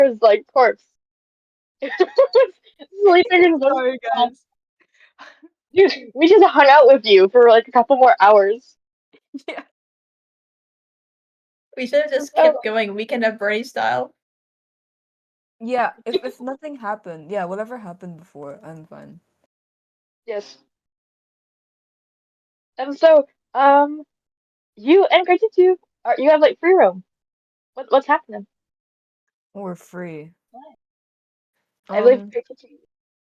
his like corpse. Sleeping in one Sorry, spot. guys. Dude, we just hung out with you for like a couple more hours. Yeah. We should have just So kept going weekend at Bernie style. Yeah, if nothing happened, yeah, whatever happened before, I'm fine. yes. And so, you and Gracie too are you have like free roam. What's happening? We're free. I believe Um, Gracie too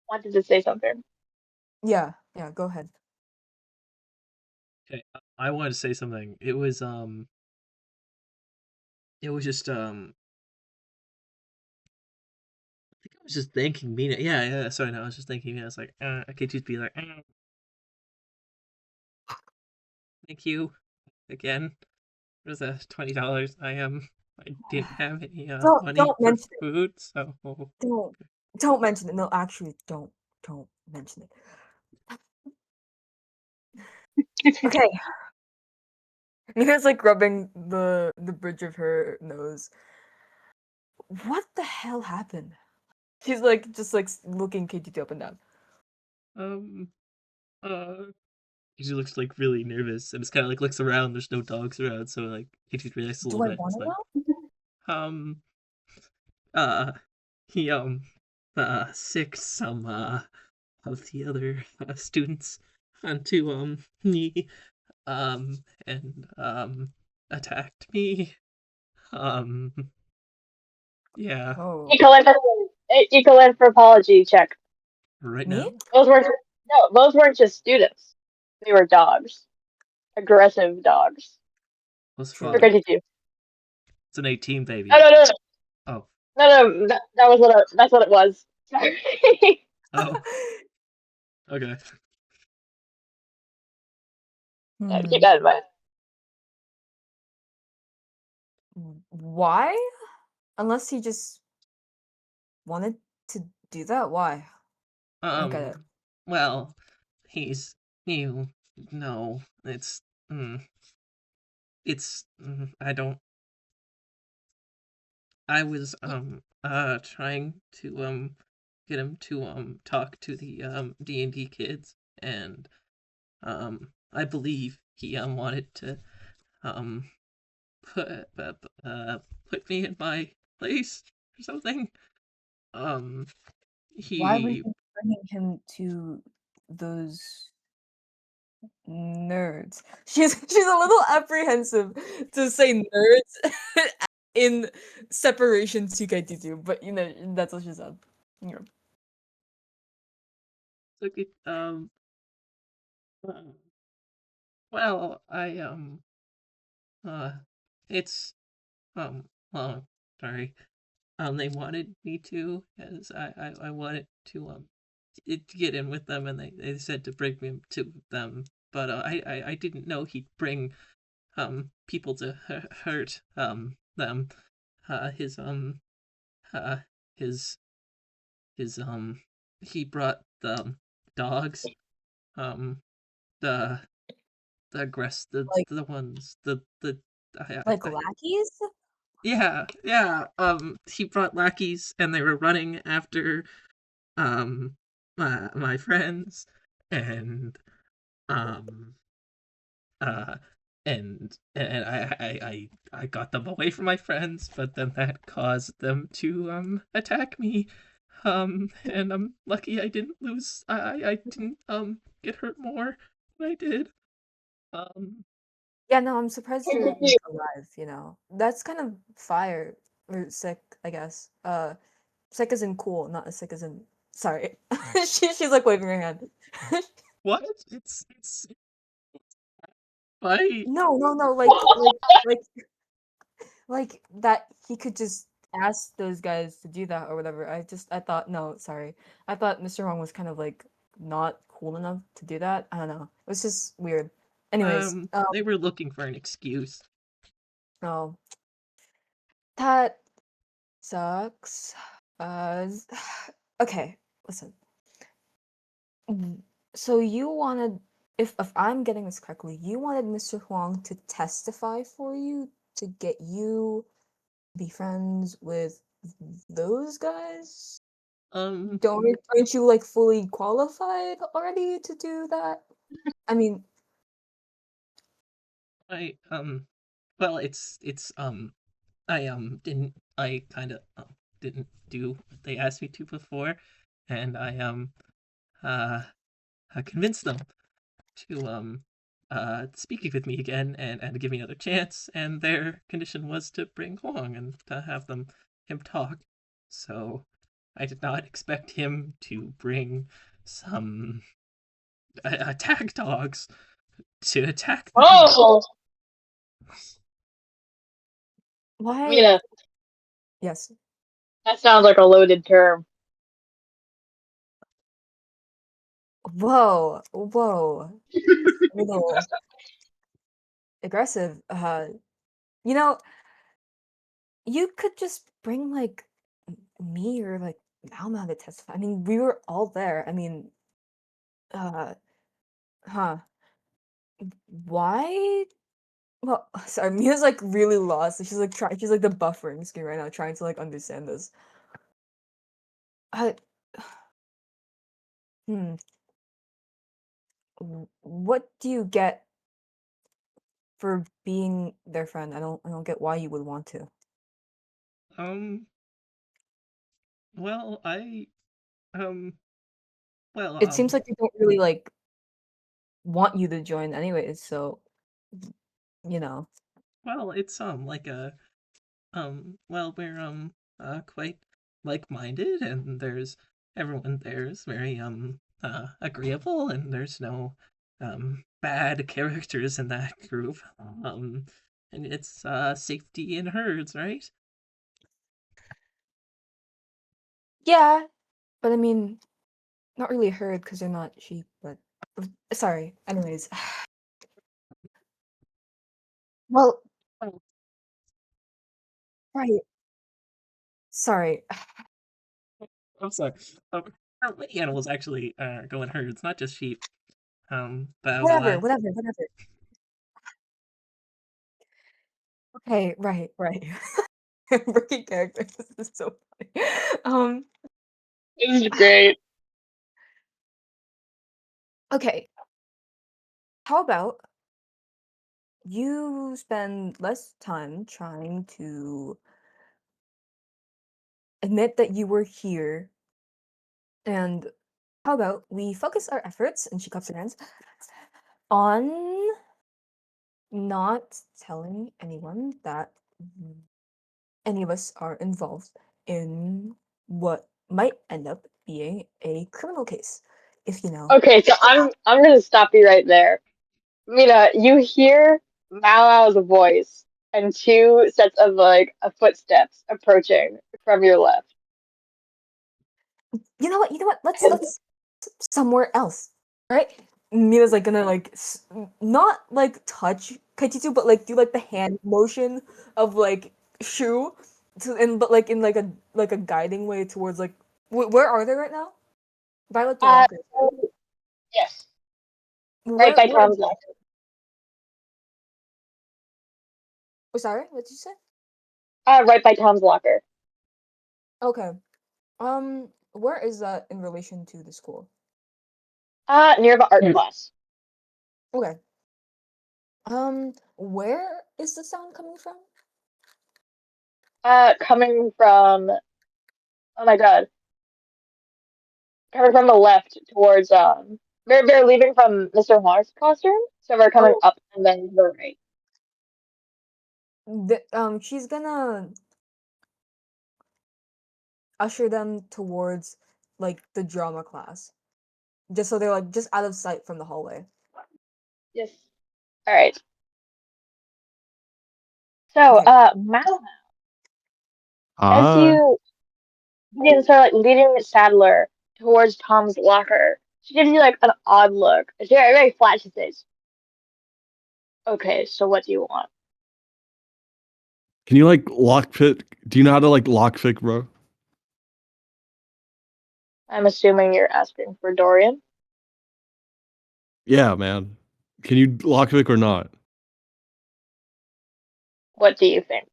wanted to say something. yeah, go ahead. Okay, I wanted to say something. It was just I think I was just thanking Mina. Yeah. Sorry, no, I was just thanking Mina. I was like, I could just be like, thank you again for the $20. I didn't have any money Don't for mention it. food, so Don't mention it. No, actually, don't mention it. Okay. Mina's like rubbing the bridge of her nose. What the hell happened? She's like just like looking KTT up and down. um uh he looks like really nervous and it's kind of like looks around. There's no dogs around, so like he just relaxes a Do little I bit. want It's to like know? um uh he sick some of the other students onto me and attacked me. Um yeah, Oh, Eco-anthropology check. right me? now. Those weren't no, those weren't just students. They were dogs. Aggressive dogs. Plus For True. 5. Gracie too. It's an 18, No, baby. no, no, no, Oh. no. That was that's what it was. Sorry. Oh. Okay. Keep Hmm. that in mind. Why? Unless he just wanted to do that. Why? I don't get it. Well, he's you no, I don't I was trying to get him to talk to the D&D kids, and I believe he wanted to um put put me in my place or something. Um Why were he you bringing him to those nerds? She's a little apprehensive to say nerds in separation CKT2, but you know that's what she said. Yeah. took it uh, well, uh it's well, sorry. They wanted me to, as I wanted to to get in with them, and they said to bring me to them, but I didn't know he'd bring people to hurt them. His uh his his he brought the dogs, um the Like the ones the like I lackeys? yeah, he brought lackeys and they were running after my friends, and um uh and I got them away from my friends, but then that caused them to attack me. And I'm lucky I didn't lose. I didn't get hurt more than I did. Um Yeah, no, I'm surprised you're like alive, you know. That's kind of fire or sick, I guess. Sick as in cool, not as sick as in sorry. She's like waving her hand. what? It's fight. No, like like that he could just ask those guys to do that or whatever. I thought no, sorry. I thought Mr. Wong was kind of like not cool enough to do that. I don't know. It was just weird. Anyways, They were looking for an excuse. oh, that sucks. S- okay, listen. So you wanted, if I'm getting this correctly, you wanted Mr. Huang to testify for you to get you be friends with those guys? Um, Aren't you like fully qualified already to do that? I mean, I well, I kind of didn't do what they asked me to before, and uh I convinced them to speak with me again and to give me another chance, and their condition was to bring Huang and to have him talk. So I did not expect him to bring some attack dogs to attack them. Oh, why? Mina, Yes. that sounds like a loaded term. Whoa. Little aggressive. You know, you could just bring like me or like Alma to testify. I mean, we were all there. I mean, uh, huh? Why? Well, sorry, Mia's like really lost. She's like trying. She's like the buffering screen right now, trying to like understand this. Uh, hmm. What do you get for being their friend? I don't get why you would want to. Um, well, um, well, It seems like they don't really like want you to join anyways, so you know. well, it's like a well, we're quite like-minded, and there's everyone there's very agreeable, and there's no bad characters in that group. And it's safety in herds, right? Yeah, but I mean, not really heard because they're not sheep, but sorry. Anyways, well, right. Sorry. I'm sorry. Um, many animals actually go in herds, not just sheep. But well, Whatever. Okay, right. Breaking characters. This is so funny. This is great. Okay. How about you spend less time trying to admit that you were here, and how about we focus our efforts, and she cups her hands, on not telling anyone that any of us are involved in what might end up being a criminal case, if you know. Okay, so I'm gonna stop you right there. Mina, you hear Malao's voice and two sets of like footsteps approaching from your left. You know what? Let's somewhere else, right? Mina's like gonna like not like touch Kaititu, but like do like the hand motion of like Shu, and but like in like a guiding way towards like where are they right now? By like the Uh, lockers. yes, right by Where? Tom's locker. Oh, sorry, what did you say? Right by Tom's locker. Okay. Where is that in relation to the school? Near the art class. Okay. Where is the sound coming from? Coming from, oh my God, coming from the left towards they're leaving from Mr. Huang's classroom, so we're coming Oh, up and then the right. she's gonna usher them towards like the drama class, just so they're like just out of sight from the hallway. Yes. All right. So, Okay. Mal, as Ah, you begin sort of like leading Sadler towards Tom's locker, she gives you like an odd look. It's very flat. She says, "Okay, so what do you want?" can you like lockpick? Do you know how to like lockpick, bro? I'm assuming you're asking for Dorian. Yeah, man. Can you lockpick or not? What do you think?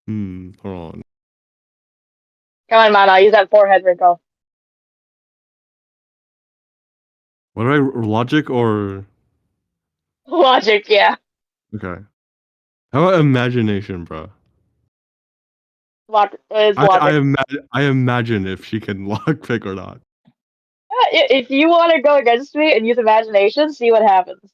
Hold on. Come on, Mana, use that forehead wrinkle. What do I logic or Logic, yeah. okay? How about imagination, bro? It's I logic. I imagine if she can lockpick or not. If you want to go against me and use imagination, see what happens.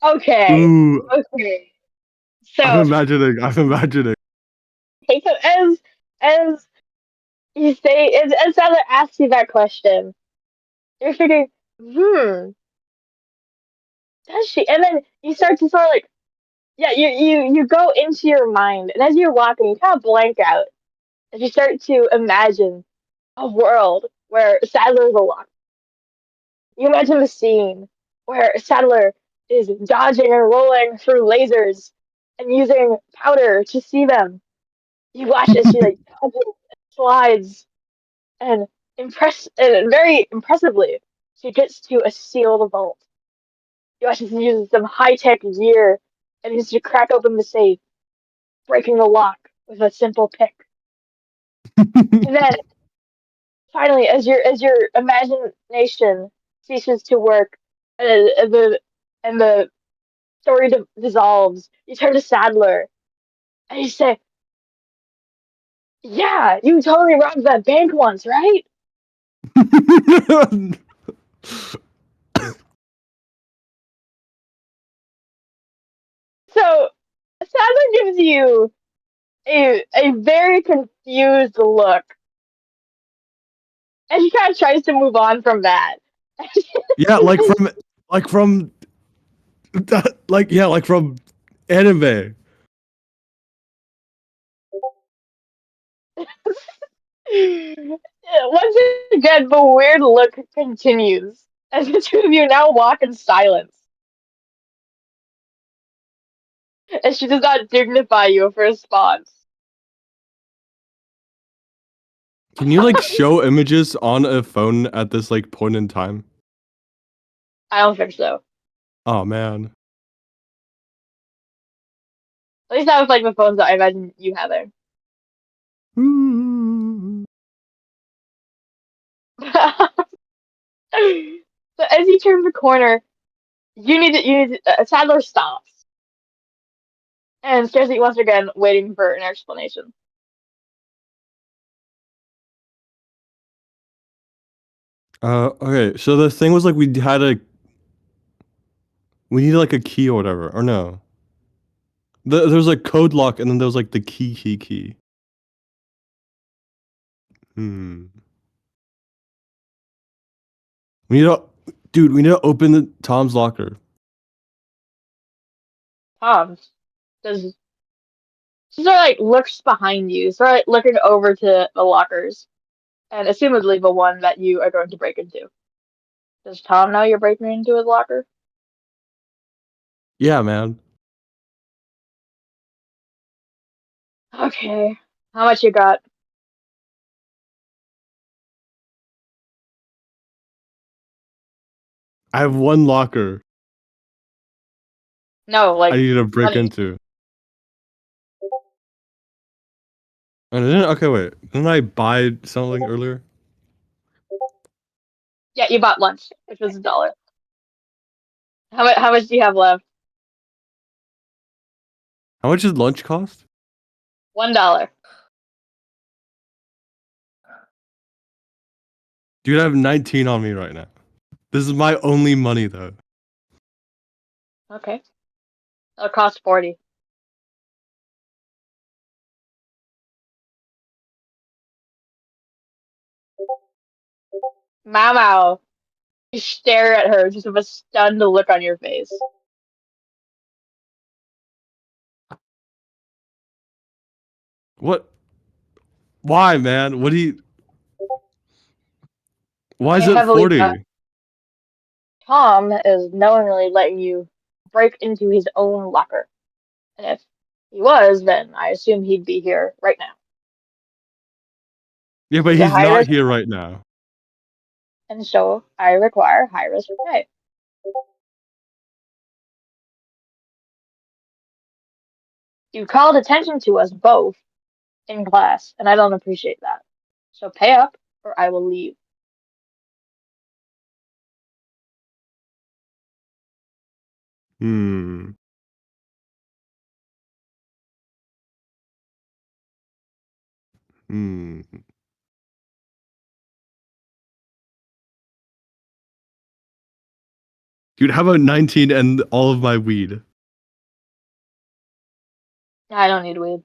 Okay. Ooh, Okay. I'm So, imagining. I'm imagining. okay, so as you say, as Tyler asks you that question, you're thinking, does she? And then you start to sort of like, yeah, you go into your mind, and as you're walking, you kind of blank out, as you start to imagine a world where Sadler's a lock. You imagine the scene where Sadler is dodging and rolling through lasers and using powder to see them. You watch as she like dodges and slides and very impressively she gets to a sealed vault. You watch as she uses some high tech gear and uses to crack open the safe, breaking the lock with a simple pick. And then finally, as your imagination ceases to work, and the story dissolves, you turn to Sadler and you say, "Yeah, you totally robbed that bank once, right?" So Sadler gives you a very confused look, and he kind of tries to move on from that. Yeah, like from like from anime. Once again, the weird look continues as the two of you now walk in silence, and she does not dignify you with a response. Can you like show images on a phone at this like point in time? I don't think so. Oh man. At least not with like the phones that I imagine you having. Ooh. So as you turn the corner, Sadler stops and stares at you once again, waiting for an explanation. Okay, so the thing was like we needed like a key or whatever, or no? There was like code lock and then there was like the key. Hmm. We need to, dude, we need to open Tom's locker. Tom does she sort of like looks behind you, sort of like looking over to the lockers, and assumedly the one that you are going to break into. Does Tom know you're breaking into his locker? Yeah, man. Okay. How much you got? I have one locker No, I like need to break money. into. And then, okay, wait. Didn't I buy something earlier? Yeah, you bought lunch, which was $1. How much do you have left? How much does lunch cost? $1. Dude, I have 19 on me right now. This is my only money though. Okay. It'll cost 40. Mau. You stare at her just with a stunned look on your face. What? Why, man? What do you? Why I is it heavily doubt 40? Tom is knowingly letting you break into his own locker. And if he was, then I assume he'd be here right now. Yeah, but It's a he's high not risk, here right now. and so I require high risk pay. You called attention to us both in class, and I don't appreciate that. So pay up, or I will leave. Hmm. Hmm. Dude, how about 19 and all of my weed? I don't need weed.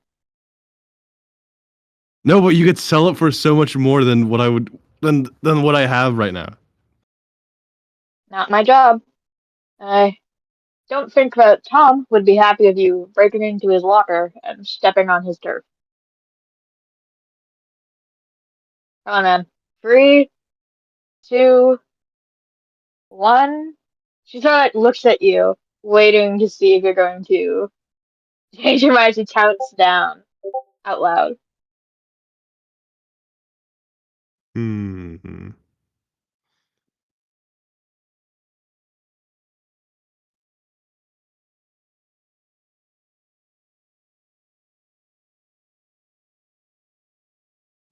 No, but you could sell it for so much more than what I would than what I have right now. Not my job. I don't think that Tom would be happy with you breaking into his locker and stepping on his turf. Come on, man. 3, 2, 1. She sort of like looks at you, waiting to see if you're going to change your mind. She counts down out loud. Hmm.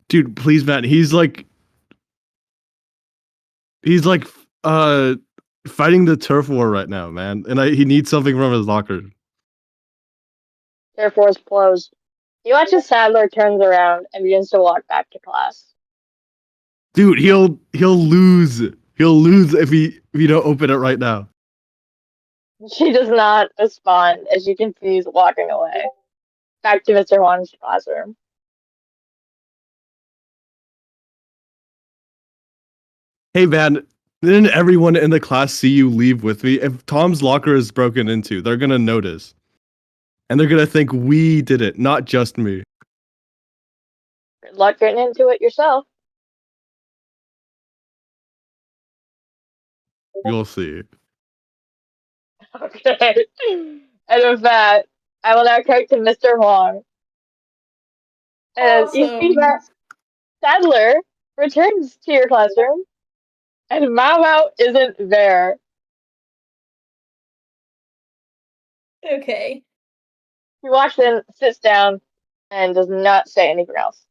Dude, please, man. He's like uh fighting the turf war right now, man. And he needs something from his locker. Therefore, it's closed. You watch as Sadler turns around and begins to walk back to class. Dude, he'll lose. He'll lose if you don't open it right now. She does not respond as she continues walking away. Back to Mr. Huang's classroom. Hey, man, didn't everyone in the class see you leave with me? If Tom's locker is broken into, they're gonna notice. And they're gonna think we did it, not just me. Good luck getting into it yourself. You'll see. Okay. And with that, I will now cut to Mr. Huang. And you see that Awesome. Sadler returns to your classroom, and Mao Mao isn't there. Okay. He walks in, sits down, and does not say anything else.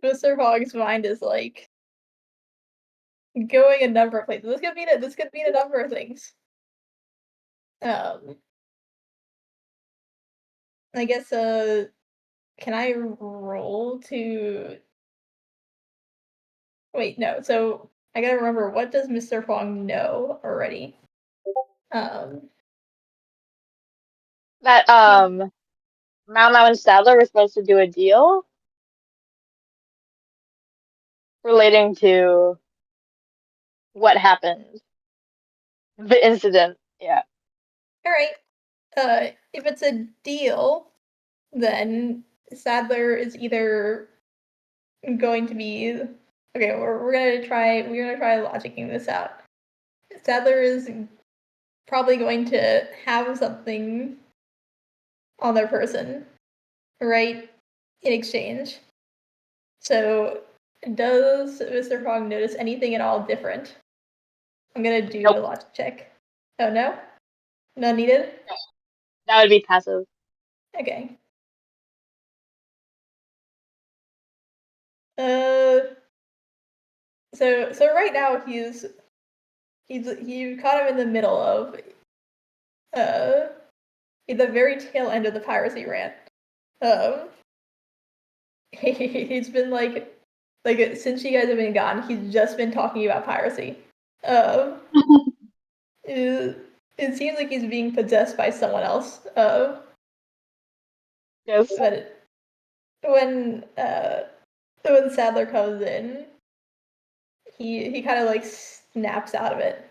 Mr. Hogg's mind is like going a number of places. This could mean a number of things. I guess can I roll to wait, no, so I gotta remember, what does Mr. Huang know already? That Mao Mao and Sadler were supposed to do a deal relating to what happened, the incident. Yeah. Alright. If it's a deal, then Sadler is either going to be okay. We're gonna try logicking this out. Sadler is probably going to have something on their person, right? In exchange. So, does Mr. Frog notice anything at all different? I'm gonna do Nope. a logic check. Oh no, none needed. That would be passive. Okay. Uh, so right now you caught him in the middle of uh the very tail end of the piracy rant. Um, he's been like since you guys have been gone, he's just been talking about piracy. Um, it seems like he's being possessed by someone else. Yes. But when Sadler comes in, he kind of like snaps out of it,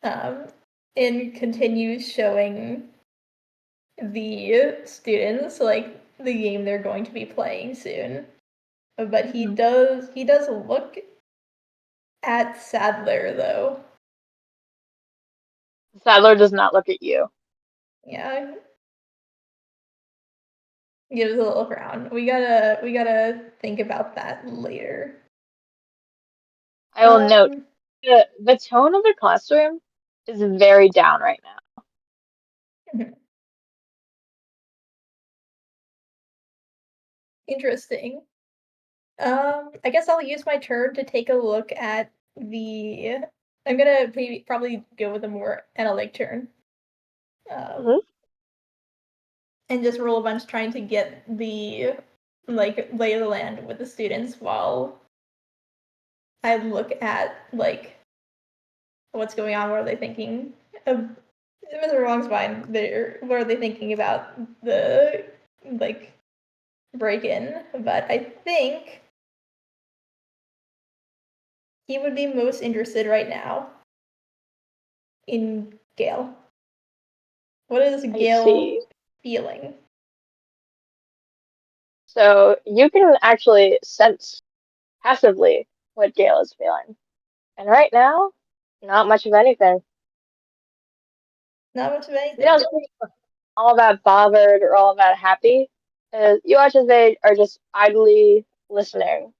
and continues showing the students like the game they're going to be playing soon. But he does look at Sadler though. Sadler does not look at you. Yeah. gives a little frown. We gotta think about that later. I will note Um, the tone of the classroom is very down right now. Interesting. I guess I'll use my turn to take a look at the. I'm gonna probably go with a more analytic turn. Mhm. And just roll a bunch trying to get the like lay of the land with the students while I look at like what's going on. What are they thinking? Mr. Wrong's fine. What are they thinking about the like break-in? But I think he would be most interested right now in Gale. What is I Gale see. feeling? So you can actually sense passively what Gale is feeling. And right now, not much of anything. Not much of You don't anything. see all that bothered or all that happy. You watch as they are just idly listening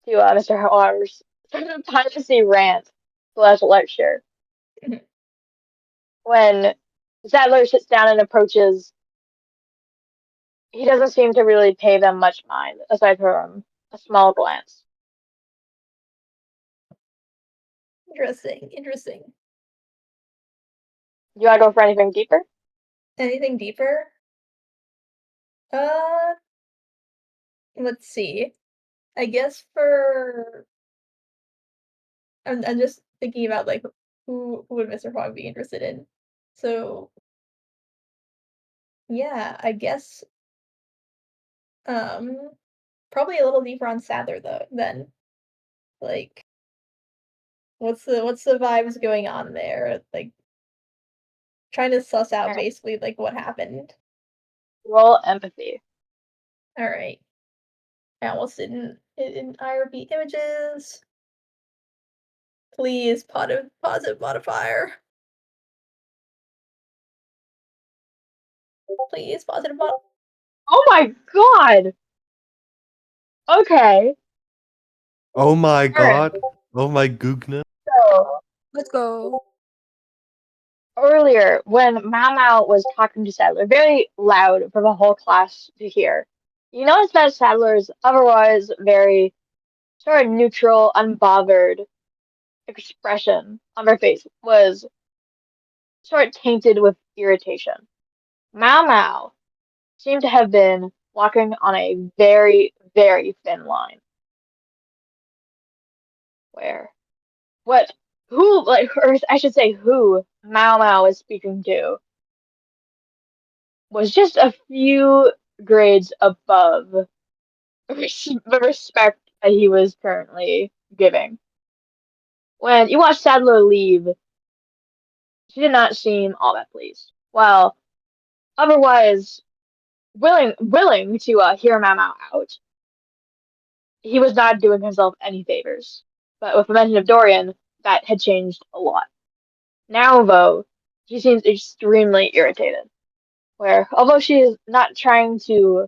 to Mr. Har's sort of piracy rant slash lecture. When Sadler sits down and approaches, he doesn't seem to really pay them much mind, aside from a small glance. Interesting. You want to go for anything deeper? Anything deeper? Uh, let's see. I guess I'm just thinking about like who would Mr. Fogg be interested in. So yeah, I guess um probably a little deeper on Sadler though then. Like what's the vibes going on there? Like trying to suss out Alright, basically like what happened. roll empathy. All right. I almost didn't in IRB images. Please positive modifier. Please positive mod. Oh my god! Okay. Oh my Alright, god. Oh my googna. so Let's go. earlier when Mao Mao was talking to Sadler, very loud for the whole class to hear, you notice that Sadler's otherwise very sort of neutral, unbothered expression on her face was sort of tainted with irritation. Mao Mao seemed to have been walking on a very, very thin line. Where what who like or I should say who Mao Mao was speaking to was just a few grades above the respect that he was currently giving. When you watch Sadler leave, she did not seem all that pleased. While otherwise willing to hear Mao Mao out, he was not doing himself any favors. But with the mention of Dorian, that had changed a lot. Now, though, she seems extremely irritated. Where, although she is not trying to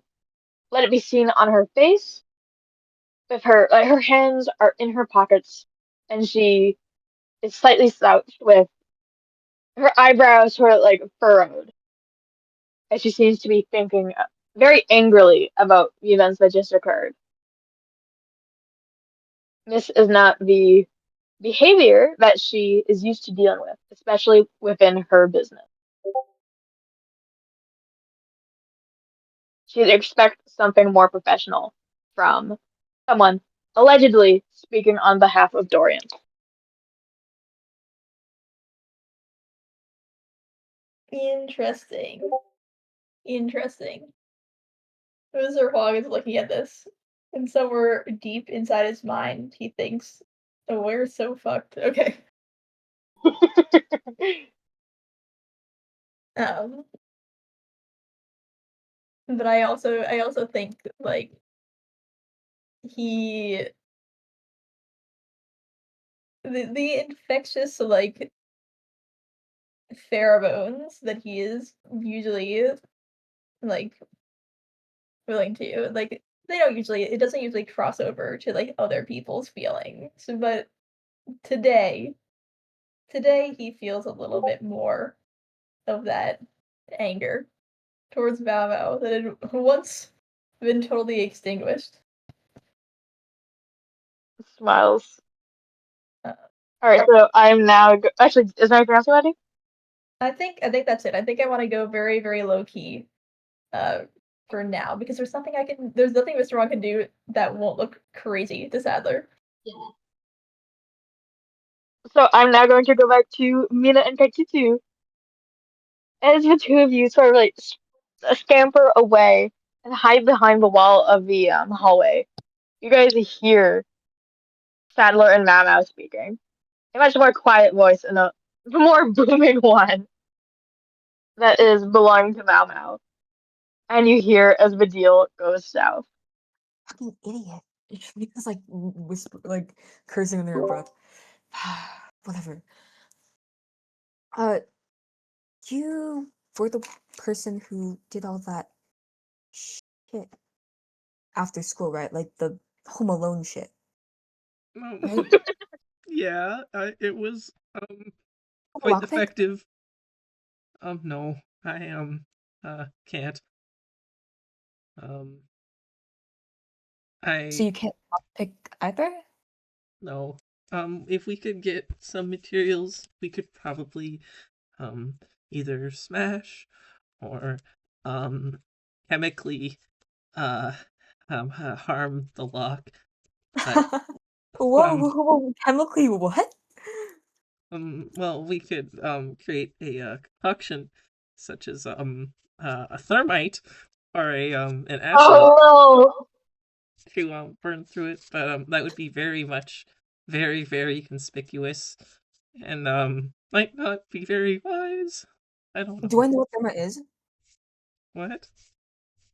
let it be seen on her face, with her hands are in her pockets, and she is slightly slouched with her eyebrows sort of like furrowed, as she seems to be thinking very angrily about the events that just occurred. This is not the behavior that she is used to dealing with, especially within her business. She expects something more professional from someone allegedly speaking on behalf of Dorian. Interesting. Interesting. Mr. Hogg is looking at this, and somewhere deep inside his mind, he thinks, "Oh, we're so fucked." Okay. Um, but I also think like he the infectious like pheromones that he is usually like willing to. Like, it doesn't usually cross over to like other people's feelings. But today, he feels a little bit more of that anger towards Bao Bao that had once been totally extinguished. Smiles. Uh, All right, so I'm now. Actually, is there anything else already? I think that's it. I think I want to go very, very low key for now because there's nothing Mr. Wrong can do that won't look crazy to Sadler. So I'm now going to go back to Mina and Kakitu. As the two of you sort of like scamper away and hide behind the wall of the hallway, you guys hear Sadler and Mamau speaking. A much more quiet voice and a more booming one that is belonging to Mau Mau. And you hear as the deal goes south. Fucking idiot. Because like whisper, like cursing under her breath. Whatever. You were the person who did all that shit after school, right? Like the Home Alone shit, right? Yeah, it was quite Lockpick? effective. No, I can't. So I you can't lockpick either? no. If we could get some materials, we could probably either smash or chemically harm the lock. But Whoa, chemically what? well, we could create a concoction such as a thermite or an acid Oh to burn through it, but that would be very much very conspicuous and might not be very wise. I don't Do know. I know what thermite is? What?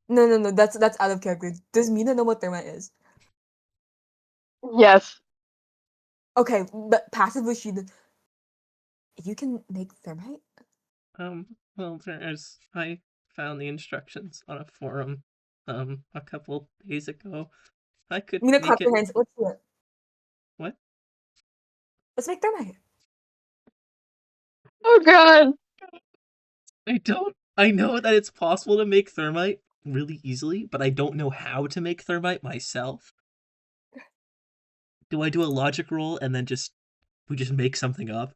No, that's out of character. Does Mina know what thermite is? no! Yes. Okay, but passively you can make thermite? Well, I found the instructions on a forum a couple days ago. I could Mina, make clap it. your hands. Let's do it. What? Let's make thermite. Oh god. I know that it's possible to make thermite really easily, but I don't know how to make thermite myself. Do I do a logic roll and then we just make something up?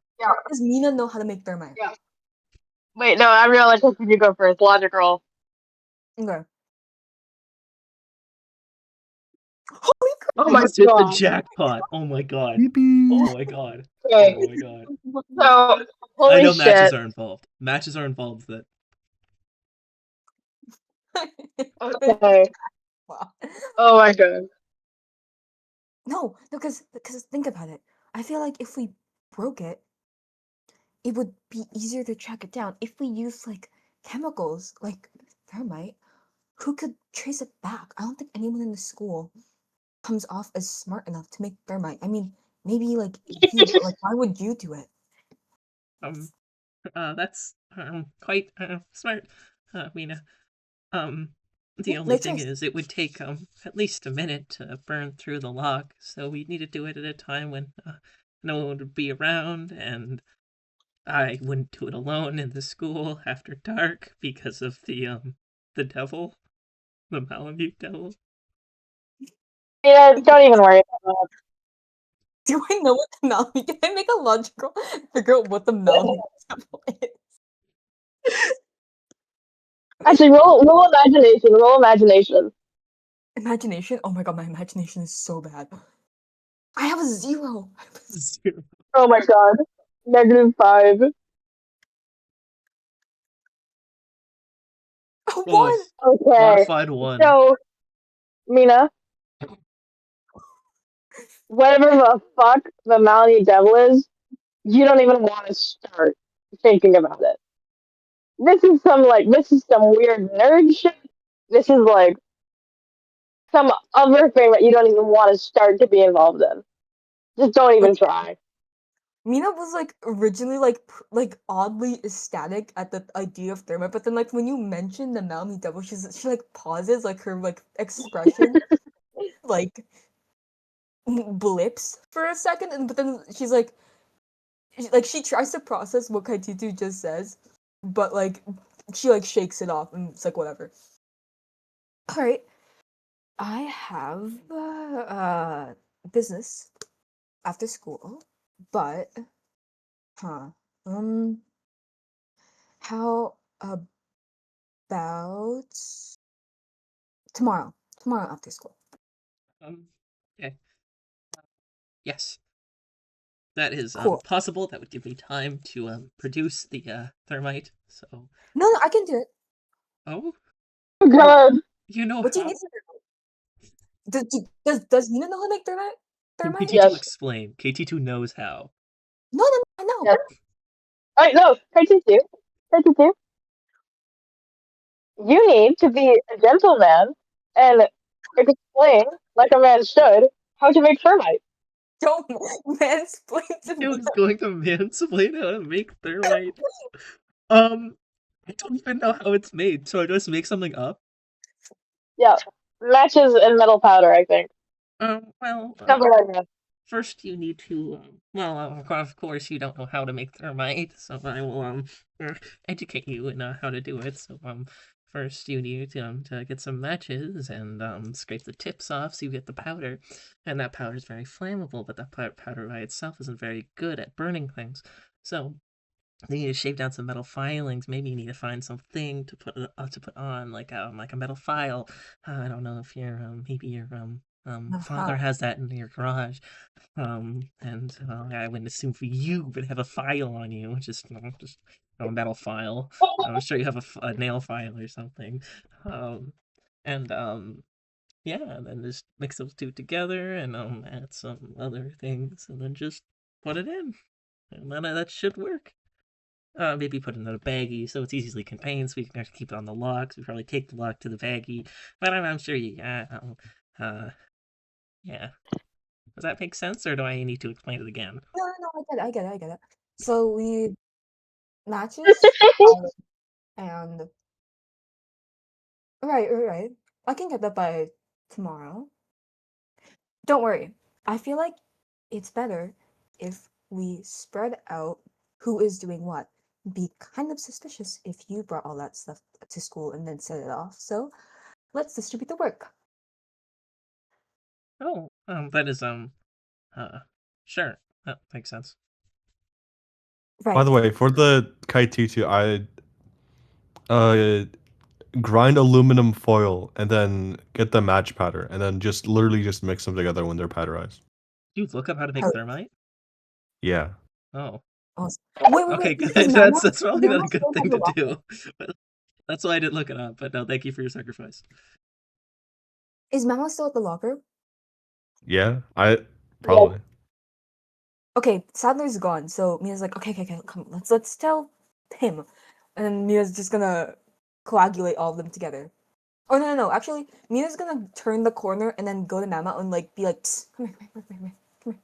Does Mina know how to make thermite? Yeah. Wait, no, I'm gonna let you go first. Logic roll. Okay. Holy crap! Oh I my just hit the god. jackpot. Oh my god. Yippee! Oh my god. Okay. Oh my god. So, I holy know matches shit. are involved. Matches are involved that Okay. Wow. Oh my god. No, because think about it. I feel like if we broke it, it would be easier to track it down. If we use like chemicals like thermite, who could trace it back? I don't think anyone in the school comes off as smart enough to make thermite. I mean, maybe like you, but like why would you do it? um that's quite smart, Mina. The only Make thing choice. is it would take at least a minute to burn through the lock, so we need to do it at a time when no one would be around, and I wouldn't do it alone in the school after dark because of the devil, the Malamute devil. Yeah, don't even worry about it. Do I know what the Malamute? Can I make a logical figure out what the Malamute symbol is? Actually, roll imagination. Roll imagination. Imagination? Oh my god, my imagination is so bad. I have a 0. Zero. Oh my god. -5. A Oh, 1. Okay. modified one. So, Mina, whatever the fuck the Malady Devil is, you don't even want to start thinking about it. This is some weird nerd shit. This is like some other thing that you don't even want to start to be involved in. Just don't even try. Mina was like originally like oddly ecstatic at the idea of thermite, but then like when you mention the Malamute Devil, she like pauses, like her like expression like blips for a second, and but then she's like she tries to process what Kaititu just says, but like she like shakes it off and it's like whatever. All right, I have business after school, but huh how about tomorrow? Tomorrow after school. Okay. Yes, that is Cool. possible. That would give me time to produce the thermite. So. No, I can do it. Oh, Oh god. you know What do you how? need to know? Does Nina know how to make thermite? Can Thermite? KT2 Yes. explain? KT2 knows how. No, I know. Yes. Alright, no, Kaititu. Kaititu. You need to be a gentleman and explain, like a man should, how to make thermite. Don't mansplain to He me. was going to mansplain how to make thermite. I don't even know how it's made, so I just make something up. Yeah. Matches and metal powder, I think. Well, Something like that. first you need to, of course you don't know how to make thermite, so I will, educate you in how to do it. So, first you need to get some matches and, scrape the tips off so you get the powder. And that powder is very flammable, but that powder by itself isn't very good at burning things. So, then you need to shave down some metal filings. Maybe you need to find something to put on, like a metal file. I don't know if maybe your father has that in your garage. And I wouldn't assume for you, but have a file on you, just a metal file. I'm sure you have a nail file or something. And yeah, and then just mix those two together and add some other things, and then just put it in, and then that should work. Maybe put it in a baggie so it's easily contained, so we can actually keep it on the lock. So we probably take the lock to the baggie, but I'm sure you. Yeah. Does that make sense, or do I need to explain it again? No, I get it. So we need matches, and right. I can get that by tomorrow. Don't worry. I feel like it's better if we spread out who is doing what. Be kind of suspicious if you brought all that stuff to school and then set it off. So let's distribute the work. Oh, that is sure, that makes sense. By Right. the way, for the Kaitutu, I grind aluminum foil and then get the match powder and then just literally just mix them together when they're powderized. You look up how to make Oh. thermite? Yeah. Awesome. Wait, Okay, Is good. Mama, That's does probably not Mama a good still have thing the to locker? do. That's why I didn't look it up. But no, thank you for your sacrifice. Is Mama still at the locker? Yeah. I Yes. probably. Okay, Sadler's gone, so Mia's like, okay, come, let's tell him, and then Mia's just gonna coagulate all of them together. Oh no, actually, Mia's gonna turn the corner and then go to Mama and like be like, "Psst, come here. And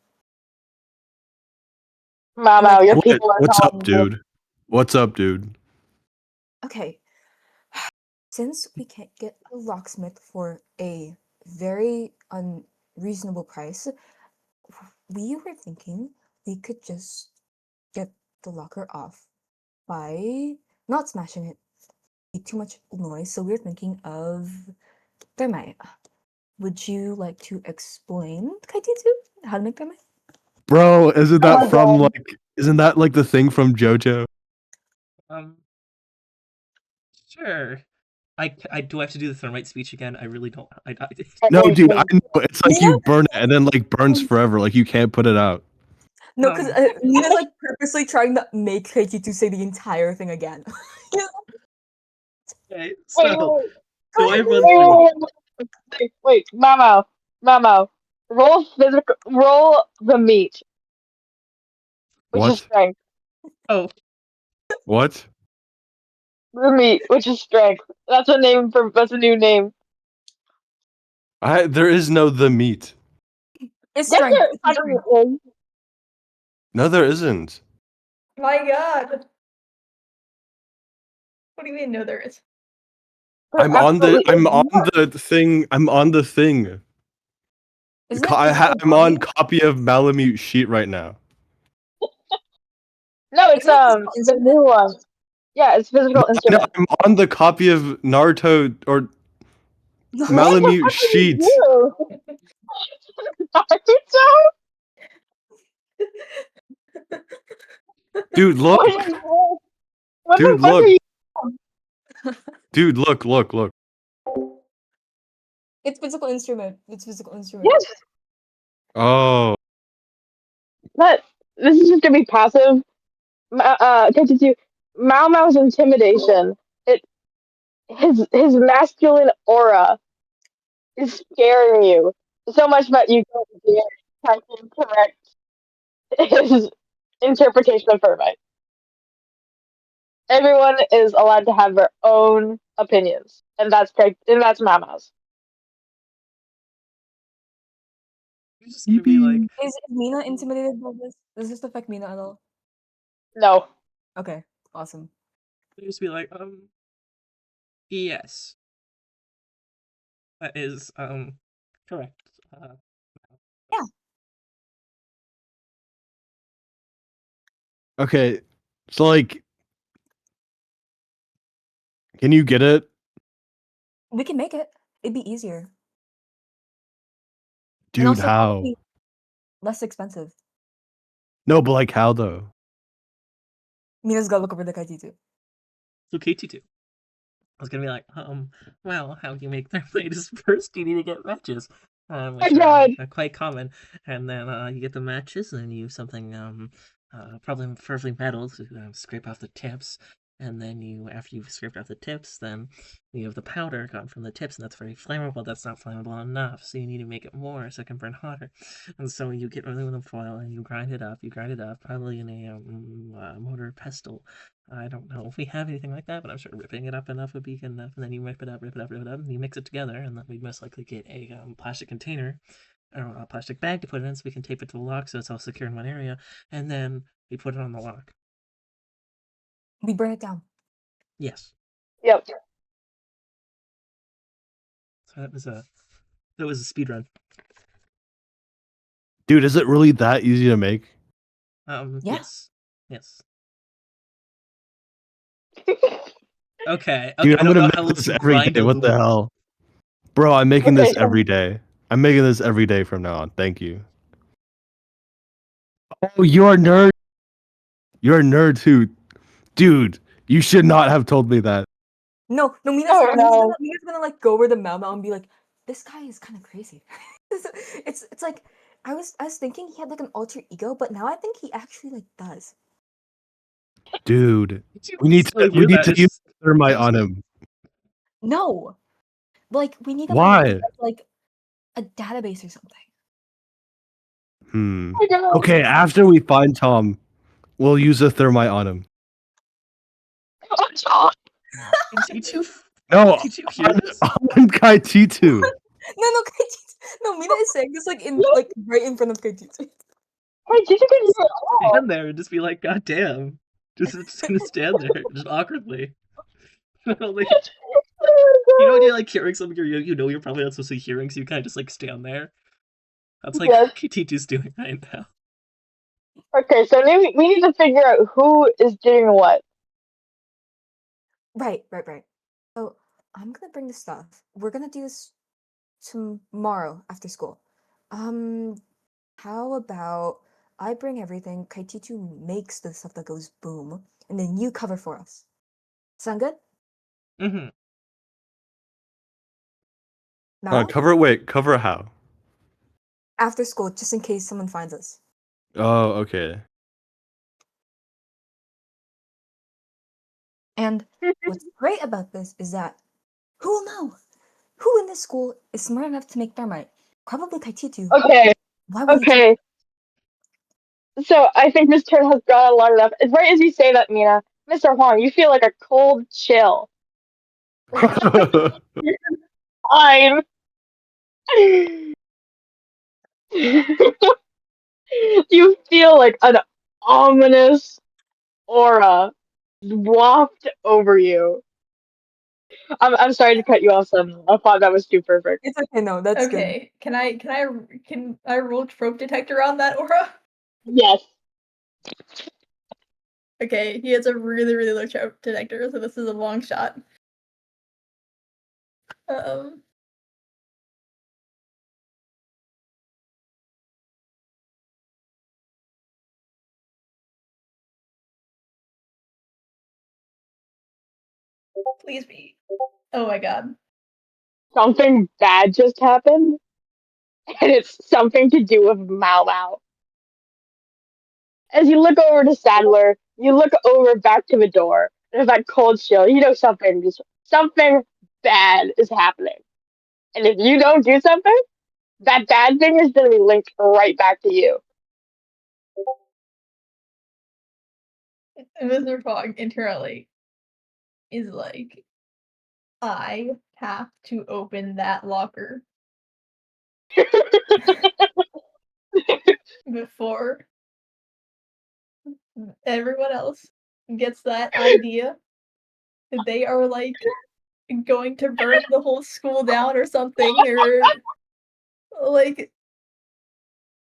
Mama, like, your What? people are What's up, calling you. dude? What's up, dude? okay, since we can't get a locksmith for a very unreasonable price, we were thinking we could just get the locker off by not smashing it. Be too much noise, so we're thinking of thermite. Would you like to explain, Kaititu, how to make thermite? Bro, isn't Oh that my from god. like isn't that like the thing from JoJo? Um, sure. I do I have to do the thermite speech again? I really don't. No, Wait, dude, I wait. know. It's like Mina? you burn it and then like burns forever. Like you can't put it out. No, because Um, Mina's like purposely trying to make Kaititu say the entire thing again. okay, Wait, so Go I ahead, run Mina. through. wait, Mamo. Roll the meat, which is What? strength. Oh, What? The meat, which is strength. That's a new name. There is no the meat. It's Yes, strength. there It's strength. is. No, there isn't. My god. What do you mean, no, there is? There I'm on the absolutely is not. thing. I'm on the thing. Isn't it physical I'm on body? copy of Malamute sheet right now. No, it's Isn't it physical the instrument? new one. Yeah, it's physical No, instrument. I'm on the copy of Naruto or What the Malamute fuck are you sheet. doing? Naruto? Dude, look. What is this? What the Dude, fuck are look. you? Dude, look. It's physical instrument. It's physical instrument. Yes, Oh. but this is just gonna be passive. Continue. Mao Mao's intimidation. It his masculine aura is scaring you so much that you go there trying to correct his interpretation of Furby. Everyone is allowed to have their own opinions, and that's correct, and that's Mama's. You're just gonna be like, Is Mina intimidated by this? Does this affect Mina at all? No. Okay, awesome. you just be like, yes, that is correct. Okay. So like, can you get it? We can make it. It'd be easier. And Dude, also how? probably less expensive. No, but like how though? Mina's gotta look over the Kaititu. So KT2. I was gonna be like, well, how you make thermite is first you need to get matches, which Oh are God. quite common, and then you get the matches, and then you use something probably preferably metal to scrape off the tips, and then after you've scraped off the tips, then you have the powder gotten from the tips, and that's very flammable. That's not flammable enough, so you need to make it more so it can burn hotter, and so you get aluminum foil and you grind it up. You grind it up probably in a mortar pestle. I don't know if we have anything like that, but I'm sure ripping it up enough would be good enough. And then you rip it up, and you mix it together, and then we'd most likely get a plastic container or a plastic bag to put it in, so we can tape it to the lock so it's all secure in one area, and then we put it on the lock. We burn it down. Yes. Yep. So that was a speed run. Dude, is it really that easy to make? Yeah. Yes. Yes. Okay. Dude, I I'm don't gonna know make how else this you every grind day. What the aluminum. hell? Bro, I'm making Okay, this so- every day. I'm making this every day from now on. Thank you. Oh, you're a nerd. You're a nerd too. Dude, you should not have told me that. No, Mina's, Oh, Mina's, no. gonna, Mina's gonna like go over to Mao and be like, this guy is kind of crazy. it's like I was thinking he had like an alter ego, but now I think he actually like does. Dude, Did you we need also to hear that? use thermite on him. No, like we need to Why? like a database or something. Hmm. Oh, God. Okay, after we find Tom, we'll use a thermite on him. Oh, God. No, Did you hear this? on Kaititu. No, no, Mina is saying this like right in front of Kaititu. Hey, did you get it all? Stand there and just be like, God damn. Just gonna stand there, just awkwardly. Like, you know when you're like hearing something you know you're probably not supposed to be hearing, so you kind of just like stand there. That's like Yes. what KT2's doing right now. Okay, so we need to figure out who is doing what. Right. So I'm gonna bring the stuff. We're gonna do this tomorrow after school. How about I bring everything, Kaititu makes the stuff that goes boom, and then you cover for us. Sound good? Mm-hmm. Now? Cover how? After school, just in case someone finds us. Oh, okay. And what's great about this is that who will know? Who in this school is smart enough to make thermite? Probably Kaititu. Okay, Why would he do okay. So I think this turn has gone on long enough. As right as you say that, Mina, Mr. Huang, you feel like a cold chill. Fine. You feel like an ominous aura waft over you. I'm sorry to cut you off, Sam. I thought that was too perfect. It's okay, no, that's good. Okay, can I roll trope detector on that aura? Yes. Okay, he has a really low trope detector, so this is a long shot. Um. Please be. Oh my god. Something bad just happened, and it's something to do with Mau Mau. As you look over to Sadler, you look over back to the door. There's that cold chill. You know something bad is happening. And if you don't do something, that bad thing is going to be linked right back to you. And Mr. Fogg internally is like, I have to open that locker before everyone else gets that idea that they are like going to burn the whole school down or something, or like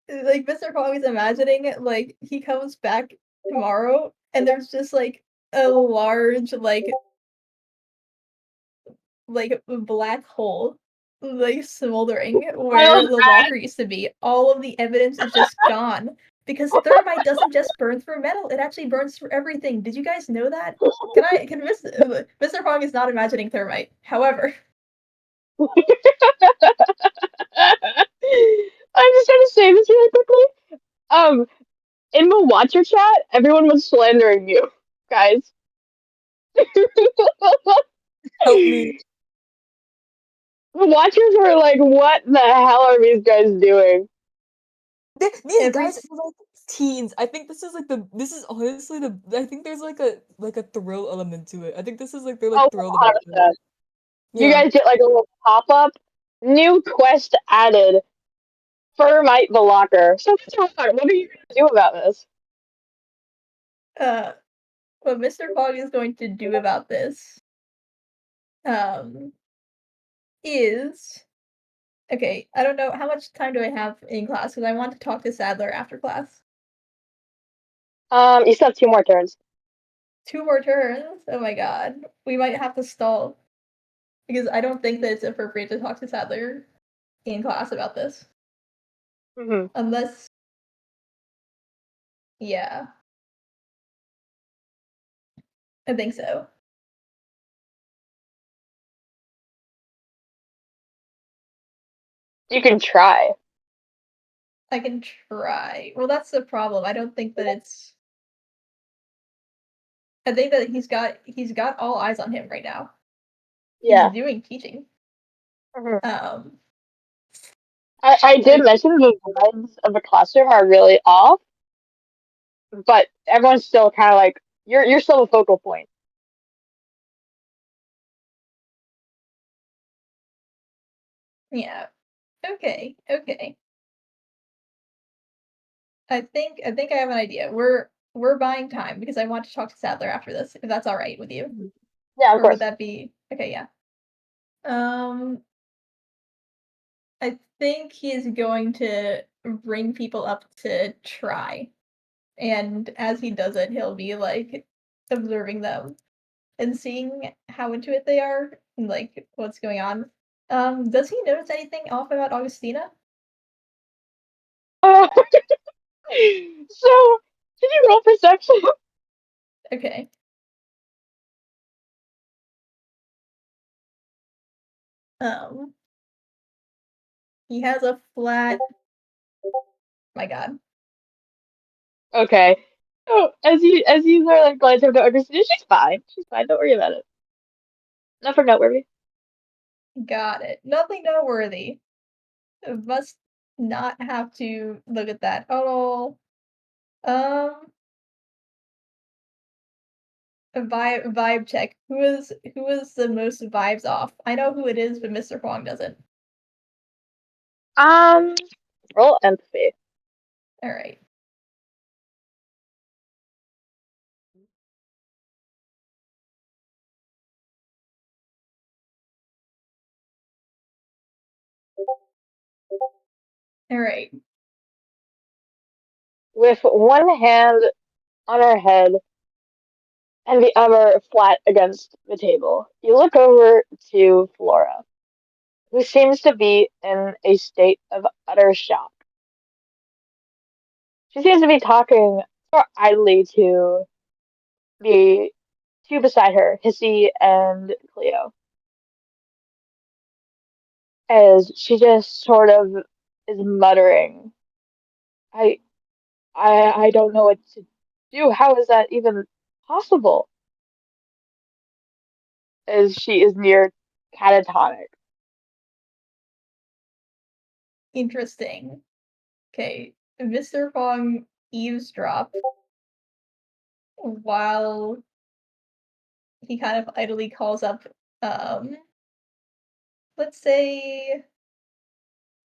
Mr. Fogg is imagining like he comes back tomorrow and there's just like a large like black hole like smoldering where the locker used to be. All of the evidence is just gone because thermite doesn't just burn through metal; it actually burns through everything. Did you guys know that? Can Mr. Fong is not imagining thermite. However, I'm just trying to say this really quickly. Um, in the Watcher chat, everyone was slandering you, guys. Help me. The Watchers were like, "What the hell are these guys doing?" These every guys are like teens. I think this is like this is honestly I think there's like a thrill element to it. I think this is like they're Oh, like thrilled about it. 100%. You Yeah. guys get like a little pop up. New quest added. Thermite the locker. So, what are you gonna do about this? uh what Mr. Fogg is going to do about this um is okay, I don't know how much time do I have in class because I want to talk to Sadler after class. You still have 2 more turns. 2 more turns? Oh my god. We might have to stall because I don't think that it's appropriate to talk to Sadler in class about this. Mm-hmm. Unless yeah. I think so. You can try. I can try. Well, that's the problem. I don't think that it's I think that he's got all eyes on him right now. Yeah. He's doing teaching. Mm-hmm. Um I did mention the vibes of the classroom are really off, but everyone's still kind of like you're still a focal point. yeah. Okay. I think I have an idea. We're buying time because I want to talk to Sadler after this, if that's all right with you. Yeah, of Or would course. that be okay, yeah. Um I think he's going to bring people up to try. And as he does it, he'll be like observing them and seeing how into it they are and like what's going on. Does he notice anything off about Augustina? Uh, so, can you roll perception? Okay. Um he has a flat my god. Okay. So as you are like glad to understand, she's fine. She's fine. Don't worry about it. Nothing noteworthy. Got it. Nothing noteworthy. Must not have to look at that at all. Um a vibe check. Who is the most vibes off? I know who it is, but Mr. Huang doesn't. Um, roll empathy. All right. All right. With one hand on her head and the other flat against the table, you look over to Flora, who seems to be in a state of utter shock. She seems to be talking more idly to the two beside her, Hissy and Cleo, as she just sort of is muttering, I I don't know what to do. How is that even possible? As she is near catatonic. Interesting. Okay, Mr. Fong eavesdropped while he kind of idly calls up, um, let's say,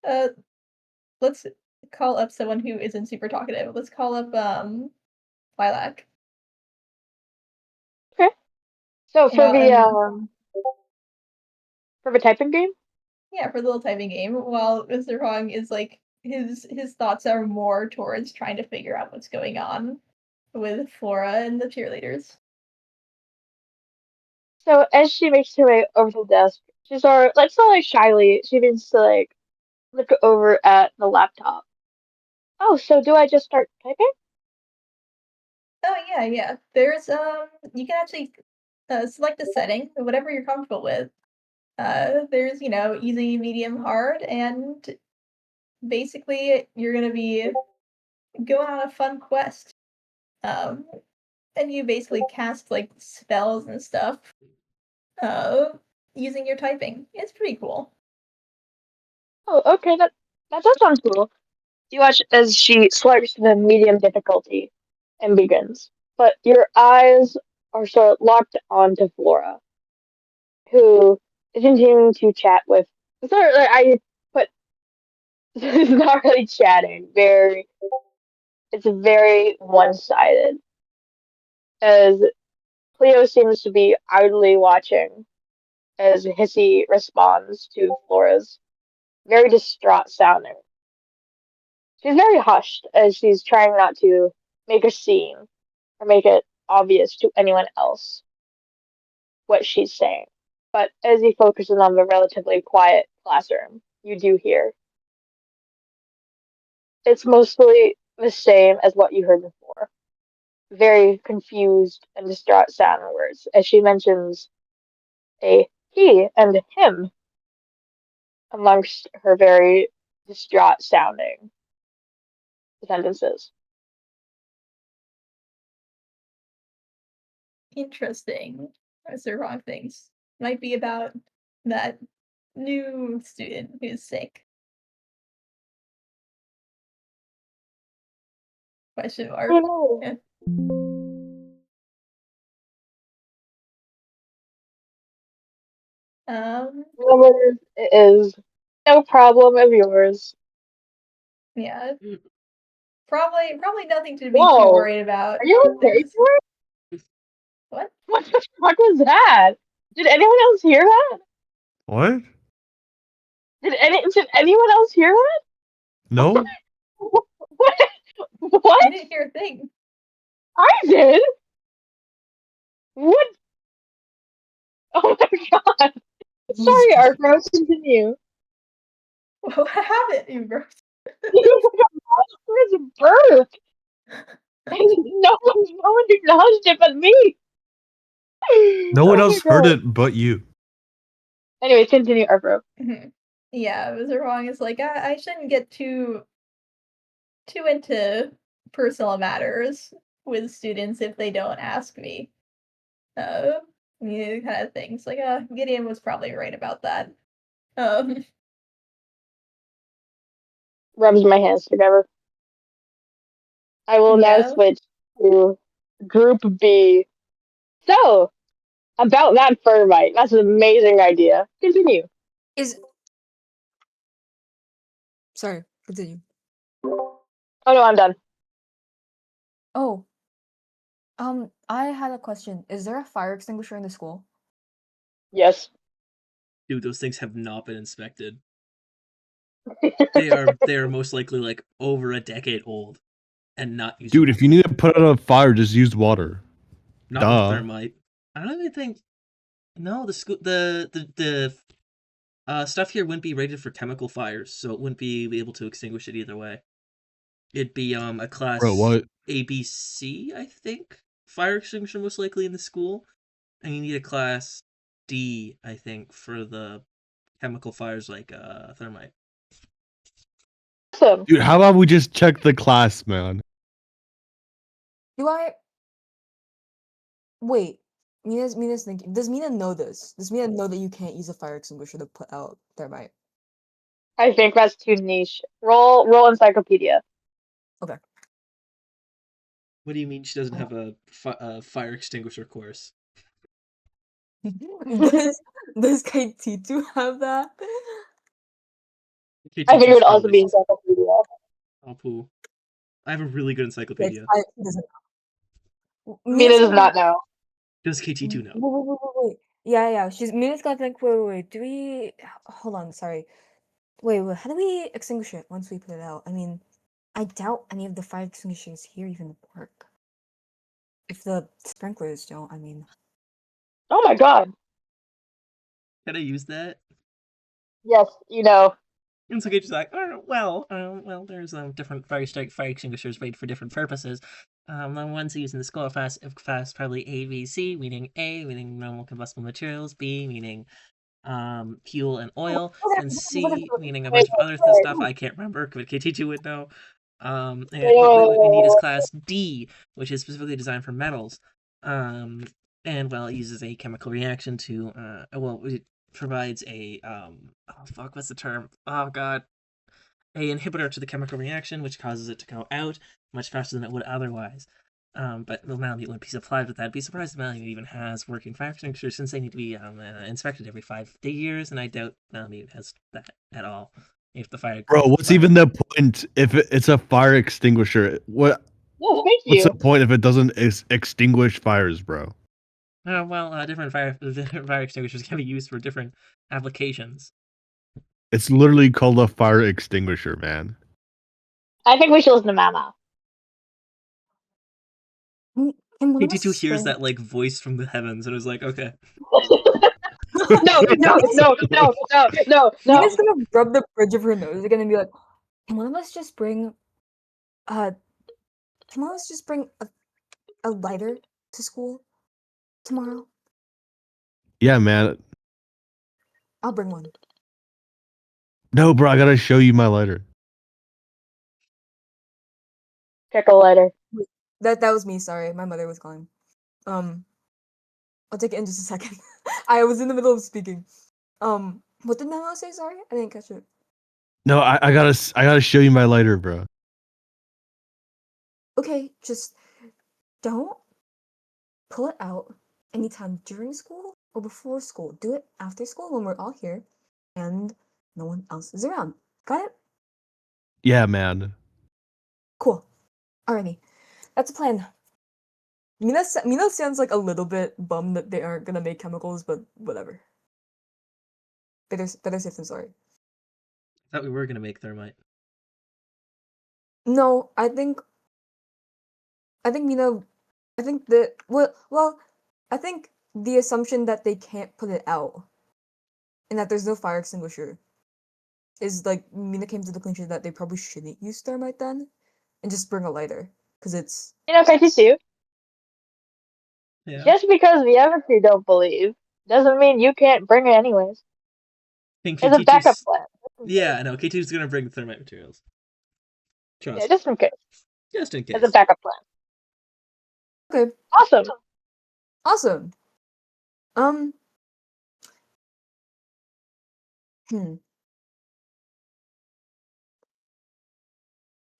uh, let's call up someone who isn't super talkative. Let's call up, Lilac. Okay. So While, for the typing game? yeah, for the little typing game, while Mr. Fong is like, his thoughts are more towards trying to figure out what's going on with Flora and the cheerleaders. So as she makes her way over to the desk, she's sort of, like, not like shyly, she begins to like look over at the laptop. Oh, so do I just start typing? Oh yeah, yeah. There's you can actually select a setting, whatever you're comfortable with. There's, easy, medium, hard, and basically you're gonna be going on a fun quest. Um, and you basically cast like spells and stuff uh using your typing. It's pretty cool. Oh, okay, that does sound cool. You watch as she selects the medium difficulty and begins. But your eyes are sort of locked onto Flora, who is continuing to chat with. Sort of, like, I put it's not really chatting. It's very one-sided. As Cleo seems to be idly watching as Hissy responds to Flora's very distraught sounding. She's very hushed as she's trying not to make a scene or make it obvious to anyone else what she's saying. But as he focuses on the relatively quiet classroom, you do hear. It's mostly the same as what you heard before. Very confused and distraught sounding words, as she mentions a he and him amongst her very distraught sounding sentences. Interesting. That's the wrong things. Might be about that new student who's sick. Question I mark. don't know. Yeah. Whatever it is, no problem of yours. Yeah. Mm. Probably nothing to be too Whoa, worried about. are you okay, There's George? what? What the fuck was that? Did anyone else hear that? What? Did anyone else hear that? No? What? I What? didn't hear a thing. I did. What? Oh my god. Who's Sorry, Arthur. Continue. What happened, you bro? You got lost for his birth. No one acknowledged it but me. No one Oh my else heard god. it but you. Anyway, continue, Arthur. Yeah, Mr. Wong is like, I shouldn't get too into personal matters with students if they don't ask me. Kind of things. Like, Gideon was probably right about that. Um, Rubs my hands together. I will now yeah. switch to Group B. So, about that fur bite. That's an amazing idea. Continue. is sorry, continue. Oh no, I'm done. Oh, I had a question. Is there a fire extinguisher in the school? Yes. Dude, those things have not been inspected. They are most likely like over a decade old and not usable. Dude, if you need to put out a fire, just use water. Not with Duh. thermite. I don't even think. No, the stuff here wouldn't be rated for chemical fires, so it wouldn't be able to extinguish it either way. It'd be a class Bro, what? ABC, I think, fire extinguisher most likely in the school, and you need a class D, I think, for the chemical fires like thermite. Awesome. Dude, how about we just check the class, man? Do I wait? Mina's thinking. Does Mina know this? Does Mina know that you can't use a fire extinguisher to put out thermite? I think that's too niche. Roll encyclopedia. Okay. What do you mean she doesn't have a fire extinguisher course? does KT2 have that? I think it would also probably- be encyclopedia. Oh, poo. I have a really good encyclopedia. He doesn't know. Mina does not know. Does KT2 know? Wait. Yeah. Mina's got to think. Wait. Do we? Hold on. Sorry. Wait. How do we extinguish it once we put it out? I mean, I doubt any of the fire extinguishers here even work. If the sprinklers don't, I mean. Oh my god. Can I use that? Yes, you know. And so Gage's like, oh, well, there's different fire extinguishers made for different purposes. The ones used in the school are fast probably ABC, meaning A, meaning normal combustible materials, B, meaning fuel and oil, and C, meaning a bunch of other stuff I can't remember, but KT2 would know. And what we need is class D, which is specifically designed for metals. And well, it uses a chemical reaction to it provides a what's the term? Oh god. A inhibitor to the chemical reaction, which causes it to go out much faster than it would otherwise. But the Malamute wouldn't be supplied with that. I'd be surprised if Malamute even has working fire extinguishers, since they need to be inspected every 5 years, and I doubt Malamute has that at all. If the fire, Bro, what's even the point if it's a fire extinguisher? What? No, thank What's you. the point if it doesn't extinguish fires, bro? different fire extinguishers can be used for different applications. It's literally called a fire extinguisher, man. I think we should listen to Mama. Can one of us KT2 just hears bring- that like voice from the heavens and is like, okay. No. Mina's gonna rub the bridge of her nose. They're gonna be like, "Can one of us just bring, can one of us just bring a lighter to school tomorrow? Yeah, man. I'll bring one." No, bro, I gotta show you my lighter. Pickle letter. That was me. Sorry, my mother was calling. I'll take it in just a second. I was in the middle of speaking. What did Memo say? Sorry, I didn't catch it. No, I gotta show you my lighter, bro. Okay, just don't pull it out anytime during school or before school. Do it after school when we're all here and no one else is around. Got it? Yeah, man. Cool. Alrighty. That's a plan. Mina sounds like a little bit bummed that they aren't gonna make chemicals, but whatever. Better safe than sorry. I thought we were gonna make thermite. No, I think Mina, I think that I think the assumption that they can't put it out and that there's no fire extinguisher is like Mina came to the conclusion that they probably shouldn't use thermite then and just bring a lighter because it's You know, KT2, Yeah. just because the other two don't believe doesn't mean you can't bring it anyways. think It's a backup KT2's plan. Yeah, I know. KT2's gonna bring the thermite materials. Trust. Yeah, just in case. Just in case. It's a backup plan. okay. Awesome. Awesome.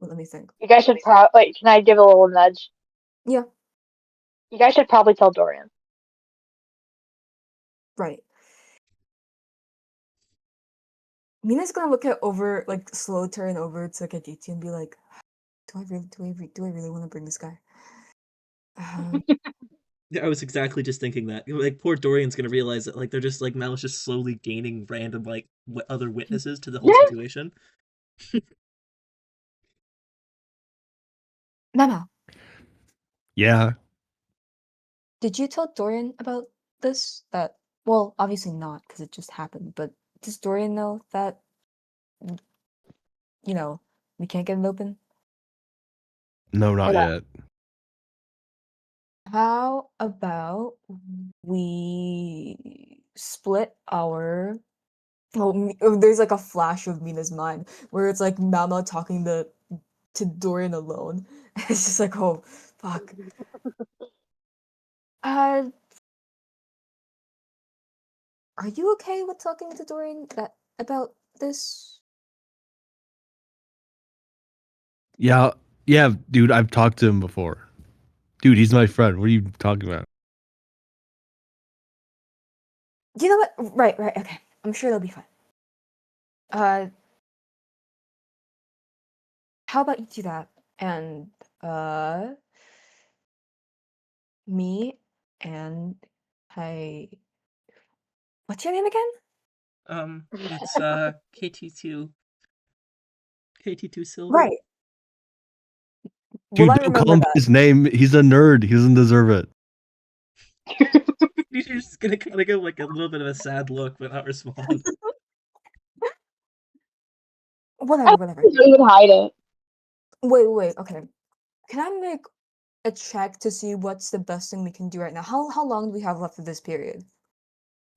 Well, let me think. You guys should wait, can I give a little nudge? Yeah. You guys should probably tell Dorian. Right. Mina's gonna look at over, like, slow turn over to Kajiti and be like, do I really want to bring this guy? Yeah, I was exactly just thinking that. Like, poor Dorian's gonna realize that, like, they're just, like, Mal's just slowly gaining random, like, other witnesses to the whole Yeah. situation. Mama, Yeah. did you tell Dorian about this? That, well, obviously not, because it just happened, but does Dorian know that, you know, we can't get it open? No, not Or yet. how about we split our. Oh, there's like a flash of Mina's mind where it's like Mama talking to Dorian alone. It's just like, oh, fuck. Uh, are you okay with talking to Dorian about this? Yeah, yeah, dude, I've talked to him before. Dude, he's my friend. What are you talking about? You know what? Right, okay. I'm sure they'll be fine. Uh, how about you do that? And, me and I. What's your name again? It's KT2 Silver. Right. Will Dude, I don't call remember him by that? his name. He's a nerd. He doesn't deserve it. You're just gonna kind of go like a little bit of a sad look, but not respond. Whatever. Don't even hide it. Wait, okay. Can I make a check to see what's the best thing we can do right now? How long do we have left of this period?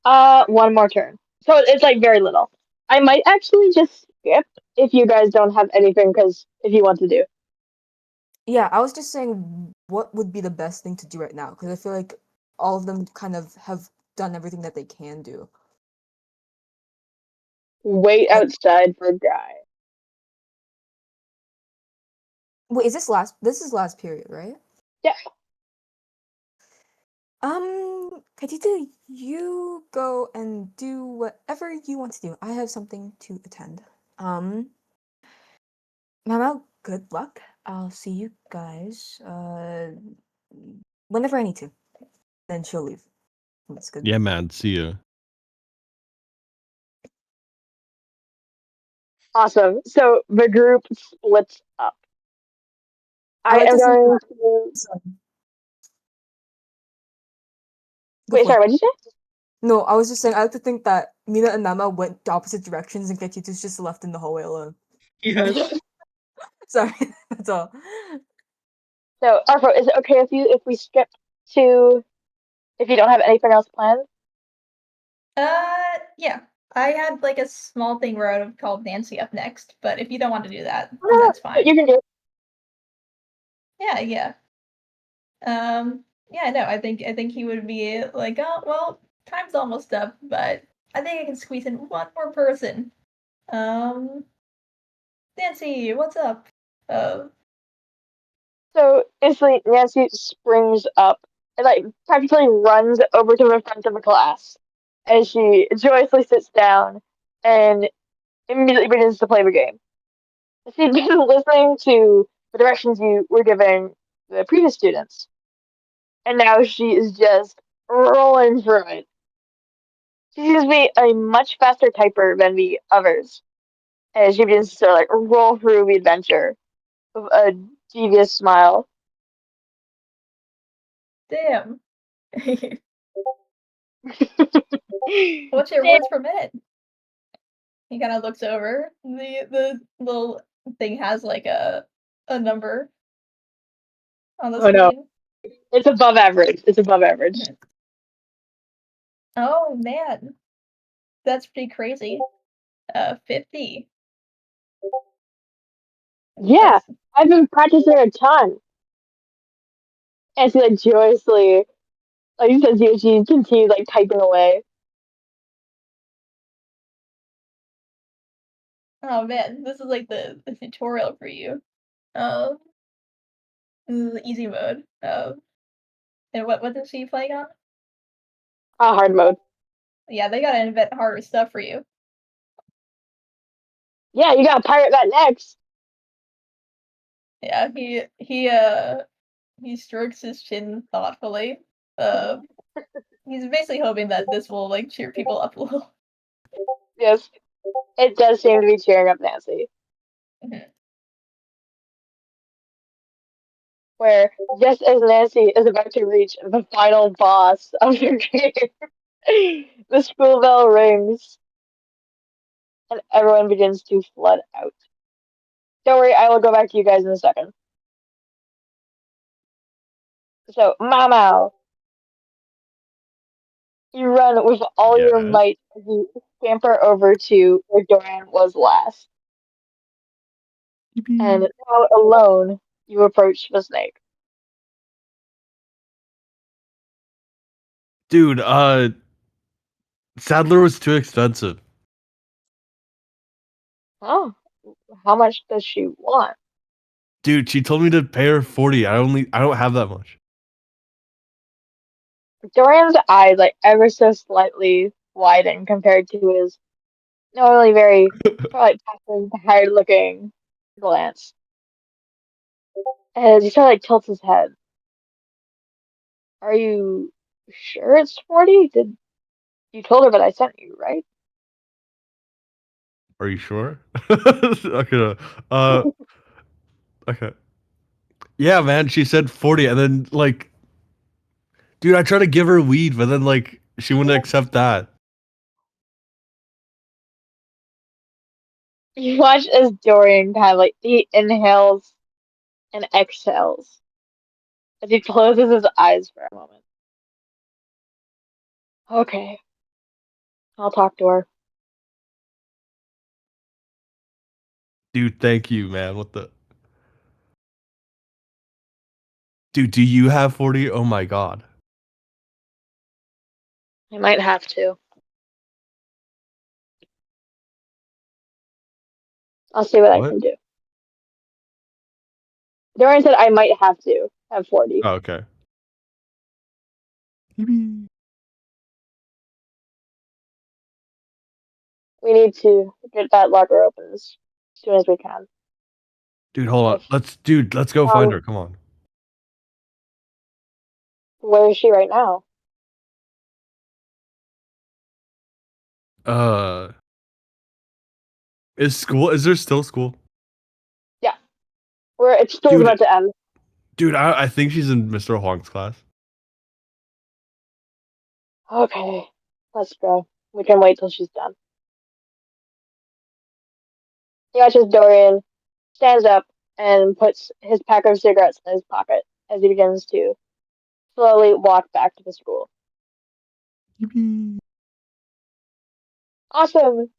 One more turn. So it's like very little. I might actually just skip if you guys don't have anything, because if you want to do. Yeah, I was just saying what would be the best thing to do right now, because I feel like all of them kind of have done everything that they can do. Wait Like, outside for a guy. wait, this is last period, right? Yeah. Katita, you go and do whatever you want to do. I have something to attend. Mama, good luck. I'll see you guys, whenever I need to. Then she'll leave. That's good. Yeah, man. See ya. Awesome. So the group splits up. I I like am to think going to. go Wait, for sorry, it. what did you say? No, I was just saying I like to think that Mina and Nama went the opposite directions and Ketitu's just left in the hallway alone. Yes. Sorry, that's all. So, Arfo, is it okay with you if we skip to, if you don't have anything else planned? Yeah. I had like a small thing where I would have called Nancy up next, but if you don't want to do that, No, that's but you fine. can do it. Yeah. Yeah, no, I think he would be like, oh well, time's almost up, but I think I can squeeze in one more person. Um, Nancy, what's up? Uh, So instantly, Nancy springs up and like practically runs over to the front of the class, and she joyously sits down and immediately begins to play the game. She'd been listening to the directions you were giving the previous students, and now she is just rolling through it. She seems to be a much faster typer than the others, and she begins to like roll through the adventure with a devious smile. damn. What's your Damn. words per minute? He kind of looks over. The little thing has like a number on the Oh no, screen. it's above average. It's above average. Oh man, that's pretty crazy. 50. Yeah, That's I've been practicing a ton. And she like joyously, like you said, she continues like typing away. oh man, this is like the tutorial for you. Um, this is the easy mode. And what is she playing on? Hard mode. Yeah, they gotta invent harder stuff for you. Yeah, you gotta pirate that next. Yeah, he strokes his chin thoughtfully. He's basically hoping that this will like cheer people up a little. Yes, it does seem to be cheering up Nancy. Mhm. where just as Nancy is about to reach the final boss of your game, the school bell rings and everyone begins to flood out. Don't worry, I will go back to you guys in a second. So, Mau, you run with all your Yes. might as you scamper over to where Dorian was last. And now alone, you approach the snake. Dude, Sadler was too expensive. Oh, how much does she want? Dude, she told me to pay her 40. I don't have that much. Dorian's eyes, like, ever so slightly widen compared to his normally very, probably passive, tired-looking glance. And he sort of, like, tilts his head. Are you sure it's 40? Did you told her that I sent you, right? Are you sure? Okay. Uh okay. Yeah, man, she said 40 and then like dude, I tried to give her weed, but then like she wouldn't accept that. You watch as Dorian kind of like he inhales and exhales as he closes his eyes for a moment. Okay, I'll talk to her. Dude, thank you, man. What the Dude, do you have 40? Oh my god. I might have to. I'll see what I What? can do. Dorian said I might have to have 40. Oh, okay. Dude, We need to get that locker open as soon as we can. hold on. If Let's go find her. Come on. where is she right now? Uh is there still school? Yeah, it's still Dude, about to end. I think she's in Mr. Huang's class. Okay, let's go. We can wait till she's done. He watches Dorian stands up and puts his pack of cigarettes in his pocket as he begins to slowly walk back to the school. Awesome.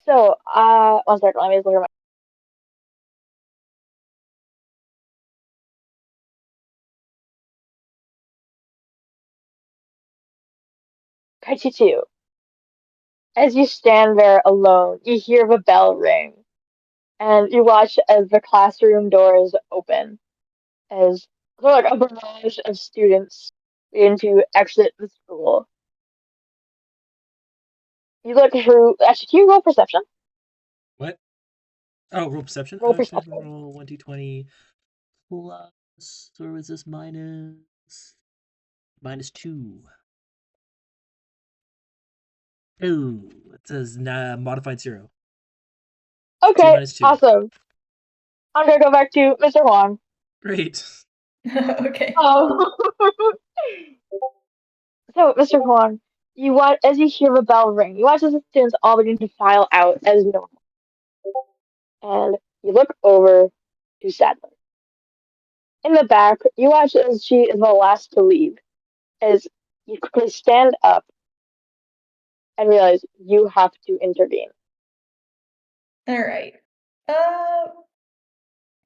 So, one second, let me just look at my Kachichu. As you stand there alone, you hear the bell ring, and you watch as the classroom doors open, as like a barrage of students begin to exit the school. You look through. Actually, can you roll perception? What? Oh, roll perception. Roll Just gonna perception. roll 1d20 plus, or was this minus 2? Oh, it says modified 0. 2 Okay, minus 2. awesome. I'm gonna go back to Mr. Huang. Great. Okay. Um, so, Mr. Huang, you watch as you hear the bell ring. You watch as the students all begin to file out as normal, and you look over to Sadler. In the back, you watch as she is the last to leave. As you quickly stand up and realize you have to intervene. All right. Uh,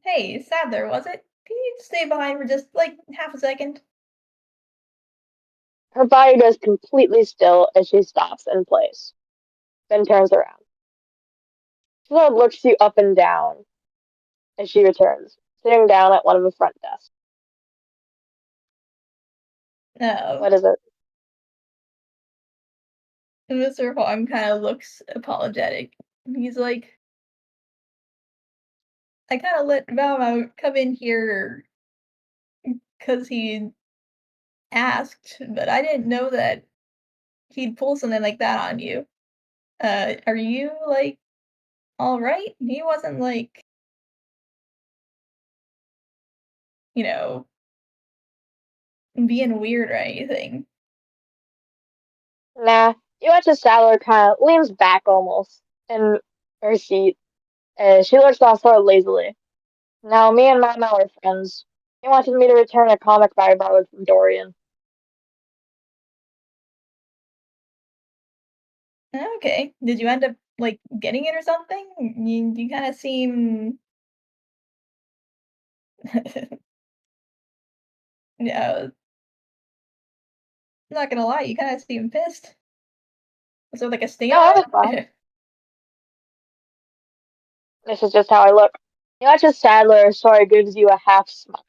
hey, Sadler, was it? Can you stay behind for just like half a second? Her body goes completely still as she stops in place, then turns around. She sort of looks you up and down as she returns, sitting down at one of the front desks. No. What is it? Mr. Huang kind of looks apologetic. He's like, I kind of let Mao come in here because he asked, but I didn't know that he'd pull something like that on you. Are you, like, alright? He wasn't, like, you know, being weird or anything. Nah. You watch as Sadler kind of leans back almost in her seat, as she looks off sort of lazily. Now, me and Mama are friends. He wanted me to return a comic I borrowed from Dorian. Okay. Did you end up, like, getting it or something? You kinda seem Yeah, I'm not gonna lie, you kinda seem pissed. Was there, like, a stain No, I on was fine. it? This is just how I look. You watch as Sadler sort of gives you a half smile.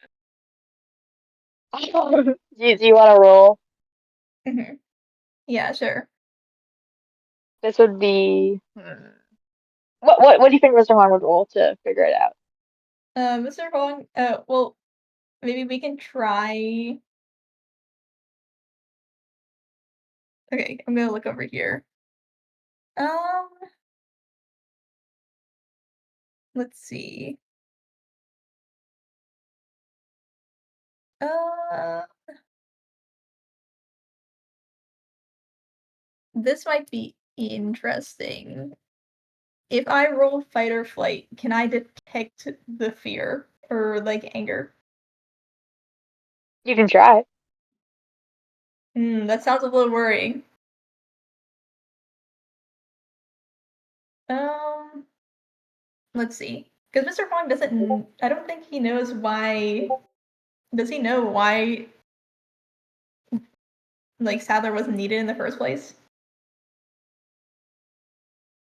Do you want to roll? Mhm. Yeah, sure. This would be. What do you think Mr. Hong would roll to figure it out? Mr. Huang, well, maybe we can try okay, I'm gonna look over here. Um, let's see. Uh, this might be interesting. If I roll fight or flight, can I detect the fear or, like, anger? You can try. That sounds a little worrying. Um, let's see. Because Mr. Huang doesn't I don't think he knows why does he know why, like, Sadler wasn't needed in the first place?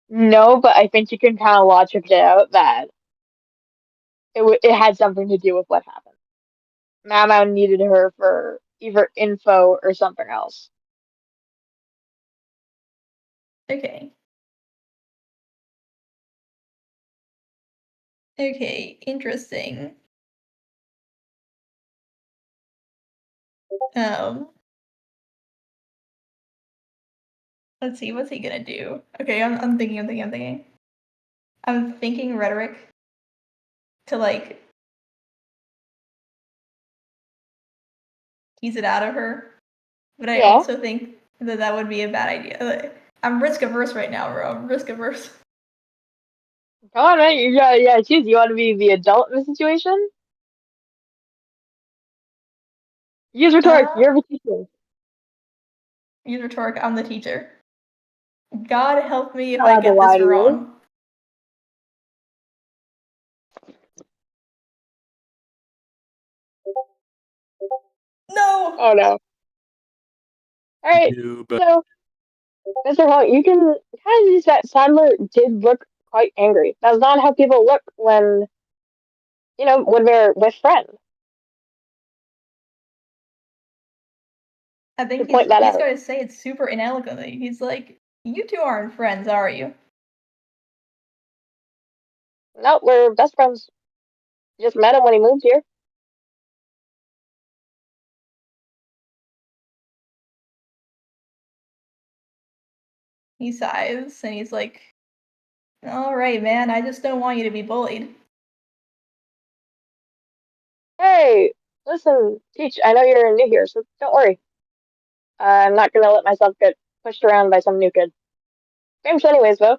No, but I think you can kind of logic it out that it had something to do with what happened. Mama needed her for either info or something else. Okay. Okay, interesting. Um, let's see, what's he gonna do? Okay, I'm thinking. I'm thinking rhetoric to, like, tease it out of her, but I Yeah. also think that that would be a bad idea. Like, I'm risk averse right now, bro. I'm risk averse. Come on, man. You gotta choose. You want to be the adult in the situation? Use rhetoric. Uh, You're the teacher. use rhetoric. I'm the teacher. God help me I'm if not I allowed to get lie this to you. wrong. No. Oh no. All right. You bet. So, Mr. Hall, you can kind of use that Sadler did look quite angry. That's not how people look when when they're with friends. I To think point that he's out. going to say it super inelegantly. He's like, "You two aren't friends, are you?" No, we're best friends. Just met him when he moved here. He sighs and he's like, "All right, man. I just don't want you to be bullied." Hey, listen, Teach. I know you're new here, so don't worry. I'm not gonna let myself get pushed around by some new kid. Thanks anyways, though.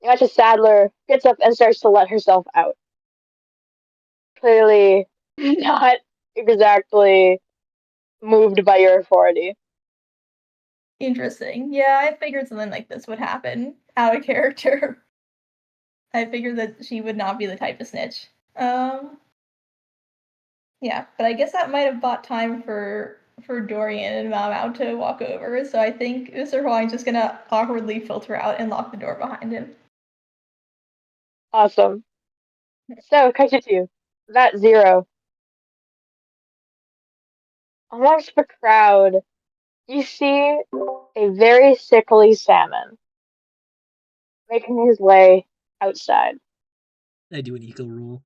You watch as Sadler gets up and starts to let herself out. Clearly not exactly moved by your authority. Interesting. Yeah, I figured something like this would happen out of character. I figured that she would not be the type to snitch. Yeah, but I guess that might have bought time for Dorian and Malamute to walk over. So I think Mr. Huang's just gonna awkwardly filter out and lock the door behind him. Awesome. So, Kaishitu, that zero. Amongst the crowd, you see a very sickly salmon making his way outside. I do an eco roll.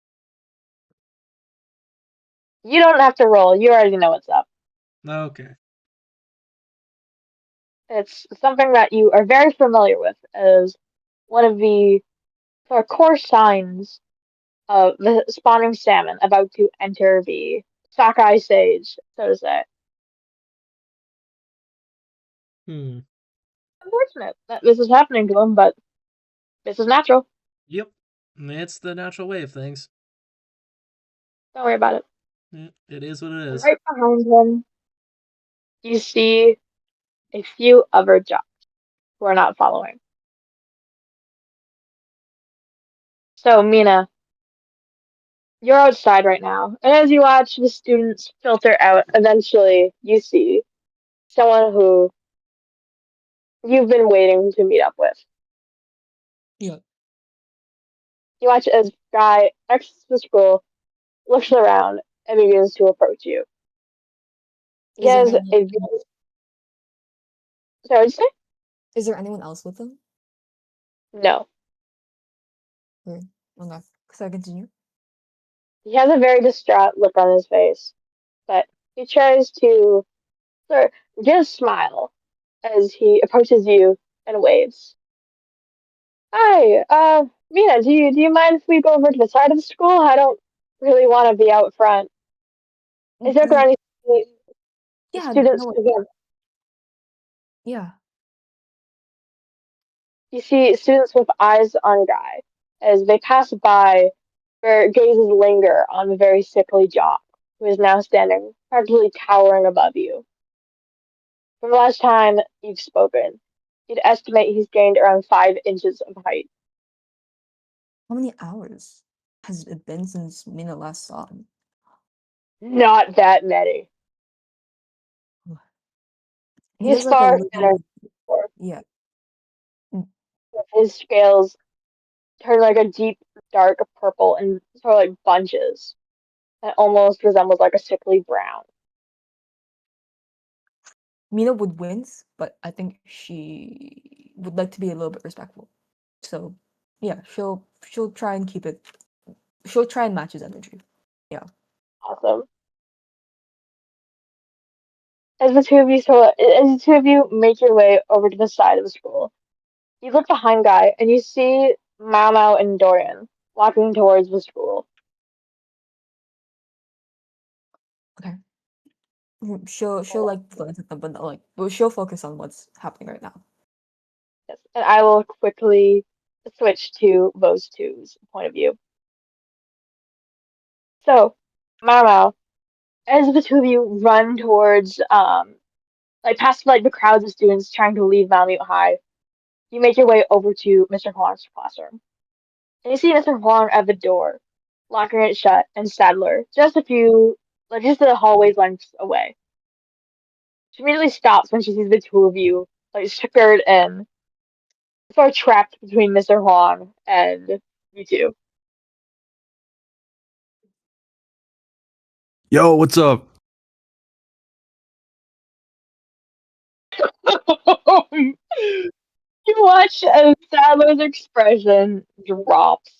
You don't have to roll, you already know what's up. Okay. It's something that you are very familiar with as one of the sort of core signs of the spawning salmon about to enter the sockeye stage, so to say. Hmm. Unfortunate that this is happening to him, but this is natural. Yep. It's the natural way of things. Don't worry about it. It is what it And is. right behind him, you see a few other jocks who are not following. So, Mina, you're outside right now, and as you watch the students filter out, eventually you see someone who you've been waiting to meet up with. Yeah. You watch as Guy exits the school, looks around, and begins to approach you. He Is there has anyone? a sorry, what'd you say? Is there anyone else with them? No. Or okay. So I continue. He has a very distraught look on his face, but he tries to sort of get a smile as he approaches you and waves. Hi, Mina, do you mind if we go over to the side of the school? I don't really want to be out front. Is there No. any Yeah. students? No. Yeah. You see students with eyes on Guy as they pass by, their gazes linger on the very sickly jock who is now standing practically towering above you. From the last time you've spoken, you'd estimate he's gained around 5 inches of height. How many hours has it been since Mina last saw him? Not that many. He He's has like a far thinner little. before. Yeah. Mm. His scales turn like a deep, dark purple and sort of like bunches that almost resembles like a sickly brown. Mina would wince, but I think she would like to be a little bit respectful. So, yeah, she'll try and keep it. She'll try and match his energy. Yeah. Awesome. As the two of you make your way over to the side of the school, you look behind Guy and you see Mau Mau and Dorian walking towards the school. Okay. She'll like glance at them, but not, like she'll focus on what's happening right now. Yes. And I will quickly switch to those two's point of view. So, Mau Mau, as the two of you run towards like past like the crowds of students trying to leave Malamute High, you make your way over to Mr. Huang's classroom. And you see Mr. Huang at the door, locking it shut, and Sadler just a hallway's length away. She immediately stops when she sees the two of you, like stickered and sort of trapped between Mr. Huang and you two. Yo, what's up? You watch as Sadler's expression drops.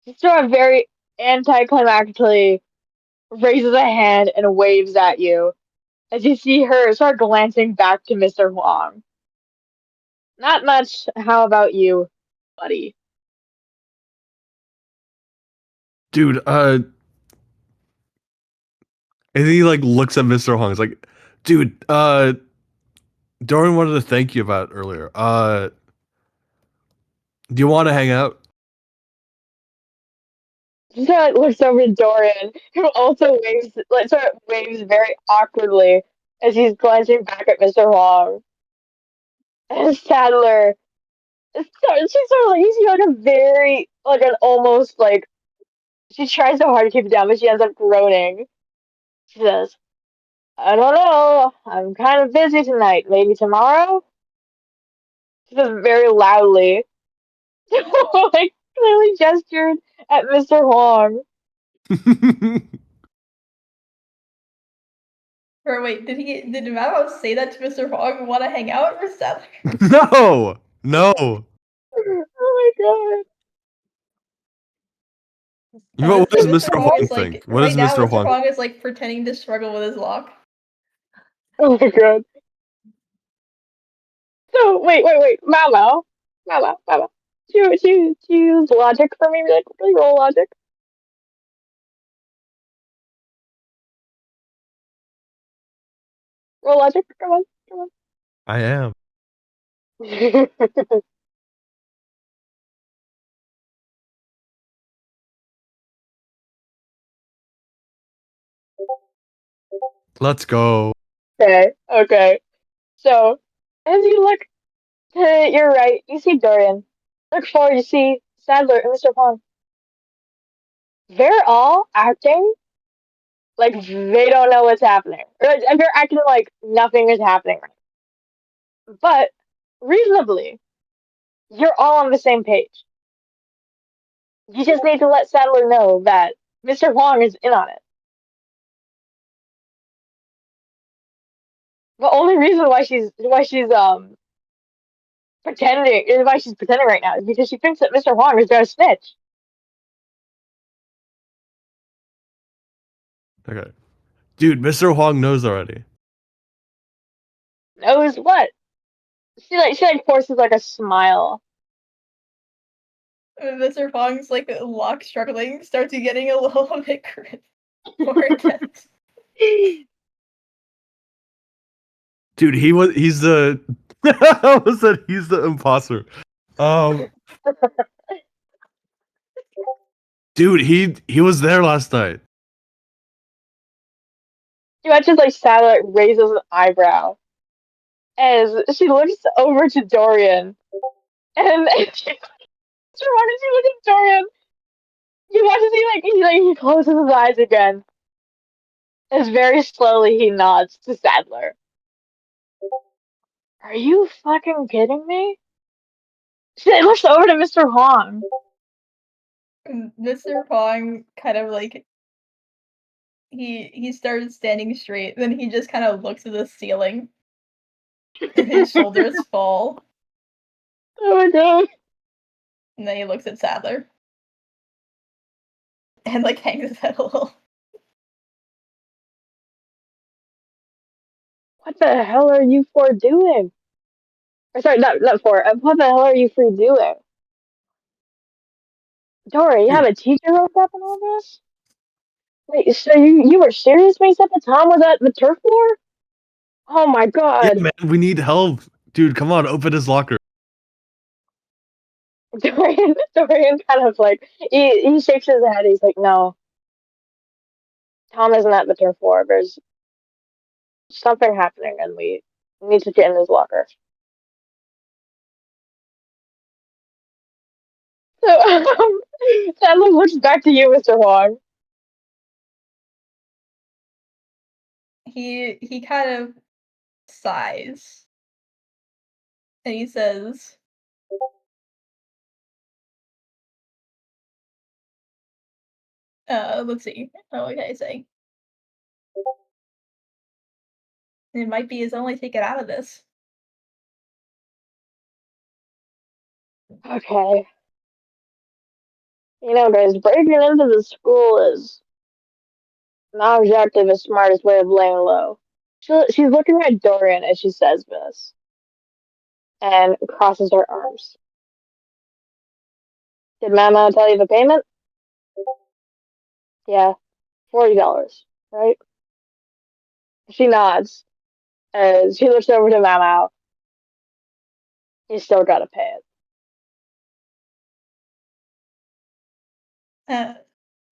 She sort of very anticlimactically raises a hand and waves at you as you see her start glancing back to Mr. Huang. Not much. How about you, buddy? Dude, and then he like looks at Mr. Hong. He's like, dude, Dorian wanted to thank you about earlier. Do you want to hang out? She sort of looks over to Dorian, who also waves, like, sort of waves very awkwardly as he's glancing back at Mr. Huang. And Sadler, she's sort of like, you see like a very, like an almost like, she tries so hard to keep it down, but she ends up groaning. She says, I don't know, I'm kind of busy tonight, maybe tomorrow? She says very loudly, like clearly gestured at Mr. Huang. Or wait, did Mamo say that to Mr. Hog and want to hang out or Sadler? No, no. Oh my What So does Mr. Mr. Hong Huang is think? like What does right now. Mr. Mr. Huang? Hong is like pretending to struggle with his lock. god. Oh my god. So wait, Mama. Choose logic for me, really roll logic. Roll logic, come on. I am. Let's go. Okay. So, as you look to your right, you see Dorian. Look forward, you see Sadler and Mr. Pong. They're all acting like they don't know what's happening. And they're acting like nothing is happening right. But reasonably, you're all on the same page. You just need to let Sadler know that Mr. Huang is in on it. The only reason why she's pretending right now is because she thinks that Mr. Huang is gonna snitch. Okay. Dude, Mr. Huang knows already. Knows what? She forces like a smile. Mr. Fong's like lock struggling starts getting a little bit more intense. Dude, he's the I almost said he's the imposter. Dude, he was there last night. She watches like Sadler raises an eyebrow as she looks over to Dorian, and she wanted to look at Dorian. You watch as he closes his eyes again, as very slowly he nods to Sadler. Are you fucking kidding me? She looks over to Mr. Huang. Mr. Fong kind of like he started standing straight, then he just kind of looks at the ceiling, and his shoulders fall, Oh my god. and then he looks at Sadler, and like hangs his head a little. What the hell are you four doing? Or sorry, not four. What the hell are you three doing? Dory, you have a teacher hooked up in all this? Wait, so you were serious when you said that Tom was at the turf war? Oh my Yeah, god. man, we need help. Dude, come on, open his locker. Dorian kind of like he shakes his head. He's like, no, Tom isn't at the turf war. There's something happening, and we need to get in his locker. So Sadler looks back to you, Mr. Huang. He kind of sighs, and he says, let's see. Oh, what can I say? It might be his only ticket out of this. Okay. You know, guys, breaking into the school is not exactly the smartest way of laying low. She's looking at Dorian as she says this and crosses her arms. Did Mama tell you the payment? Yeah, $40, right? She nods as she looks over to Mama. You still gotta pay it.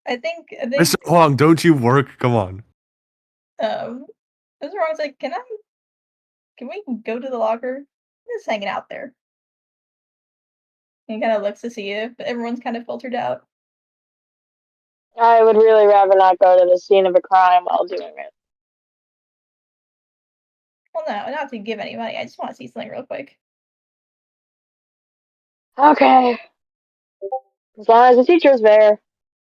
I think Mr. Huang, don't you work? Come on. Mr. Wrong's like, can we go to the locker? I'm just hanging out there. And he kind of looks to see if everyone's kind of filtered out. I would really rather not go to the scene of a crime while doing it. Well, no, not to give any money. I just want to see something real quick. Okay. As long as the teacher's there.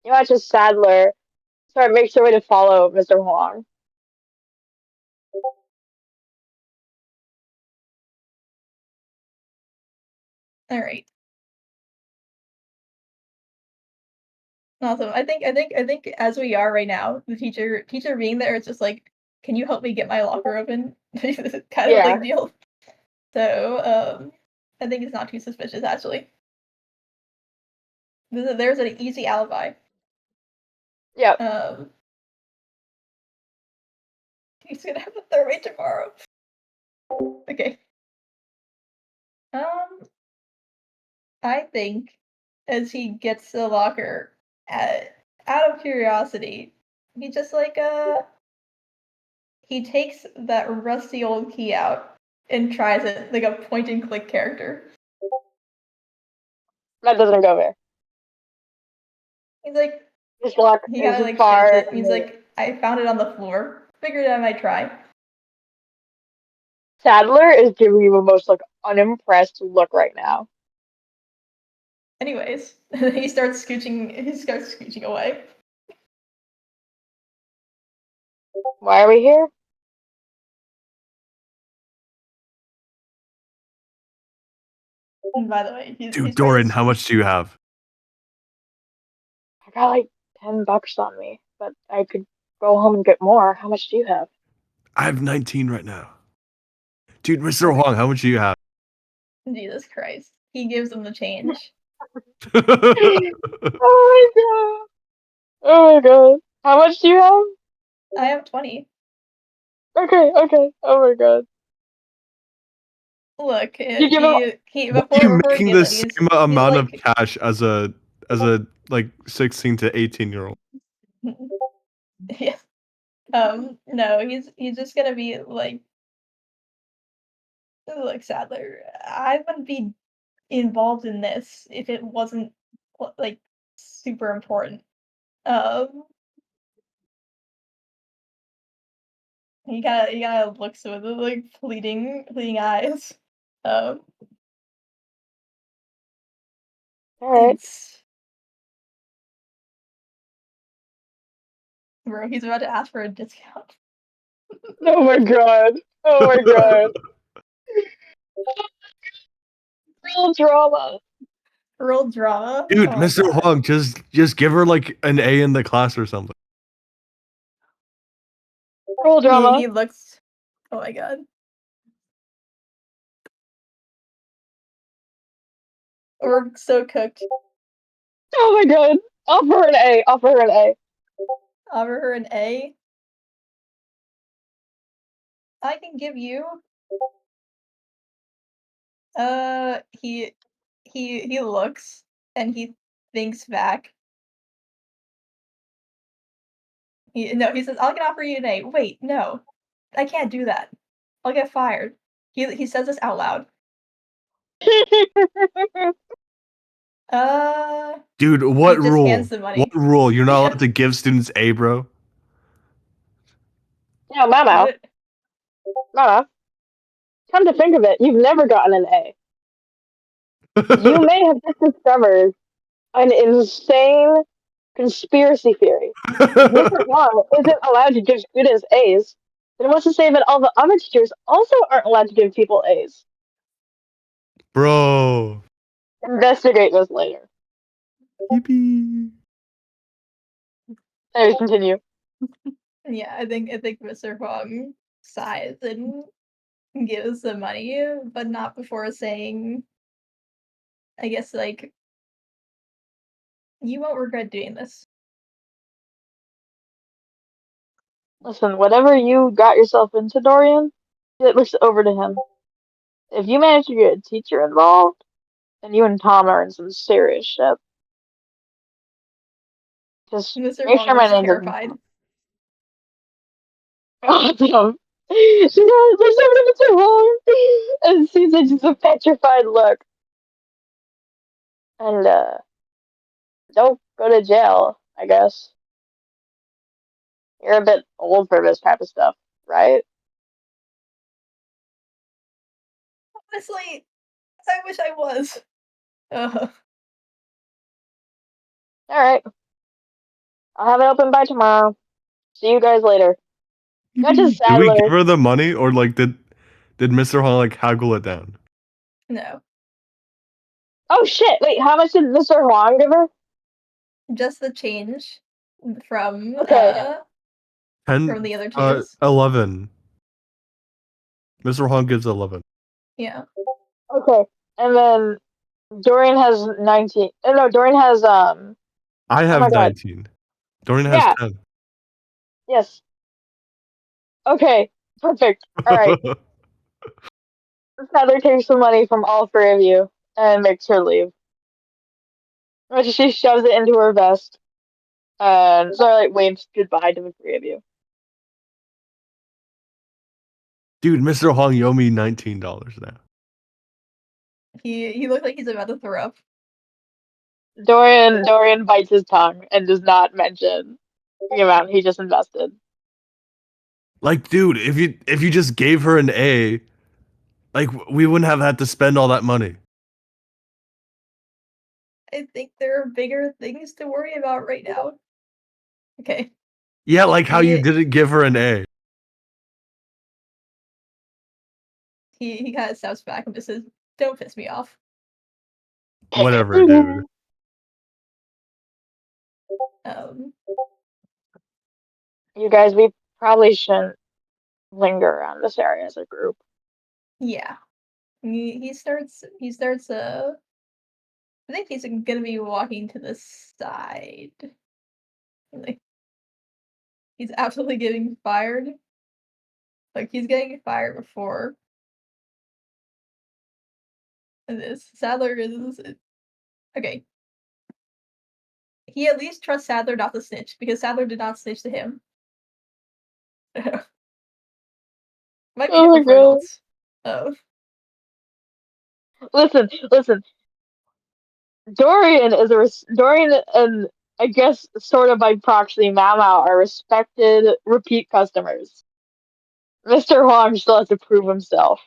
You watch as Sadler makes her way to follow Mr. Huang. All right. Awesome. I think as we are right now, the teacher being there, it's just like, can you help me get my locker open? Kind of Yeah. big deal. So, I think it's not too suspicious, actually. There's an easy alibi. Yep. He's gonna have a third rate tomorrow. Okay. I think as he gets to the locker, out of curiosity, he just he takes that rusty old key out and tries it like a point and click character. That doesn't go there. He's like, This lock he kind is of like far. shakes it. He's like, I found it on the floor. Figured I might try. Sadler is giving you a most like unimpressed look right now. Anyways, he starts scooching away. Why are we here? And by the way, Dude, he's Doran, trying how much do you have? I got like $10 on me, but I could go home and get more. How much do you have? I have 19 right now. Dude, Mr. Huang, how much do you have? Jesus Christ. He gives him the change. Oh my god. Oh my god. How much do you have? I have 20. Okay, okay. Oh my god. Look, You give him he Why are you before he making gives the it, same amount of like, cash as a like 16 to 18-year-old? yeah. No, he's just gonna be like, look, Sadler, I wouldn't be involved in this if it wasn't like super important. Um, he kind of looks with like pleading eyes. Um, Alright. it's bro. He's about to ask for a discount. Oh my god. Oh my god. Real drama. Real drama. Dude, Oh my Mr. god. Huang, just give her like an A in the class or something. Real drama. He looks. Oh my god. We're so cooked. Oh my god. Offer her an A. Offer her an A. Offer her an A. I can give you. He looks and he thinks back. He says, "I can offer you an A." Wait, no, I can't do that. I'll get fired. He says this out loud. Dude, He what just rule? hands the What money. rule? You're not allowed to give students A, bro. Yeah, Mama. Mama. Come to think of it, you've never gotten an A. You may have just discovered an insane conspiracy theory. If Mr. Huang isn't allowed to give students A's, then what's to say that all the other teachers also aren't allowed to give people A's? Bro. Investigate this later. Yippee. Anyways, continue. Yeah, I think Mr. Huang sighs and gives the money, but not before saying, I guess, like, you won't regret doing this. Listen, whatever you got yourself into, Dorian, it looks over to him. If you manage to get a teacher involved, then you and Tom are in some serious shit. Just Mr. make Huang sure my looks name doesn't terrified. come. Oh, damn. There's something Mr. Huang. And sees it just a petrified look. And, don't go to jail, I guess. You're a bit old for this type of stuff, right? Honestly, I wish I was. Alright. I'll have it open by tomorrow. See you guys later. Go to Did we give Sadler. her the money, or like did Mr. Huang like haggle it down? No, Oh shit, wait, how much did Mr. Huang give her? just the change from Okay. 10, from the other teachers. 11. Mr. Huang gives 11. Yeah. Okay, and then Dorian has 19. No, Dorian has I Oh have my god. 19. Dorian has Yeah. 10. Yes. Okay. Perfect. All right. Heather takes some money from all three of you and makes her leave. Which she shoves it into her vest and sort of waves goodbye to the three of you. Dude, Mr. Hong, you owe me $19 now. He looks like he's about to throw up. Dorian bites his tongue and does not mention the amount he just invested. Like, dude, if you just gave her an A, like we wouldn't have had to spend all that money. I think there are bigger things to worry about right now. Okay. Yeah, like how you He didn't give her an A. he kind of steps back and just says, "Don't piss me off." Whatever, dude. Um, You guys, we probably shouldn't linger around this area as a group. yeah. He starts I think he's gonna be walking to the side. Like, he's absolutely getting fired. Like, he's getting fired before this. Sadler is okay. He at least trusts Sadler not to snitch because Sadler did not snitch to him. Might be Oh my different for god. adults. Oh, Listen. Dorian and I guess sort of by proxy, Mao are respected repeat customers. Mr. Huang still has to prove himself.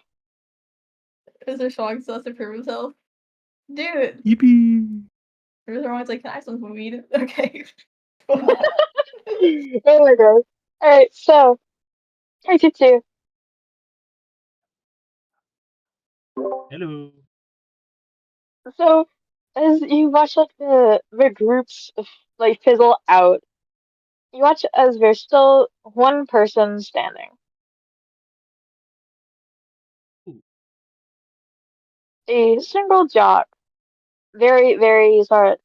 Mr. Schwong still has to prove himself. Dude, Yippee. Mr. Schwong's like, can I have some weed? Okay. Oh my god. Alright, so, take it two. Hello. So, as you watch like the groups like fizzle out, you watch as there's still one person standing. Ooh. A single jock, very sort of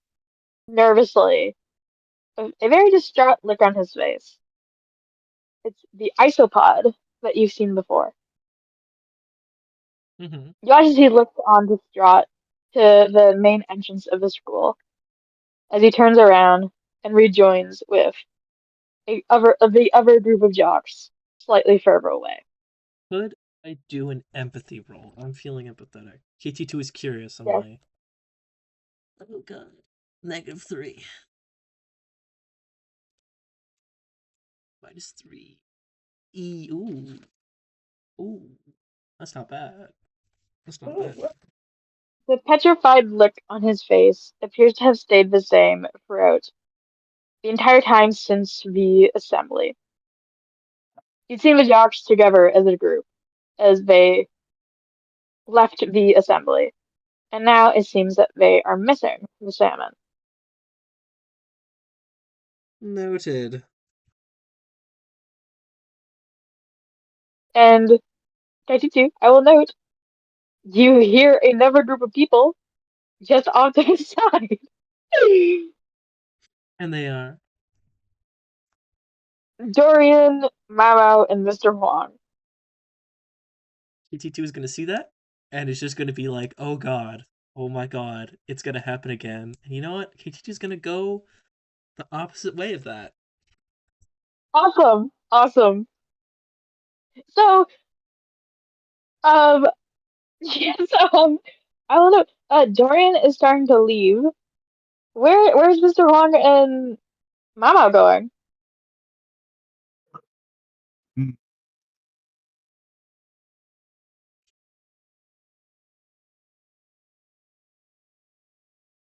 nervously, a very distraught look on his face. It's the isopod that you've seen before. Mm-hmm. You watch as he looks on distraught to the main entrance of the school as he turns around and rejoins with the other group of jocks slightly further away. Could I do an empathy roll? I'm feeling empathetic. KT2 is curious. I'm Yes. like, oh god. -3. -3. Ooh. Ooh. That's not bad. That's not bad. Ooh. The petrified look on his face appears to have stayed the same throughout the entire time since the assembly. You'd seen the jocks together as a group as they left the assembly, and now it seems that they are missing the salmon. Noted. And 92, I will note, you hear another group of people just off to the side. And they are. Dorian, Mao, and Mr. Huang. KT2 is gonna see that, and it's just gonna be like, oh god. Oh my god. It's gonna happen again. And you know what? KT2 is gonna go the opposite way of that. Awesome. So, um, yes, I don't know. Dorian is starting to leave. Where's Mr. Huang and Mama going? Mm.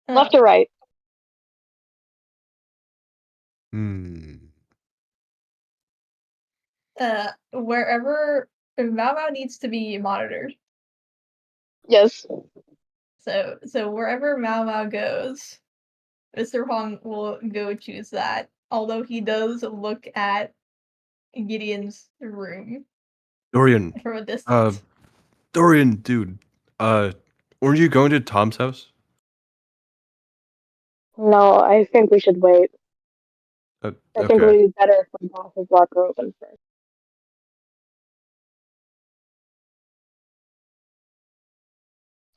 Left or Um, right? Hmm. wherever Mao needs to be monitored. Yes. So wherever Mao goes, Mr. Huang will go choose that. Although he does look at Gideon's room Dorian, from a uh, distance. Dorian, dude, weren't you going to Tom's house? No, I think we should wait. I think it would Okay. be better if we got his locker open first.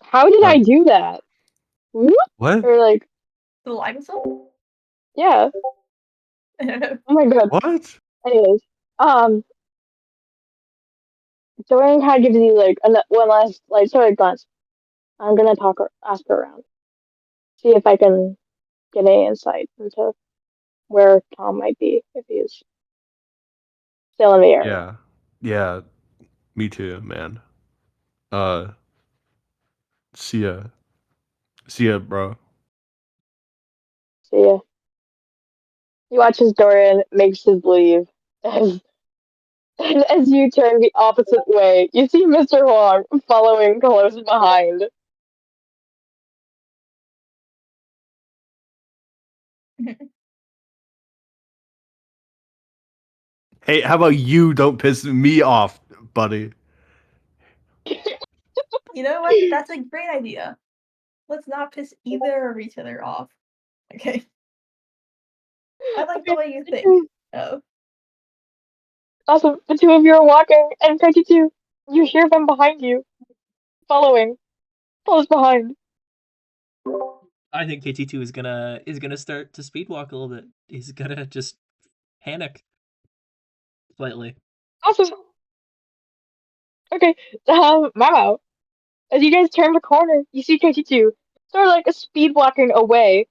How did I do that? Whoop? What? Or like, The lime salt? yeah. I don't know. Oh my god. What? Anyways, um, Dorian kind of gives you like one last like sort of glance. I'm gonna ask around, see if I can get any insight into where Tom might be if he's still in the area. Yeah. Yeah. Me too, man. Uh, see ya. See ya, bro. See ya. He watches Dorian makes his leave. As, and as you turn the opposite way, you see Mr. Huang following close behind. Hey, how about you don't piss me off, buddy? You know what? That's a great idea. Let's not piss either of each other off. Okay. I like the Okay, way you the think. two, Oh. awesome. The two of you are walking, and 52, you hear them behind you, following, close behind. I think KT2 is gonna start to speedwalk a little bit. He's gonna just panic slightly. Awesome. Okay, Mamo. As you guys turn the corner, you see 22, sort of like a speed walking away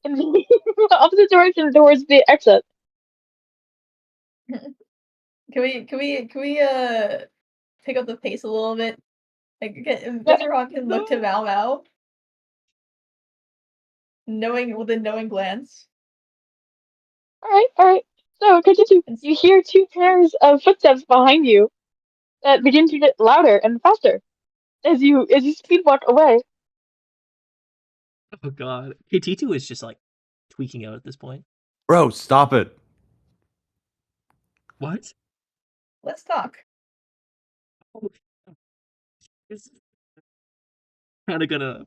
in the opposite direction towards the exit. Can we pick up the pace a little bit? Like Yeah, Mr. Hawk can look to No. Mao Mao, knowing with a knowing glance. alright. So, 22, And you hear two pairs of footsteps behind you that begin to get louder and faster as you speed walk away. Oh god. KT2 is just like tweaking out at this point. Bro, stop it. What? let's talk. Oh, it's kind of gonna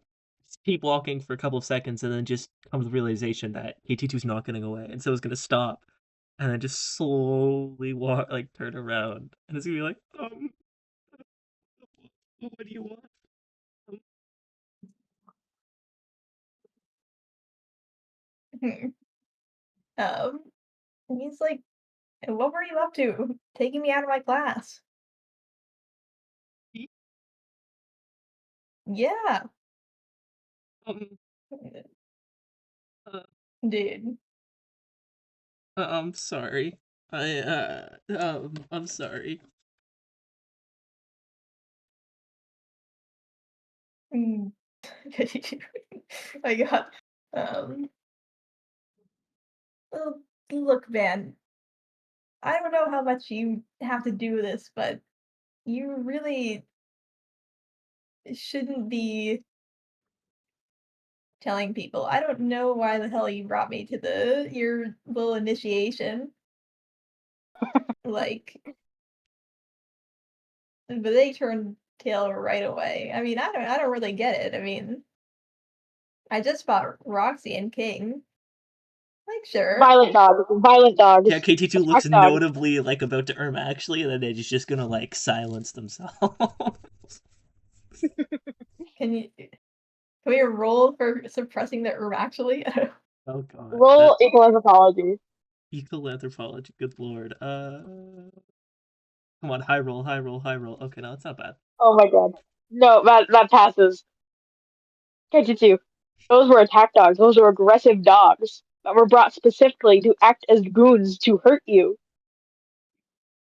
keep walking for a couple of seconds and then just comes the realization that KT2's not getting away, and so it's gonna stop and then just slowly walk, like turn around, and it's gonna be like, what do you want? um, he's like, "What were you up to? Taking me out of my class?" Yeah, Um, uh, dude. I'm sorry. I'm sorry. Mm. My God. Um, well, look, man. I don't know how much you have to do with this, but you really shouldn't be telling people. I don't know why the hell you brought me to the your little initiation. Like, but they turned tail right away. I mean, I don't really get it. I mean, I just fought Roxy and King. Like, sure. Violent Yeah, dogs, KT2 looks attack dogs. notably like about to actually, and then they're just gonna like silence themselves. Can we roll for suppressing the actually? Oh god. Roll equal anthropology. Eco anthropology, good lord. Come on, high roll, high roll, high roll. Okay, no, it's not bad. Oh my god. No, that passes. 22. Those were attack dogs. Those were aggressive dogs that were brought specifically to act as goons to hurt you.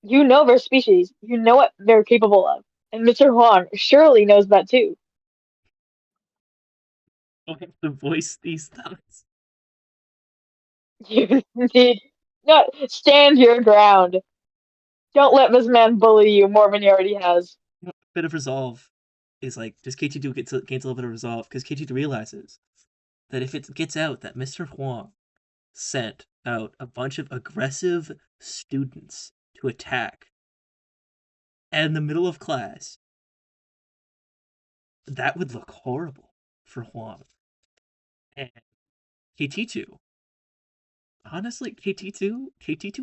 You know their species. You know what they're capable of. And Mr. Huang surely knows that too. I have to voice these thoughts. You need not stand your ground. Don't let this man bully you more than he already has. Bit of resolve is like, does KT2 gains a little bit of resolve? Because KT2 realizes that if it gets out that Mr. Huang sent out a bunch of aggressive students to attack in the middle of class, that would look horrible for Huang. And KT2, honestly, KT2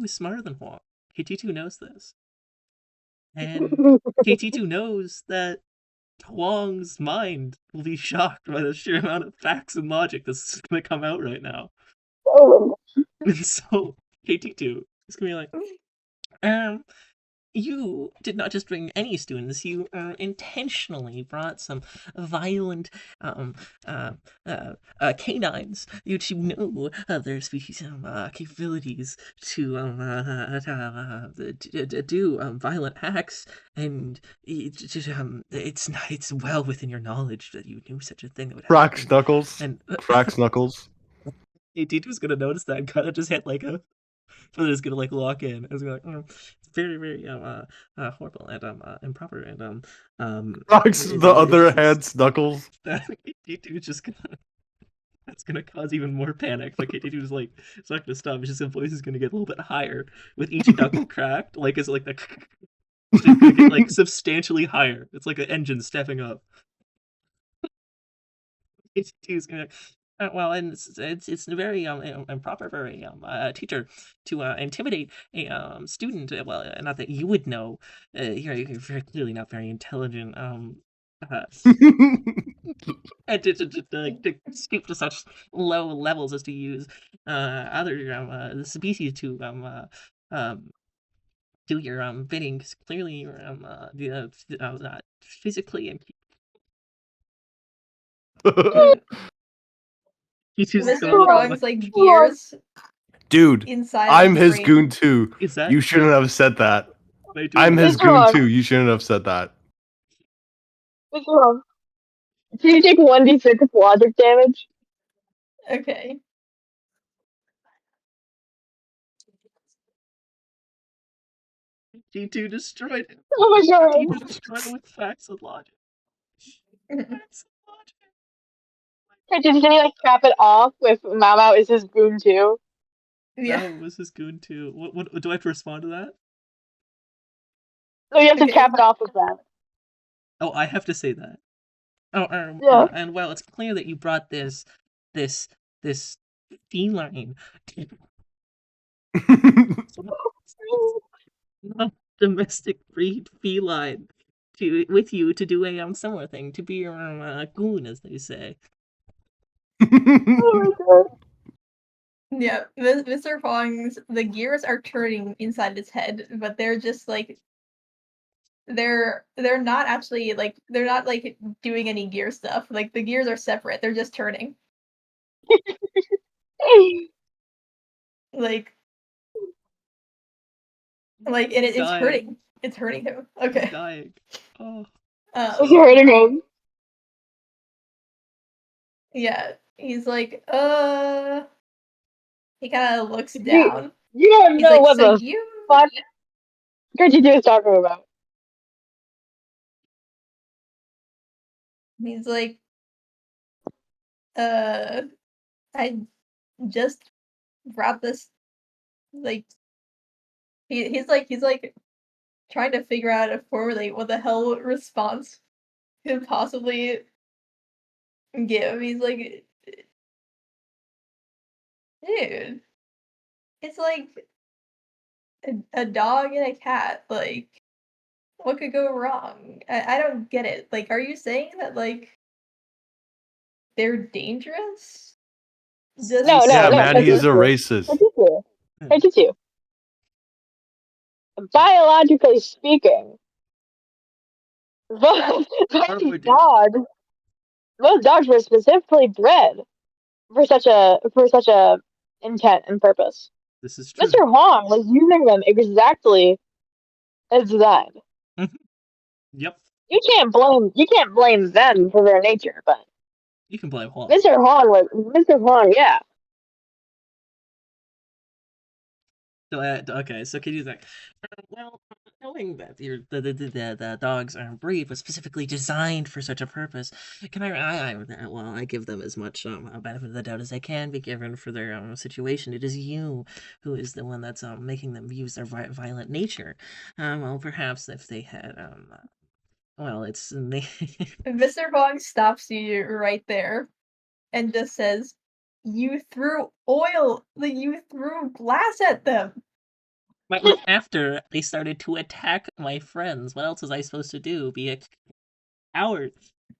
is smarter than Huang. KT2 knows this. And KT2 knows that Huang's mind will be shocked by the sheer amount of facts and logic that's going to come out right now. Oh, And so KT2 is going to be like, you did not just bring any students, you intentionally brought some violent canines, which you know their species capabilities to do violent acts, and it's well within your knowledge that you knew such a thing that would happen. Cracks knuckles. And Cracks knuckles. KT2 was going to notice that and kind of just hit like a but it's gonna like lock in. It's gonna it's very very horrible and improper and Cracks the other hand's knuckles. KT2 is just gonna that's gonna cause even more panic. Like KT2 is like it's not gonna stop. It's just his voice is gonna get a little bit higher with each knuckle cracked. Like it's like the it's gonna get like substantially higher. It's like an engine stepping up. KT2 is gonna well, and it's very improper for a teacher to intimidate a student. Well, not that you would know. You're very clearly not very intelligent. And to stoop to such low levels as to use other the species to do your bidding. 'Cause clearly, you're not physically and he's just gonna Mr. look Wrong's like gears Dude, inside I'm his his brain. goon too. Is that You shouldn't have said that. what I do? I'm his Mr. goon Wrong. too. You shouldn't have said that. Mr. Wrong. Do you take 1d6 logic damage? Okay. G2 destroyed it. Oh my god. G2 destroyed it with facts and logic. Facts and logic. Hey, did he like cap it off with Mao is his goon too? Yeah. That was his goon too. What do I have to respond to that? So you have to Okay. cap it off with that. Oh, I have to say that. Oh, Yeah. and well, it's clear that you brought this feline, domestic breed feline, with you to do a similar thing, to be your goon, as they say. Oh my god. Yeah, Mr. Fong's the gears are turning inside his head, but they're just like they're not actually like they're not like doing any gear stuff. Like the gears are separate. They're just turning. Like and it's Dying. hurting. It's hurting him. He's Okay. dying. Oh. It's hurting him. Yeah. He's like, he kind of looks You- down. You don't He's know like, what so the you fuck KT2 is talking about. He's like, I just brought this like he's like trying to figure out how to formulate what the hell response could possibly give. He's like, dude, it's like a dog and a cat. Like, what could go wrong? I don't get it. Like, are you saying that like they're dangerous? Just No, Yeah, no, man, he's a KT2. racist. KT2. KT2. Biologically speaking, most dogs, most dogs were specifically bred for such a intent and purpose. This is true. Mr. Huang was using them exactly as that. Yep. You can't blame them for their nature, but You can blame Huang. Mr. Huang, yeah. Okay, so can you think? Well, knowing that the dogs aren't breed, but specifically designed for such a purpose, can I give them as much a benefit of the doubt as I can be given for their situation. It is you who is the one that's making them use their violent nature. Well, perhaps if they had well, it's they. Mr. Hong stops you right there and just says, "You threw oil, like you threw glass at them." But was after they started to attack my friends. What else was I supposed to do? Be a coward?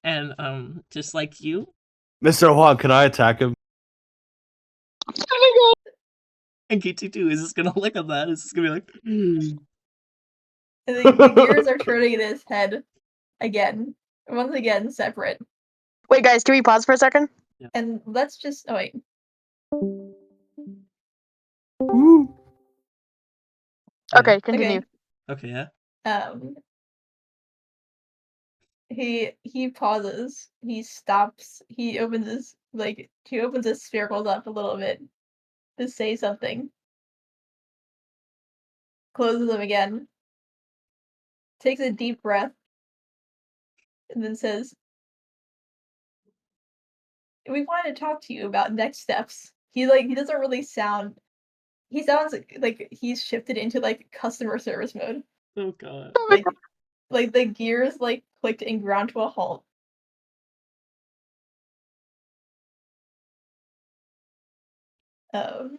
And just like you Mr. Huang, can I attack him? and KT2, is this gonna look at that? Is this gonna be like And the gears are turning in his head again, once again separate. Wait, guys, can we pause for a second? And let's just wait. Woo. Yeah. Okay, continue. Okay, yeah. He pauses. He stops. He opens his sphericals up a little bit to say something. Closes them again. Takes a deep breath. And then says, "We wanted to talk to you about next steps." He doesn't really sound. He sounds like he's shifted into like customer service mode. Oh god. Like the gears clicked and ground to a halt. Um,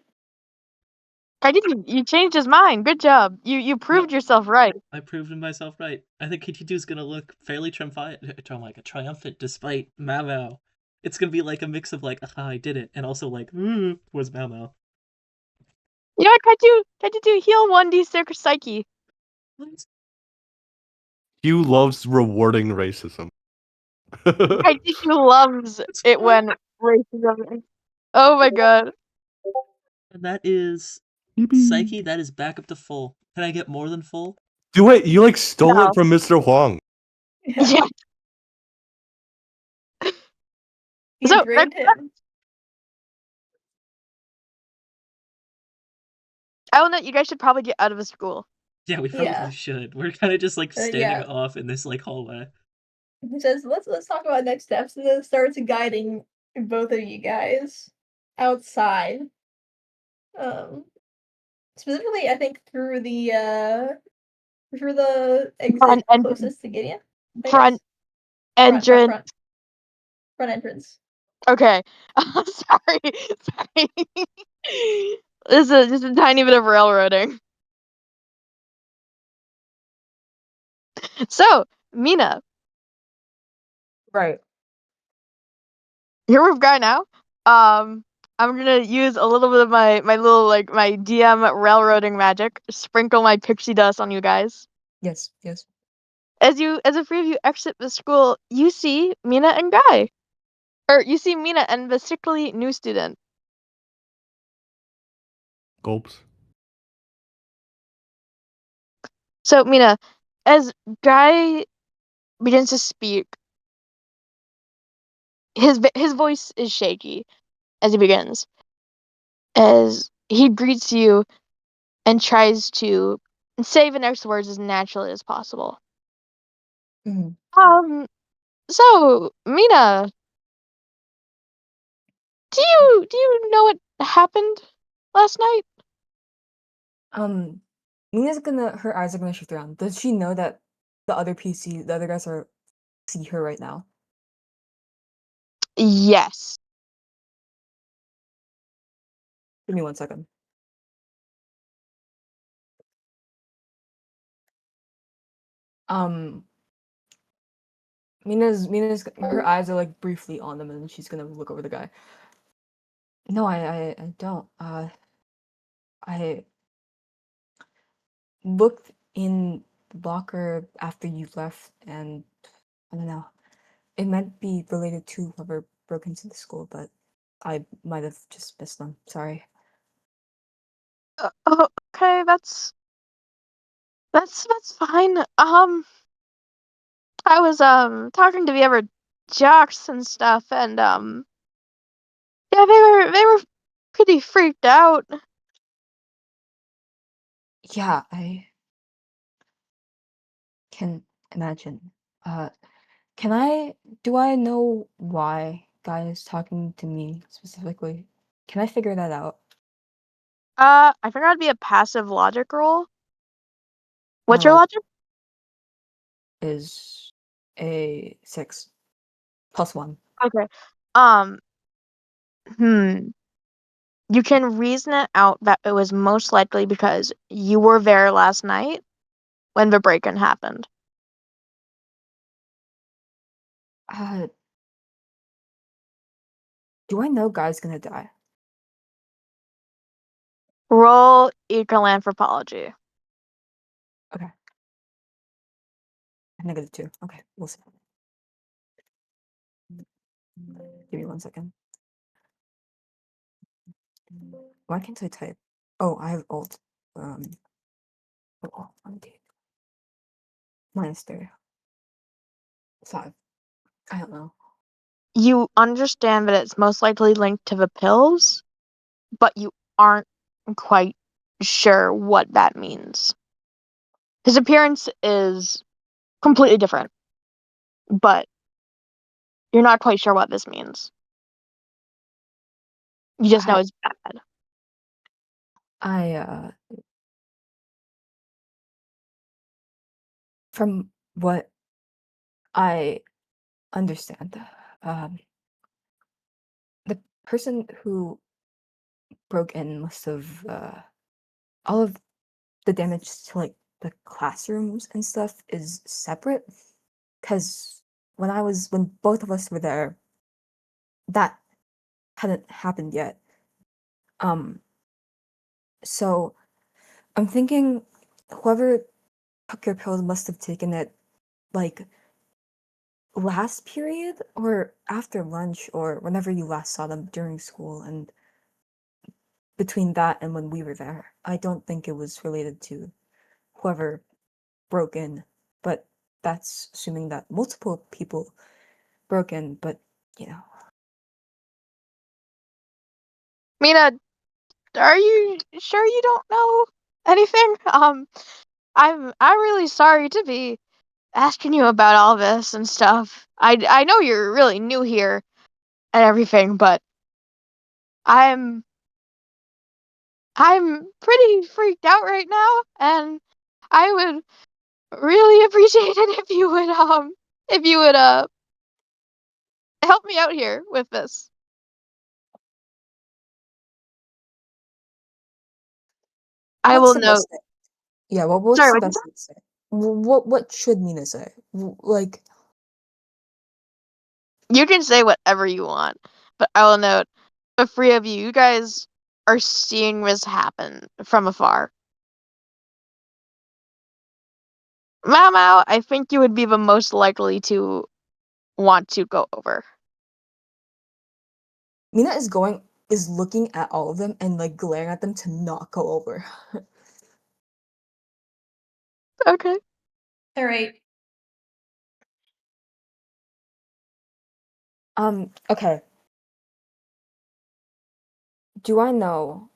I didn't. You changed his mind. Good job. You proved yourself right. I proved myself right. I think KT2 is gonna look fairly triumphant despite Mao Mao. It's gonna be like a mix of like, aha, I did it, and also like, was Mao Mao. You know what? Can you do heal 1d6 psyche? Hugh loves rewarding racism. I think he loves it when racism. Oh my god. And that is Psyche, that is back up to full. Can I get more than full? Do it. You like stole No. it from Mr. Huang. Yeah. he So, drained him. I will note you guys should probably get out of the school. Yeah, we probably Yeah. should. We're kind of just like standing Yeah. off in this like hallway. He says, "Let's talk about next steps," and then starts guiding both of you guys outside. Specifically, I think through the exit Front entrance. closest to Gideon. I Front guess. entrance. Front entrance. Okay. Sorry. Sorry. This is just a tiny bit of railroading. So, Mina, Right. you're with Guy now. I'm gonna use a little bit of my little my DM railroading magic, sprinkle my pixie dust on you guys. Yes. Yes. As the three of you exit the school, you see Mina and Guy. Or you see Mina and the sickly new student. Gulps. So, Mina, as Guy begins to speak, his voice is shaky as he begins. As he greets you and tries to say the next words as naturally as possible. Mhm. So, Mina, do you know what happened last night? Her eyes are gonna shift around. Does she know that the other guys see her right now? Yes. Give me 1 second. Um, Mina's her eyes are like briefly on them, and then she's gonna look over the guy. No, I don't. I looked in the locker after you left, and I don't know. It might be related to whoever broke into the school, but I might have just missed them. Sorry. Okay, that's fine. I was talking to the other jocks and stuff, and yeah, they were pretty freaked out. Yeah, I can imagine. Do I know why Guy is talking to me specifically? Can I figure that out? I figured it'd be a passive logic roll. My What's your logic logic? is a 6 plus 1. Okay. Hmm. You can reason it out that it was most likely because you were there last night when the break-in happened. Uh, do I know Guy's gonna die? Roll ecolanthropology. Okay. -2. Okay, we'll see. Give me 1 second. Why can't I type? Oh, I have Alt. Okay. -3. 5. I don't know. You understand that it's most likely linked to the pills, but you aren't quite sure what that means. His appearance is completely different, but you're not quite sure what this means. You just know I it's bad. I from what I understand, um, the person who broke in must have all of the damage to like the classrooms and stuff is separate. Because when both of us were there, that hadn't happened yet. Um, so I'm thinking whoever took your pills must have taken it like last period or after lunch or whenever you last saw them during school and between that and when we were there. I don't think it was related to whoever broke in, but that's assuming that multiple people broke in, but you know. Mina, are you sure you don't know anything? I'm really sorry to be asking you about all this and stuff. I know you're really new here and everything, but I'm I'm pretty freaked out right now, and I would really appreciate it if you would help me out here with this. I What's will the note. best thing? Yeah, well, Sorry, what's the what you best said? thing to say? What should Mina say? Like, You can say whatever you want, but I will note the three of you guys are seeing this happen from afar. Mao Mao, I think you would be the most likely to want to go over. Mina is looking at all of them and like glaring at them to not go over. Okay. All right. Okay. Do I know?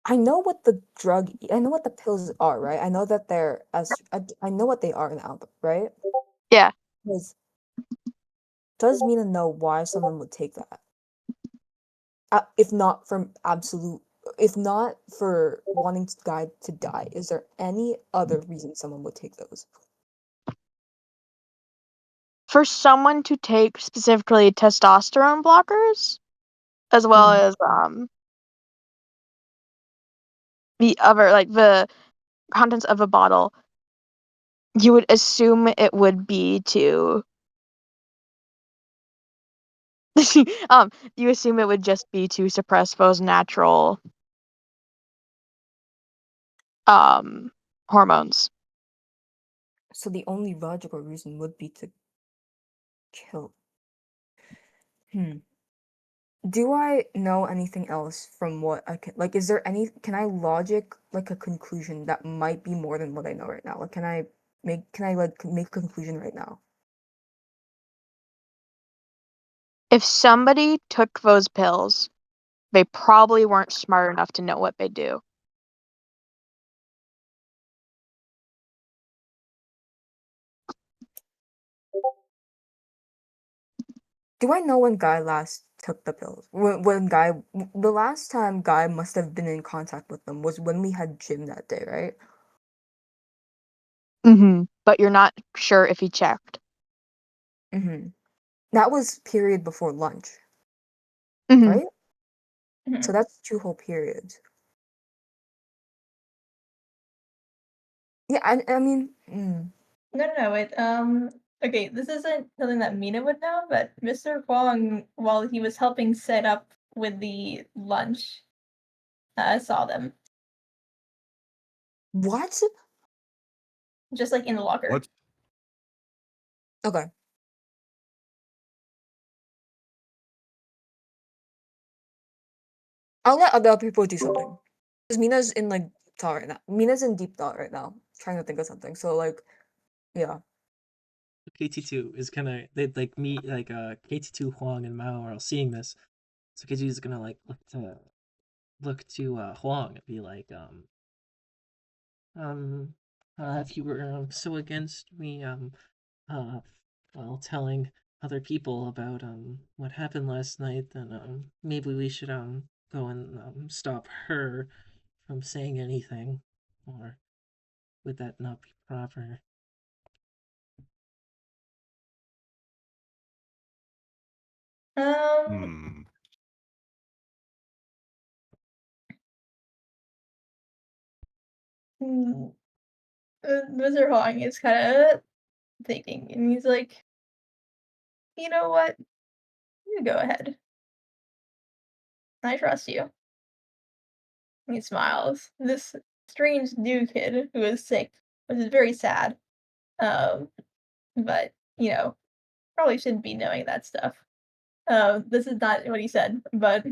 I know what I know what the pills are, right? I know that I know what they are now, right? Yeah. Because does Mina know why someone would take that? If not from if not for wanting Guy to die, is there any other reason someone would take those? For someone to take specifically testosterone blockers, as well Mhm. as the other like the contents of a bottle, you would assume it would be to you assume it would just be to suppress those natural hormones. So the only logical reason would be to kill. Hmm. Do I know anything else from what I can like is there can I logic like a conclusion that might be more than what I know right now? Like can I like make a conclusion right now? If somebody took those pills, they probably weren't smart enough to know what they do. Do I know when Guy last took the pills? The last time Guy must have been in contact with them was when we had gym that day, right? But you're not sure if he checked. Mm-hmm. That was period before lunch, Mhm. right? Mhm. So that's 2 whole periods. Yeah, I mean, No, wait. Okay, this isn't something that Mina would know, but Mr. Huang, while he was helping set up with the lunch, saw them what? just like in the locker. What? Okay. I'll let other people do something. Because Mina's in like deep thought right now. Mina's in deep thought right now, trying to think of something. So like, yeah. KT2 is gonna they like meet like KT2 Huang and Mao are all seeing this. So KT2 is gonna like look to Huang and be like um if you were so against me uh well telling other people about what happened last night, then maybe we should go and stop her from saying anything, or would that not be proper? Um, Hmm. hmm, Mr. Huang is kind of thinking, and he's like, you know what? You go ahead. I trust you. And he smiles. This strange new kid who is sick, which is very sad. Um, but probably shouldn't be knowing that stuff. This is not what he said, but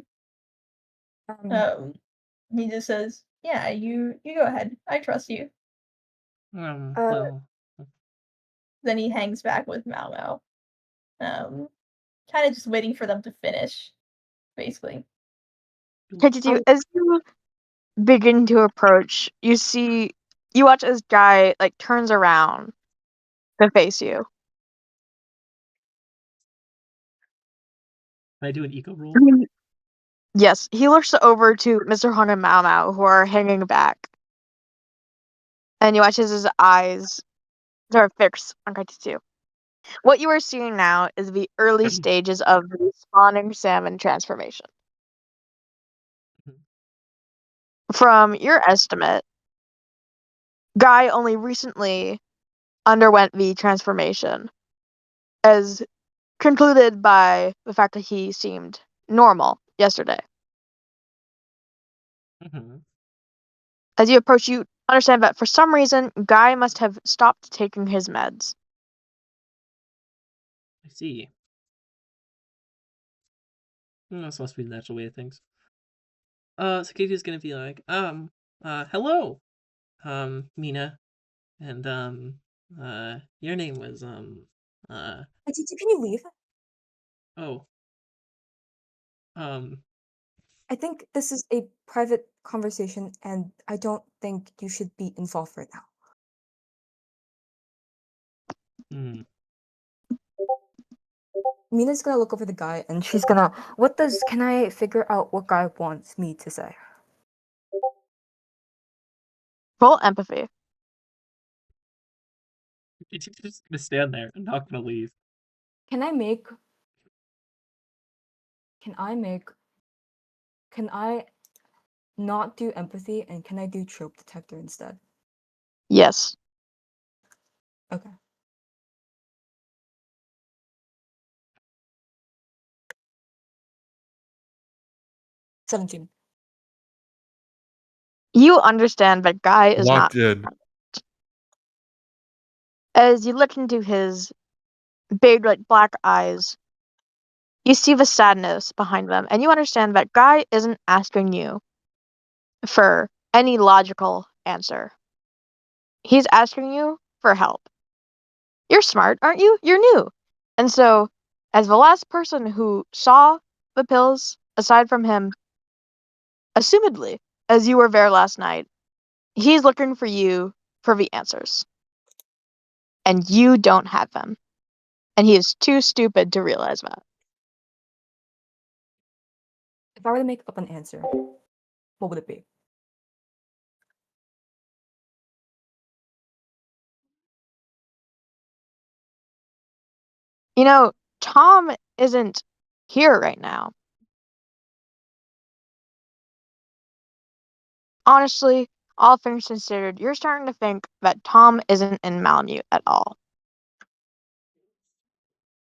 Um, um, he just says, "Yeah, you go ahead. I trust you." uh, Well, Then he hangs back with Mao Mao, kind of just waiting for them to finish, basically. KT2, as you begin to approach, you watch as Guy like turns around to face you. can I do an eco roll? Yes, he looks over to Mr. Hong and Mao Mao, who are hanging back. And you watch as his eyes are fixed on KT2. What you are seeing now is the early stages of the spawning salmon transformation. From your estimate, Guy only recently underwent the transformation, as concluded by the fact that he seemed normal yesterday. Mm-hmm. As you approach, you understand that for some reason, Guy must have stopped taking his meds. I see. That's supposed to be the natural way of things. So Katie's gonna be like, hello, Mina, and your name was Titi, can you leave? oh, um, I think this is a private conversation, and I don't think you should be involved right now. hmm. Mina's gonna look over the guy, and she's gonna. Can I figure out what Guy wants me to say? Roll empathy. Katie's just gonna stand there and not gonna leave. Can I make. Can I make. Can I not do empathy, and can I do trope detector instead? Yes. Okay. $17. You understand that Guy is not. Locked in. As you look into his big, like, black eyes, you see the sadness behind them, and you understand that Guy isn't asking you for any logical answer. He's asking you for help. You're smart, aren't you? You're new. And so, as the last person who saw the pills, aside from him, assumedly, as you were there last night, he's looking for you for the answers. And you don't have them. And he is too stupid to realize that. If I were to make up an answer, what would it be? You know, Tom isn't here right now. Honestly, all things considered, you're starting to think that Tom isn't in Malamute at all.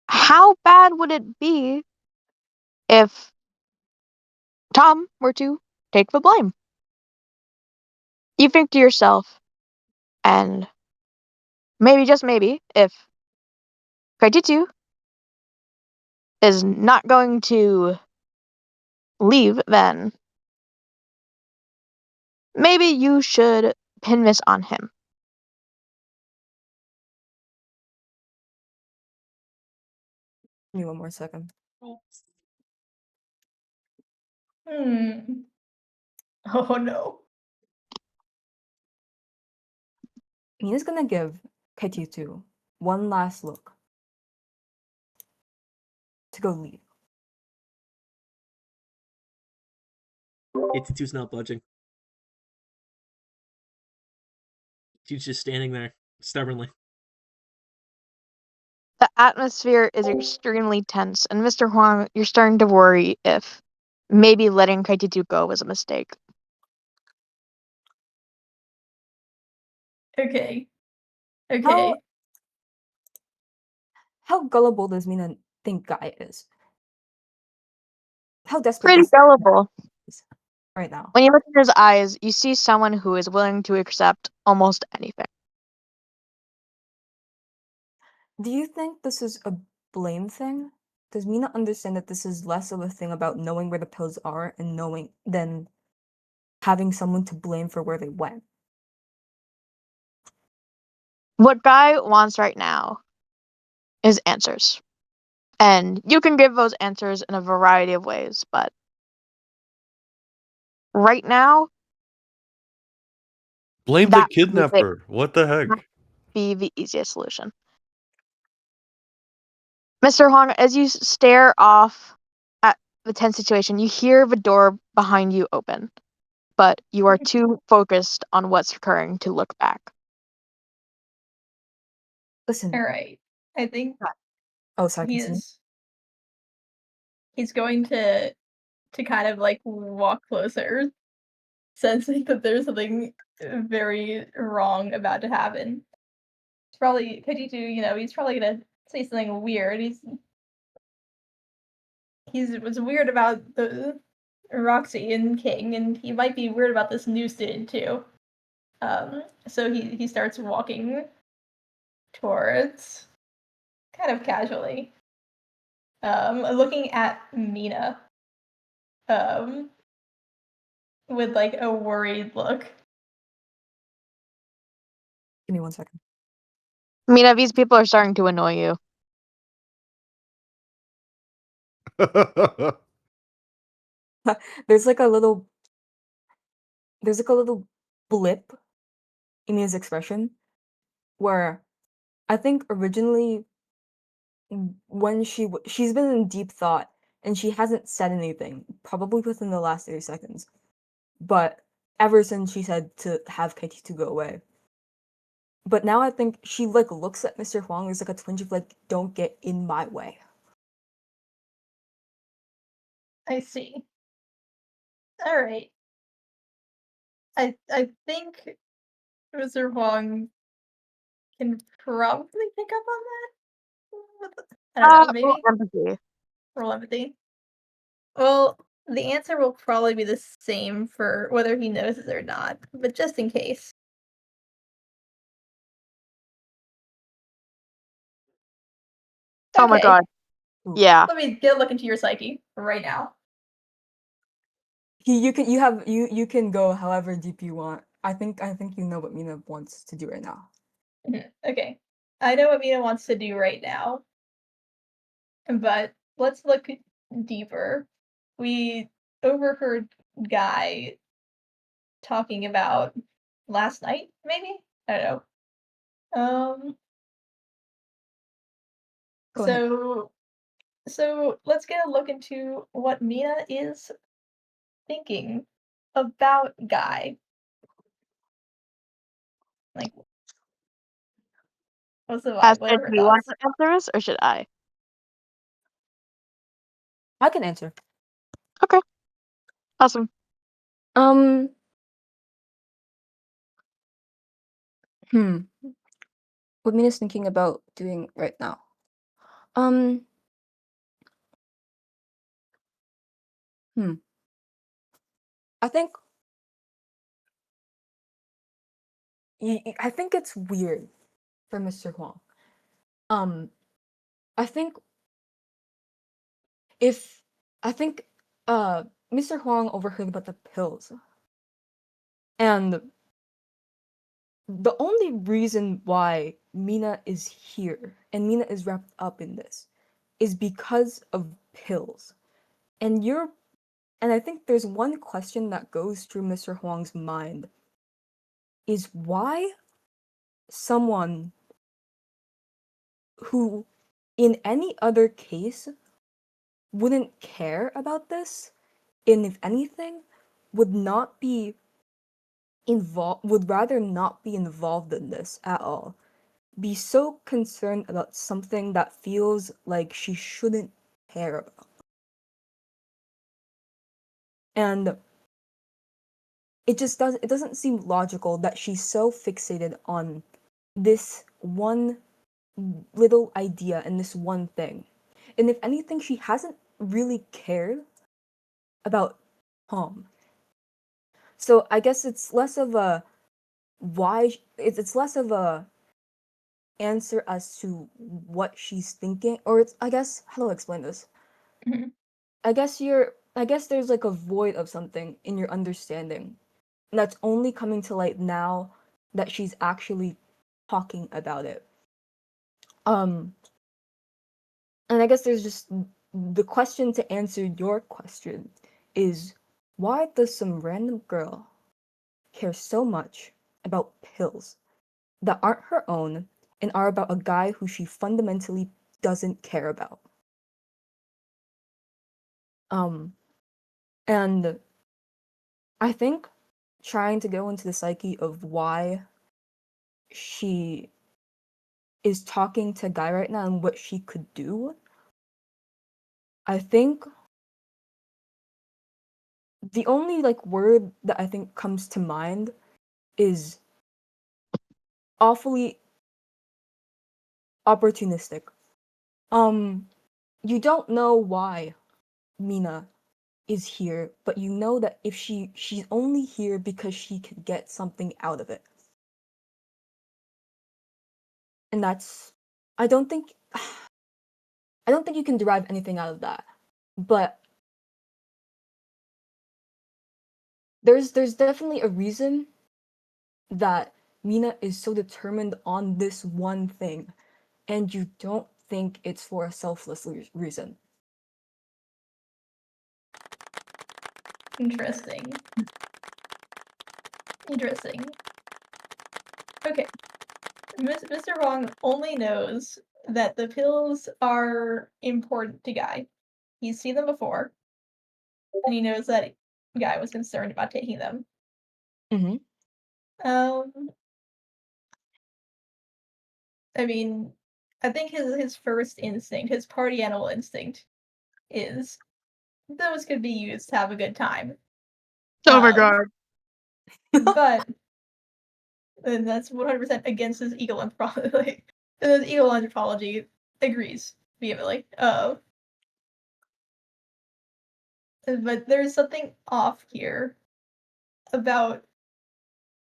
How bad would it be if Tom were to take the blame? You think to yourself, and maybe, just maybe, if Kaititu is not going to leave, then maybe you should pin this on him. Give me one more second. Hmm. Oh no. Mina's gonna give Kaititu one last look to go leave. Kaititu's not budging. She's just standing there stubbornly. The atmosphere is extremely tense, and Mr. Huang, you're starting to worry if maybe letting Kaititu go was a mistake. Okay. How Okay. how gullible does Mina think Guy is? How desperate Pretty does gullible. is right now? When you look in his eyes, you see someone who is willing to accept almost anything. Do you think this is a blame thing? Does Mina understand that this is less of a thing about knowing where the pills are and knowing than having someone to blame for where they went? What Guy wants right now is answers. And you can give those answers in a variety of ways, but right now, Blame the that would be kidnapper. What the heck? the easiest solution. Mr. Huang, as you stare off at the tense situation, you hear the door behind you open, but you are too focused on what's occurring to look back. Listen. All right. I think Oh, sorry. Continue. he's going to kind of like walk closer, sensing that there's something very wrong about to happen. It's probably Kajitu, he's probably gonna say something weird. He's was weird about the Roxy and King, and he might be weird about this new student too. So he starts walking towards, kind of casually, looking at Mina, with like a worried look. Give me 1 second. Mina, these people are starting to annoy you. There's like a little blip in his expression where I think originally when she's been in deep thought and she hasn't said anything probably within the last 30 seconds, but ever since she said to have Katie to go away. But now I think she like looks at Mr. Huang. There's like a twinge of like, don't get in my way. I see. All right. I think Mr. Huang can probably pick up on that. I don't know, Roll maybe empathy. roll empathy. Well, the answer will probably be the same for whether he knows it or not, but just in case. Oh my Okay, god. Ooh. Yeah. let me get a look into your psyche right now. You can go however deep you want. I think you know what Mina wants to do right now. Okay, I know what Mina wants to do right now, but let's look deeper. We overheard Guy talking about last night, maybe? I don't know. Go ahead. So let's get a look into what Mina is thinking about Guy. Like, what's the vibe? What Pastor, are do her you want thoughts? to answer this or should I? I can answer. Okay. Awesome. Um. What Mina's thinking about doing right now? Um. I think. I think it's weird for Mr. Huang. I think if I think Mr. Huang overheard about the pills, and the only reason why Mina is here and Mina is wrapped up in this is because of pills. And I think there's one question that goes through Mr. Huang's mind is why someone who in any other case wouldn't care about this, and if anything, would not be involved would rather not be involved in this at all. Be so concerned about something that feels like she shouldn't care about. And it doesn't seem logical that she's so fixated on this one little idea and this one thing. And if anything, she hasn't really cared about Tom. So I guess it's less of a it's less of a answer as to what she's thinking, or it's, I guess, how do I explain this? Mhm. I guess there's like a void of something in your understanding that's only coming to light now that she's actually talking about it. Um, and I guess there's just the question to answer your question is why does some random girl care so much about pills that aren't her own and are about a guy who she fundamentally doesn't care about? And I think trying to go into the psyche of why she is talking to Guy right now and what she could do, I think the only like word that I think comes to mind is awfully opportunistic. You don't know why Mina is here, but you know that if she's only here because she could get something out of it. And that's I don't think I don't think you can derive anything out of that. But there's definitely a reason that Mina is so determined on this one thing, and you don't think it's for a selfless reason. Interesting. Interesting. Okay. Mr. Wong only knows that the pills are important to Guy. He's seen them before, and he knows that Guy was concerned about taking them. Mm-hmm. I mean, I think his first instinct, his party animal instinct, is those could be used to have a good time. Oh my Um, god. But then that's 100% against his ego anthropology. Like, his ego anthropology agrees vehemently. But there's something off here about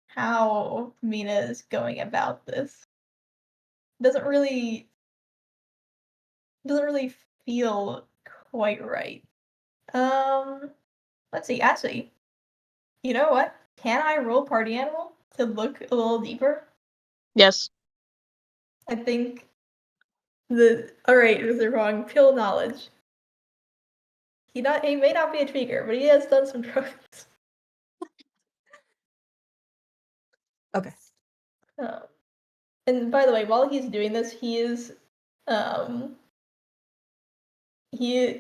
how Mina is going about this. Doesn't really feel quite right. Let's see. Actually, you know what? Can I roll party animal to look a little deeper? Yes. I think all right, Mr. Wrong, pill knowledge. He may not be a tweaker, but he has done some drugs. Okay. And by the way, while he's doing this, he is he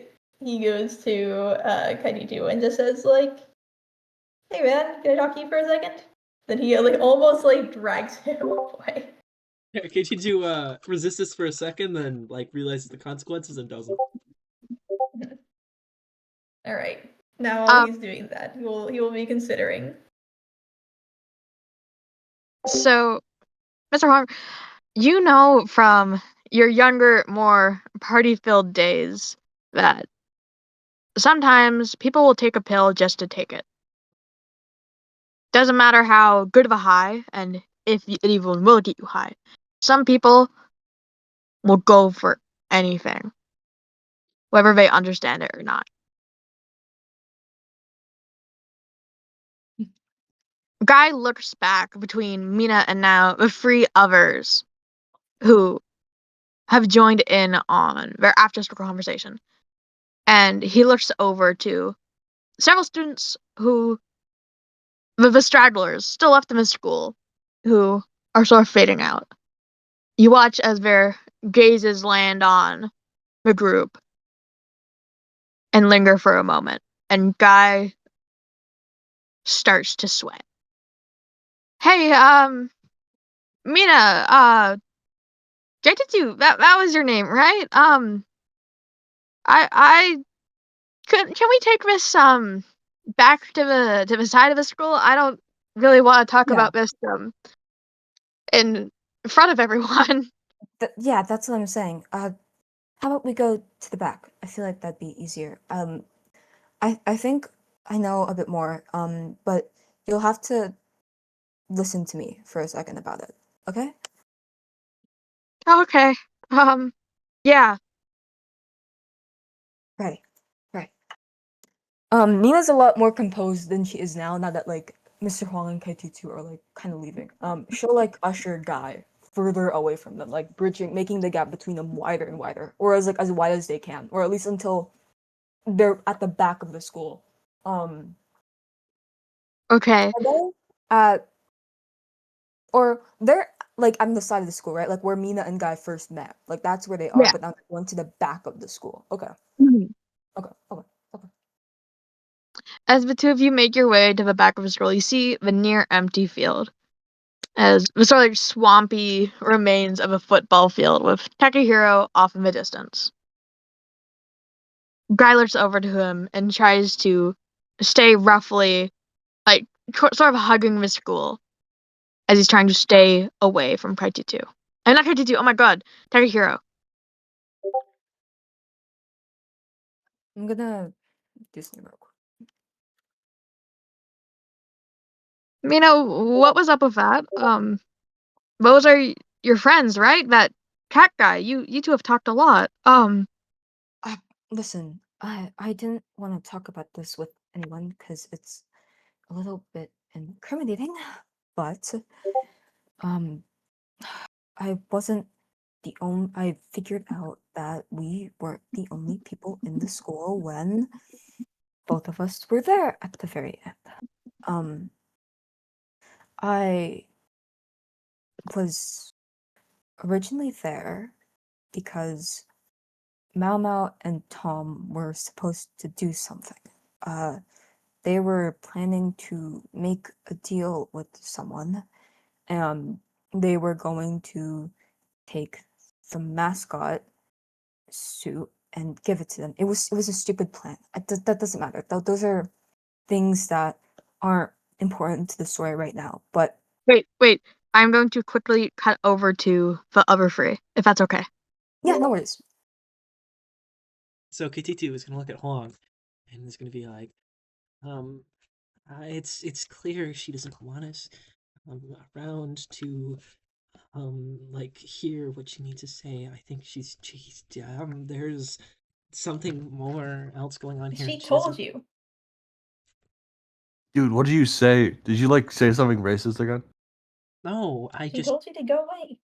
goes to Kaititu and just says like, "Hey man, can I talk to you for a second?" Then he like almost like drags him away. Yeah, KT2 resists this for a second, then like realizes the consequences and doesn't. All right. Now while he's doing that, he will be considering. So, Mr. Hong, you know from your younger, more party-filled days that sometimes people will take a pill just to take it. Doesn't matter how good of a high, and if it even will get you high. Some people will go for anything, whether they understand it or not. Guy looks back between Mina and now the three others who have joined in on their after-school conversation. And he looks over to several students who, the stragglers, still left in the school, who are sort of fading out. You watch as their gazes land on the group and linger for a moment, and Guy starts to sweat. Hey, Mina, J22, that was your name, right? I can we take this back to the side of the school? I don't really want to talk Yeah. about this in front of everyone. Yeah, that's what I'm saying. How about we go to the back? I feel like that'd be easier. I think I know a bit more. But you'll have to listen to me for a second about it. Okay? Okay. Yeah. Right. Right. Nina's a lot more composed than she is now that like Mr. Huang and Kaitutu are like kind of leaving. She'll like usher Guy further away from them, like making the gap between them wider and wider, or as wide as they can, or at least until they're at the back of the school. Okay. Are they at or they're like on the side of the school, right? Like where Mina and Guy first met. Like that's where they are, Yeah. but now they're going to the back of the school. Okay. Mhm. Okay. Okay. Okay. As the two of you make your way to the back of the scroll, you see the near empty field. As the sort of like swampy remains of a football field with Takahiro off in the distance. Guy looks over to him and tries to stay roughly, like, sort of hugging the school as he's trying to stay away from Kaititu. And not Kaititu, oh my god, Takahiro. I'm gonna do something real quick. What was up with that? Those are your friends, right? That cat guy. You two have talked a lot. Listen, I didn't want to talk about this with anyone because it's a little bit incriminating, but um, I wasn't the only. I figured out that we weren't the only people in the school when both of us were there at the very end. I was originally there because Mao Mao and Tom were supposed to do something. They were planning to make a deal with someone, and they were going to take the mascot suit and give it to them. It was a stupid plan. That doesn't matter. Those are things that aren't important to the story right now. But Wait. I'm going to quickly cut over to the other three, if that's okay. yeah, no worries. So KT2 is gonna look at Huang and is gonna be like, it's clear she doesn't want us around to like hear what she needs to say. I think she's there's something more else going on here. She doesn't- told you. Dude, what did you say? Did you like say something racist again? No, I She just told you to go away.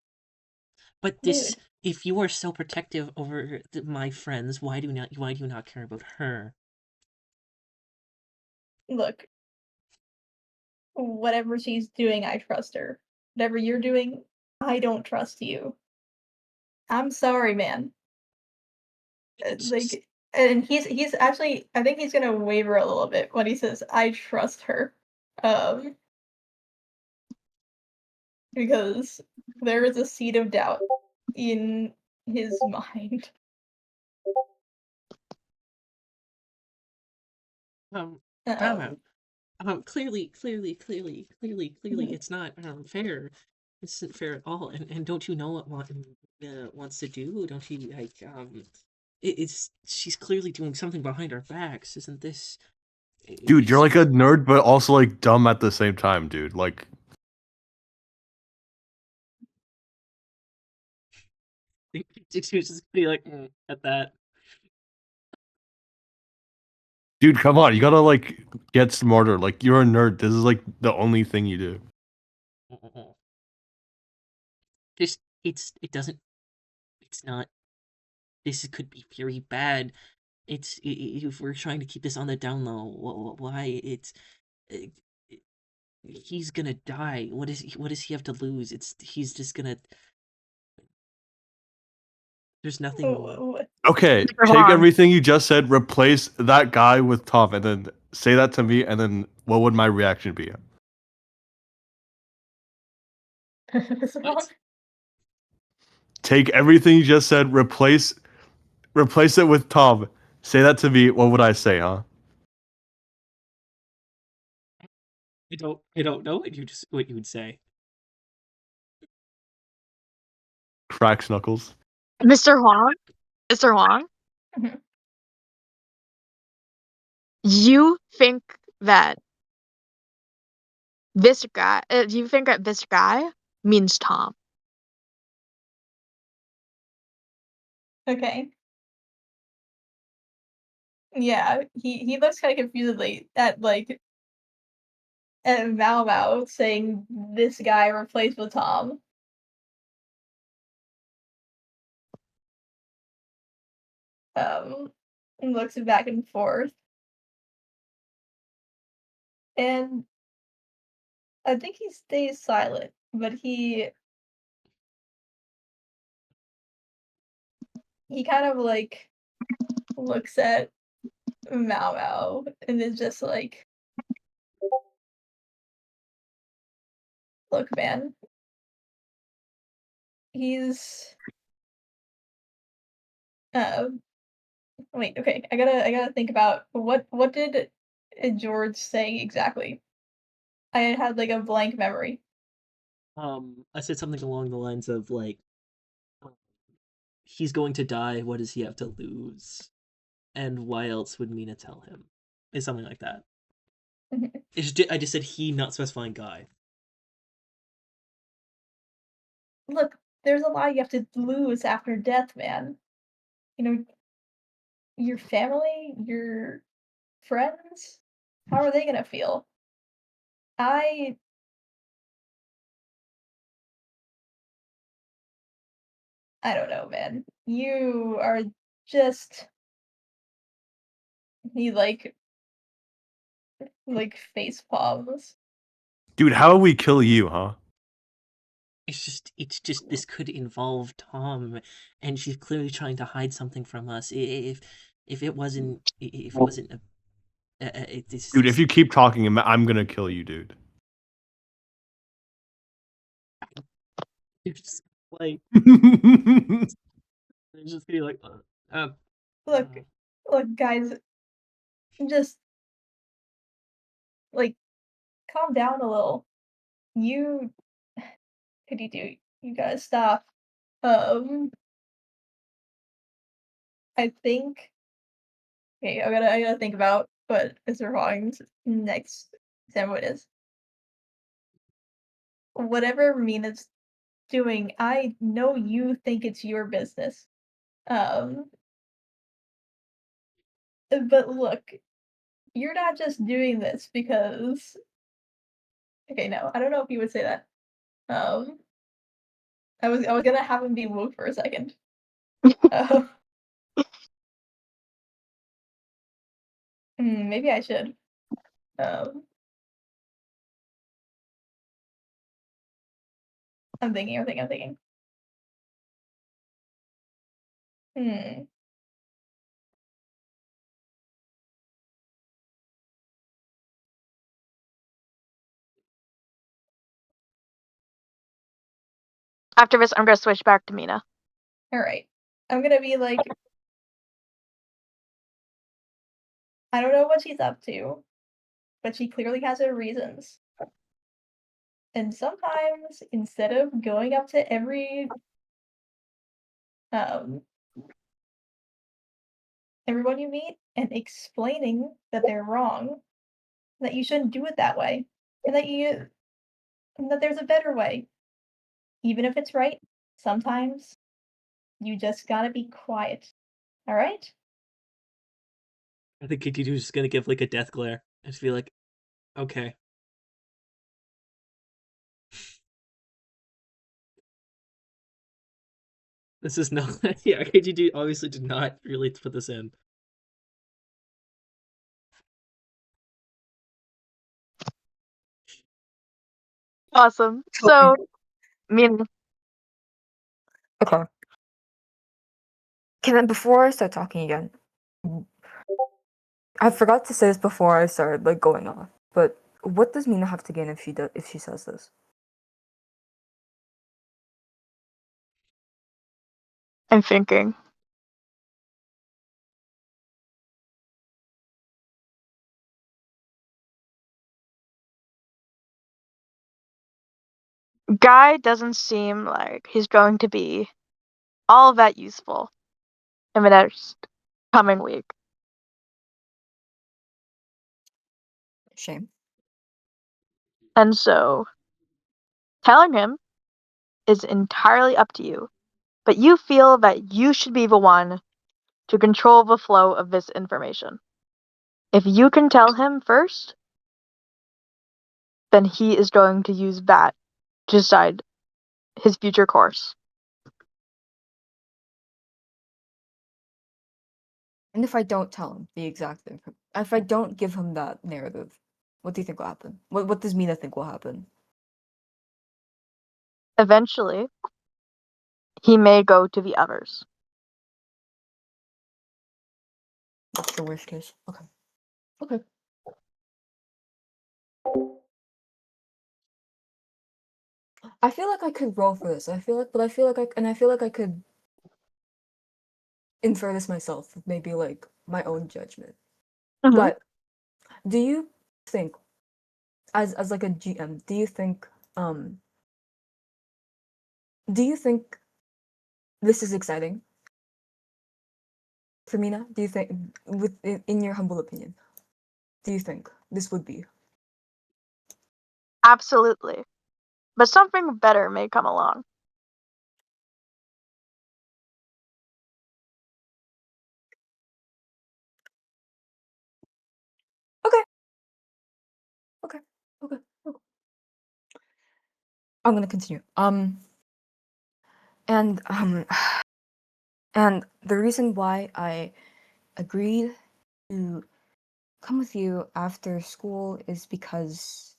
but Dude. this if you are so protective over my friends, why do you not care about her? look, whatever she's doing, I trust her. Whatever you're doing, I don't trust you. I'm sorry, man. Like, and he's actually, I think he's gonna waver a little bit when he says, "I trust her," um, because there is a seed of doubt in his mind. Mama, Um, clearly, mhm. it's not fair. This isn't fair at all. And don't you know what wants to do? Don't you like it's she's clearly doing something behind our backs. Isn't this Dude, you're just like a nerd, but also like dumb at the same time, dude. Like, she was just be like at that. dude, come on, you gotta like get smarter. Like, you're a nerd. This is like the only thing you do. Just it doesn't it's not this could be very bad. If we're trying to keep this on the down low, why uh, he's gonna die. What does he have to lose? He's just gonna. There's nothing. Okay, Mr. take Huang. everything you just said, replace that guy with Tom, and then say that to me, and then what would my reaction be? Mr. Huang? What? Take everything you just said, replace it with Tom. Say that to me. What would I say, huh? I don't know what you would say. Cracks knuckles. Mr. Huang? Mr. Huang? Mhm. You think that this guy means Tom? Okay. Yeah, he looks kind of confusedly at Mao Mao saying this guy replaced with Tom. And looks back and forth, and I think he stays silent, but he kind of like looks at Mao Mao and is just like, "Look, man, he's uh wait, okay, I gotta think about what did George say exactly? I had like a blank memory. I said something along the lines of like, he's going to die. What does he have to lose? And why else would Mina tell him? Is something like that. I just said he, not specifying guy. Look, there's a lot you have to lose after death, man. You know, your family, your friends, how are they gonna feel? I I don't know, man. You are just he face palms. Dude, how do we kill you, huh? It's just this could involve Tom, and she's clearly trying to hide something from us. If it wasn't a, it's Dude, if just you keep talking, I'm gonna kill you, dude. you're just like they're just gonna be like, Look, uh, look, guys, just like calm down a little. You could you do? You gotta stop. Um, I think. Okay, I gotta think about what Mr. Huang's next example is. Whatever Mina's doing, I know you think it's your business. Um, but look, you're not just doing this because okay, no, I don't know if you would say that. Um, I was gonna have him be woke for a second. Uh, maybe I should. Um, I'm thinking. Hmm. After this, I'm gonna switch back to Mina. All right. I'm gonna be like, I don't know what she's up to, but she clearly has her reasons. And sometimes, instead of going up to um, everyone you meet and explaining that they're wrong, that you shouldn't do it that way, and that there's a better way, even if it's right, sometimes you just gotta be quiet. All right? I think Kikitu's just gonna give like a death glare and just be like, okay. This is not yeah, KGD obviously did not really put this in. Awesome. So, Mina, Okay. Can I, before I start talking again, I forgot to say this before I started like going off. But what does Mina have to gain if she says this? I'm thinking. Guy doesn't seem like he's going to be all that useful in the next coming week. Shame. And so, telling him is entirely up to you. But you feel that you should be the one to control the flow of this information. If you can tell him first, then he is going to use that to decide his future course. And if I don't tell him the exact thing, if I don't give him that narrative, what do you think will happen? What does Mina think will happen? Eventually, he may go to the others. That's the worst case. Okay. Okay. I feel like I could roll for this. I feel like I could infer this myself, with maybe like my own judgment. Mhm. But do you think, as like a GM, do you think this is exciting for Mina? Do you think, in your humble opinion, do you think this would be? Absolutely. But something better may come along. Okay. Okay. Okay. Okay. I'm gonna continue. And and the reason why I agreed to come with you after school is because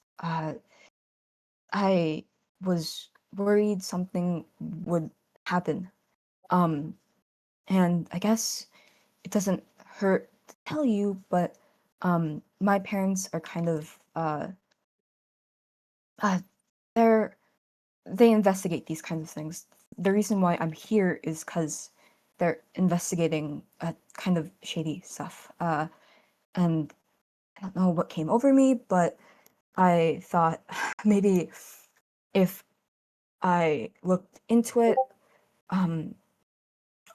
I was worried something would happen. And I guess it doesn't hurt to tell you, but my parents are kind of uh they investigate these kinds of things. The reason why I'm here is because they're investigating kind of shady stuff. And I don't know what came over me, but I thought maybe if I looked into it, um,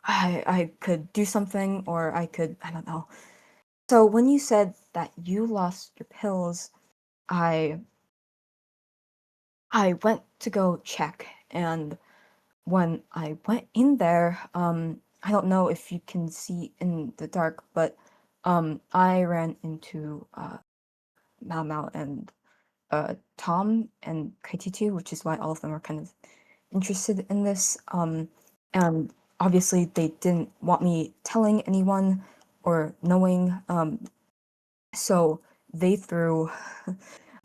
I could do something, or I don't know. So when you said that you lost your pills, I I went to go check, and when I went in there, I don't know if you can see in the dark, but I ran into Mau and Tom and Kaititu, which is why all of them are kind of interested in this. And obviously, they didn't want me telling anyone or knowing. So they threw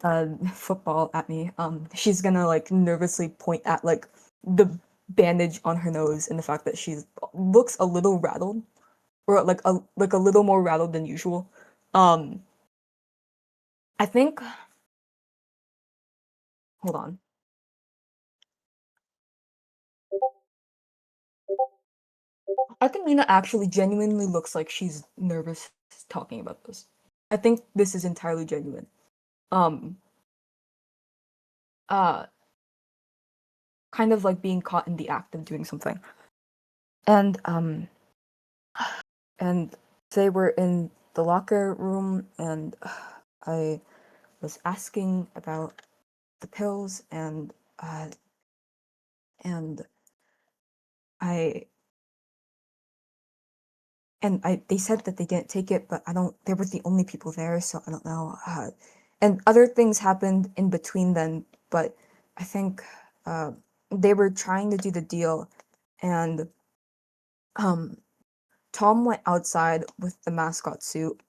a football at me, she's gonna like nervously point at like the bandage on her nose and the fact that she looks a little rattled, or like a little more rattled than usual. I think. Hold on. I think Nina actually genuinely looks like she's nervous talking about this. I think this is entirely genuine. Um, uh, kind of like being caught in the act of doing something. And and they were in the locker room, and I was asking about the pills, and and I they said that they didn't take it, but I don't. They were the only people there, so I don't know. And other things happened in between then, but I think uh, they were trying to do the deal, and um, Tom went outside with the mascot suit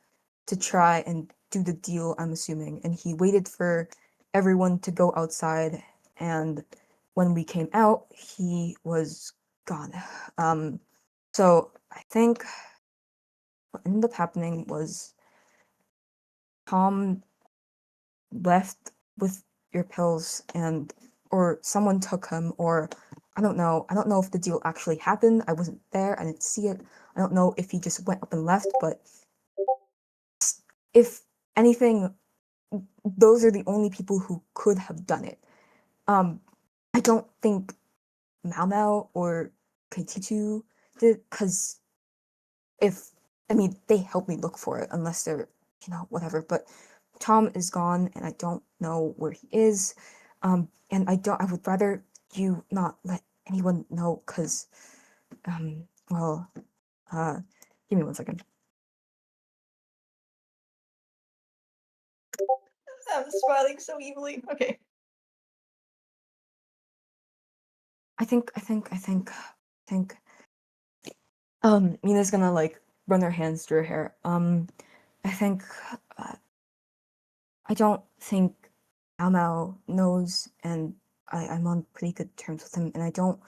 to try and do the deal, I'm assuming, and he waited for everyone to go outside, and when we came out, he was gone. So I think what ended up happening was Tom left with your pills, and or someone took him, or I don't know. I don't know if the deal actually happened. I wasn't there. I didn't see it. I don't know if he just went up and left, but if anything, those are the only people who could have done it. I don't think Mao Mao or Kaititu did, because if I mean they helped me look for it, unless they're whatever. But Tom is gone, and I don't know where he is. And I would rather you not let anyone know, because well, give me 1 second. I'm smiling so evilly. Okay. I think Mina's gonna like run her hands through her hair. I think uh, I don't think Mao knows, and I'm on pretty good terms with him, and I don't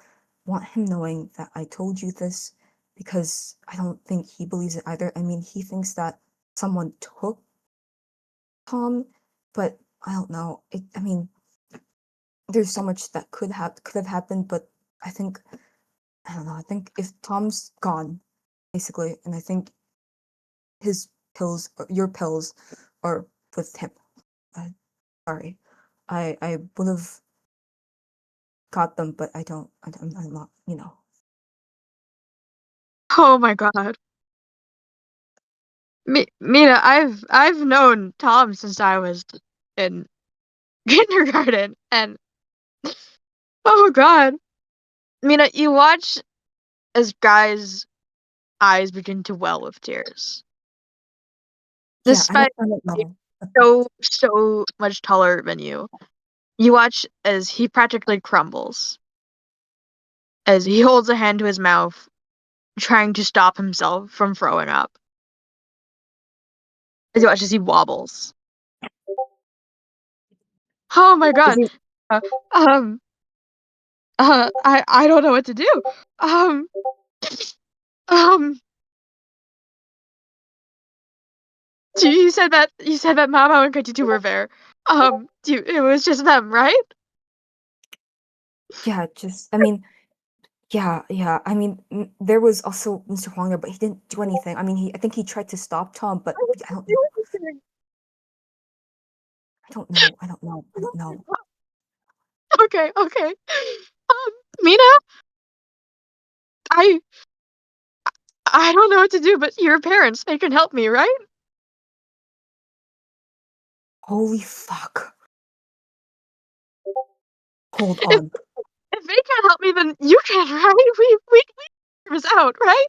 want him knowing that I told you this, because I don't think he believes it either. I mean, he thinks that someone took Tom, but I don't know. I mean, there's so much that could have happened, but I think I don't know. I think if Tom's gone, basically, and I think his pills, your pills, are with him. Uh, sorry, I would have got them, but I don't. I'm not. Oh my god. Mina, I've known Tom since I was in kindergarten, and oh god. Mina, you watch as guys' eyes begin to well with tears. Yeah, Despite I don't being know. so much taller than you. You watch as he practically crumbles. As he holds a hand to his mouth, trying to stop himself from throwing up. As you watch as he wobbles. Oh my god. Uh, um I don't know what to do. Um um you said that Mama and Kaititu were there. It was just them, right? Yeah, I mean, yeah. I mean, there was also Mr. Huang there, but he didn't do anything. I mean, I think he tried to stop Tom, but I don't know. I don't know. Okay. Mina, I I don't know what to do, but your parents, they can help me, right? Holy fuck. Hold If on. if they can't help me, then you can, right? We figure this out, right?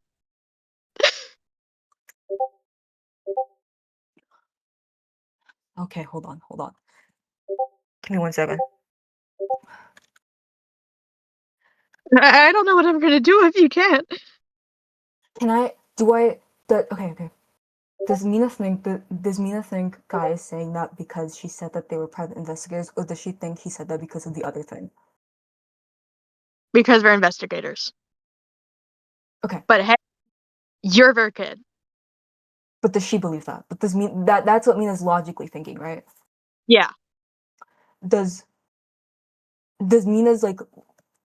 Okay, hold on. Give me 1 second. I don't know what I'm gonna do if you can't. Can I? Do I? Okay. Does Mina think Guy is saying that because she said that they were private investigators, or does she think he said that because of the other thing? Because we're investigators. Okay, But hey, you're very kid. but does she believe that? But does that's what Mina's logically thinking, right? Yeah. Does Mina's like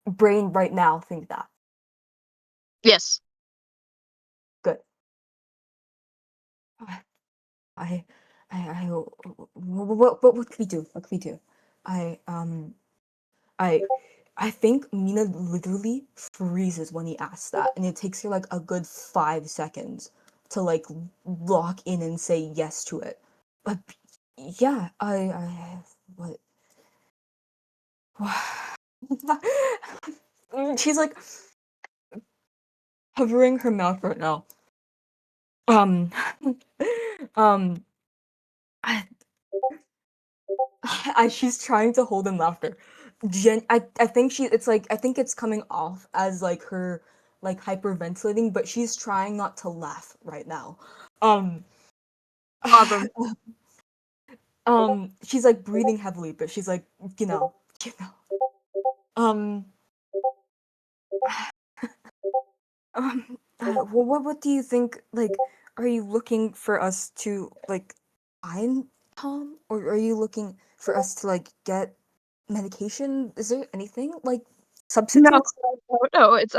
brain right now think that? Yes. Good. I, what can we do? What can we do? I, I, I think Mina literally freezes when he asks that, and it takes her like a good 5 seconds to like lock in and say yes to it. But yeah, what? She's like hovering her mouth right now. Um, um, I, she's trying to hold in laughter. I think I think it's coming off as like her like hyperventilating, but she's trying not to laugh right now. Um, Problem. she's like breathing heavily, but she's like, you know. Um, what do you think? Like, are you looking for us to like find Tom, or are you looking for us to like get medication? Is there anything like No, substitutes? no, it's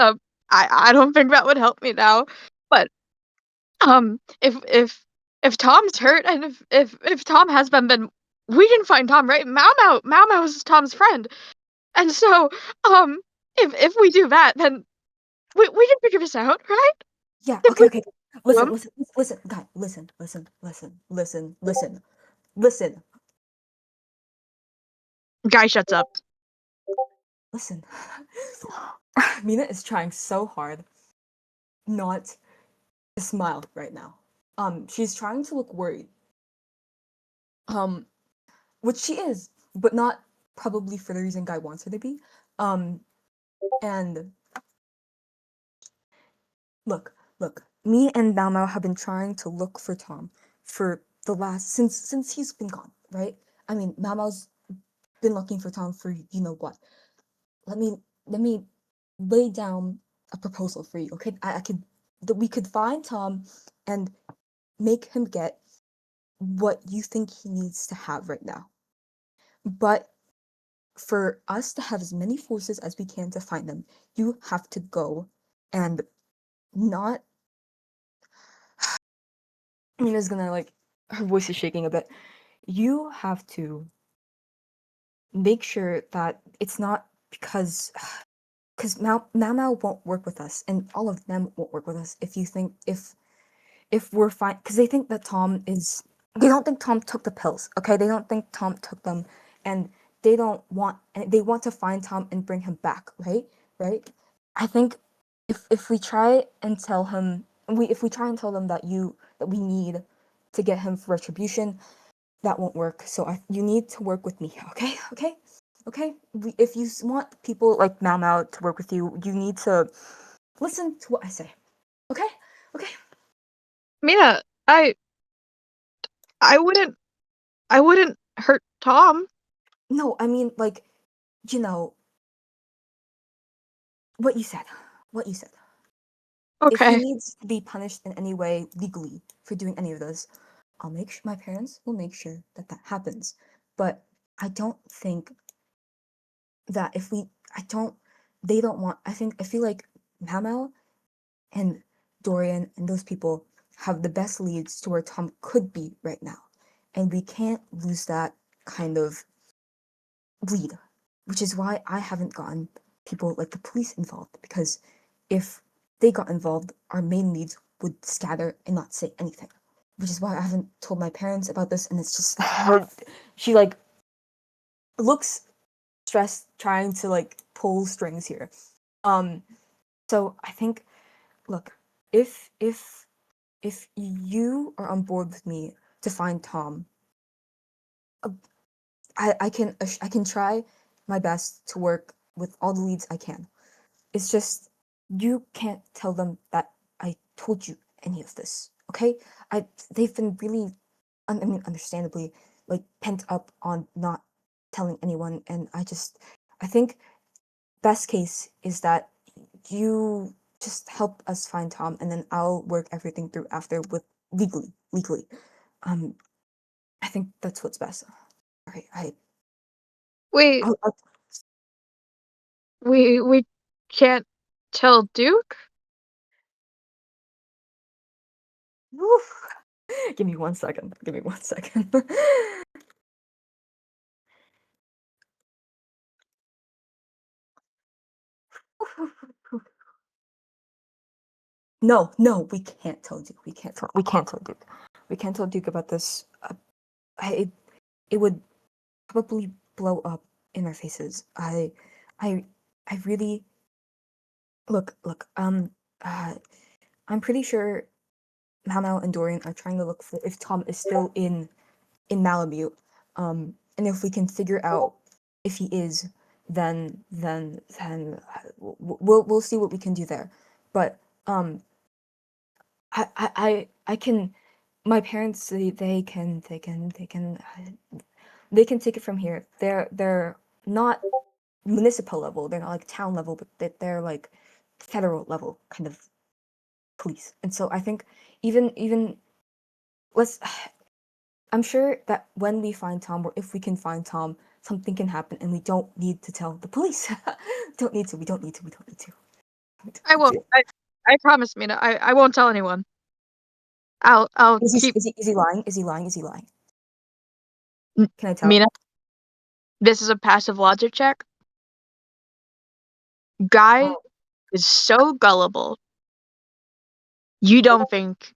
I don't think that would help me now. But if Tom's hurt and if Tom has been, then we can find Tom, right? Mau is Tom's friend. And so, if we do that, then we can figure this out, right? Yeah. If Okay. we Okay. do Listen. 'em. Listen. God. Listen. Guy shuts up. Listen. Mina is trying so hard not to smile right now. She's trying to look worried. Um, which she is, but not probably for the reason Guy wants her to be. Um, and look, me and Mao have been trying to look for Tom for the last since he's been gone, right? I mean, Mao's been looking for Tom for you know what. Let me lay down a proposal for you, okay? I could that we could find Tom and make him get what you think he needs to have right now. But for us to have as many forces as we can to find them, you have to go and not. Mina's gonna like her voice is shaking a bit. You have to make sure that it's not because Mao won't work with us, and all of them won't work with us if you think if we're fine because they think that Tom is they don't think Tom took the pills, okay? They don't think Tom took them, and they want to find Tom and bring him back, right? Right? I think if we try and tell him if we try and tell them that we need to get him for retribution, that won't work. So you need to work with me, okay? Okay? If you want people like Mao to work with you, you need to listen to what I say. Okay? Okay? Mina, I wouldn't hurt Tom. No, I mean like, you know, what you said. What you said. If he Okay. needs to be punished in any way legally for doing any of this, my parents will make sure that that happens. But I don't think that if we I don't they don't want I feel like Mao and Dorian and those people have the best leads to where Tom could be right now. And we can't lose that kind of lead, which is why I haven't gotten people like the police involved, because if they got involved, our main leads would scatter and not say anything. Which is why I haven't told my parents about this, and it's just she like looks stressed trying to like pull strings here. Um so I think look, if you are on board with me to find Tom, uh, I can try my best to work with all the leads I can. It's just you can't tell them that I told you any of this, Okay, they've been really, I mean, understandably, like pent up on not telling anyone, and I think best case is that you just help us find Tom, and then I'll work everything through after with legally. Um, I think that's what's best. All right, Wait, I'll we can't tell Duke? Woof. Give me 1 second. Give me 1 second. No, we can't tell Duke. We can't tell Duke. We can't tell Duke about this. It would probably blow up in our faces. I really look. I'm pretty sure Mamo and Dorian are trying to look for if Tom is still in Malamute. And if we can figure out if he is, then we'll see what we can do there. But I can. My parents they can take it from here. They're not municipal level. They're not like town level, but they're like federal level kind of police. And so I think even let's I'm sure that when we find Tom, or if we can find Tom, something can happen, and we don't need to tell the police. Don't need to. We don't need to. We don't need to. I won't. I promise, Mina. I won't tell anyone. I'll Is he keep is he is he lying? Is he lying? Is he lying? N- Can I tell? Mina. This is a passive logic check. Guy Oh, is so gullible. You don't think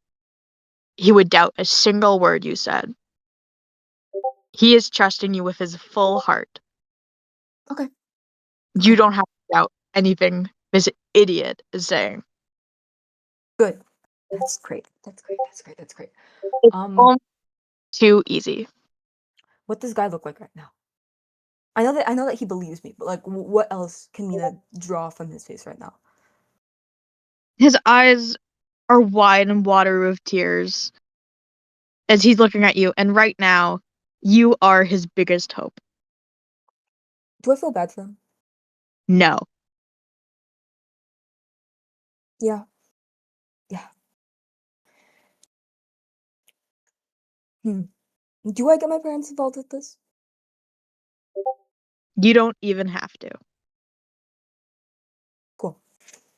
he would doubt a single word you said. He is trusting you with his full heart. okay. You don't have to doubt anything this idiot is saying. Good. That's great. That's great. That's great. That's great. It's Um, all too easy. what does Guy look like right now? I know that he believes me, but like, what else can Mina draw from his face right now? His eyes are wide and watery with tears as he's looking at you, and right now, you are his biggest hope. Do I feel bad for him? No. Yeah. Yeah. Hmm. Do I get my parents involved with this? You don't even have to. Cool.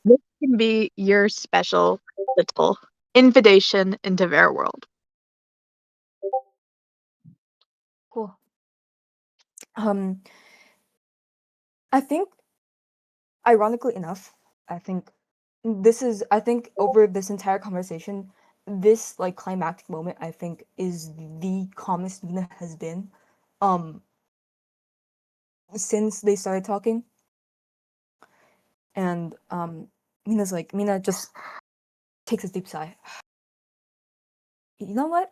This can be your special little invitation into their world. Cool. I think, ironically enough, I think I think over this entire conversation, this like climactic moment, I think, is the calmest Mina has been, um, since they started talking. And Mina just takes a deep sigh. You know what?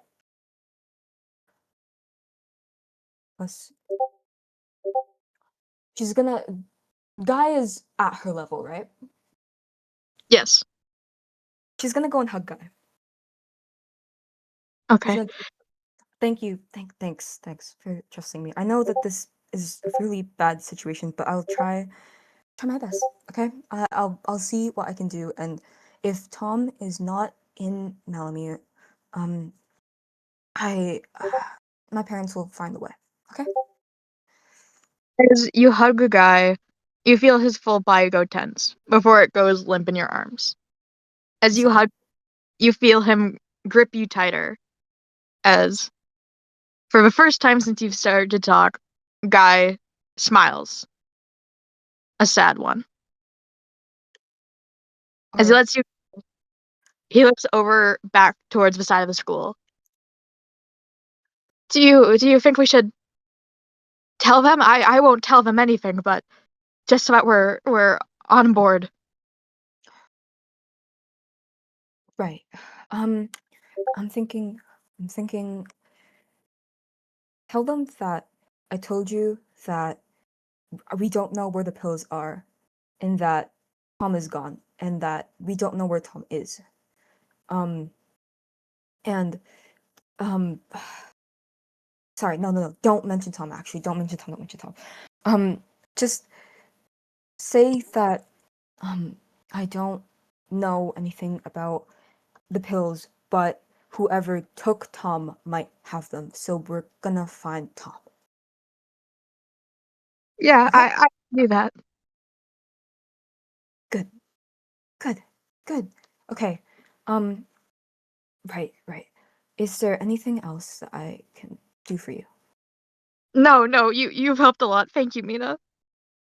Let's, she's gonna. Guy is at her level, right? Yes. She's gonna go and hug Guy. She's Okay. gonna thank you, thanks for trusting me. I know that this is a really bad situation, but I'll try my best. Okay, I'll see what I can do, and if Tom is not in Malamute, um, I my parents will find a way. Okay. As you hug a guy, you feel his full body go tense before it goes limp in your arms. As I'm you sorry. hug, you feel him grip you tighter as, for the first time since you've started to talk, Guy smiles. A sad one. As he Alright. lets you, he looks over back towards the side of the school. Do you think we should tell them? I won't tell them anything, but just so that we're on board. Right. Um, I'm thinking. I'm thinking. Tell them that I told you that we don't know where the pills are, and that Tom is gone, and that we don't know where Tom is. Um, And sorry, no, don't mention Tom. Actually, don't mention Tom. Just say that I don't know anything about the pills, but whoever took Tom might have them. So we're gonna find Tom. Yeah, Okay? I do that. Good. Okay. Right. Is there anything else that I can do for you? No, you've helped a lot. Thank you, Mina.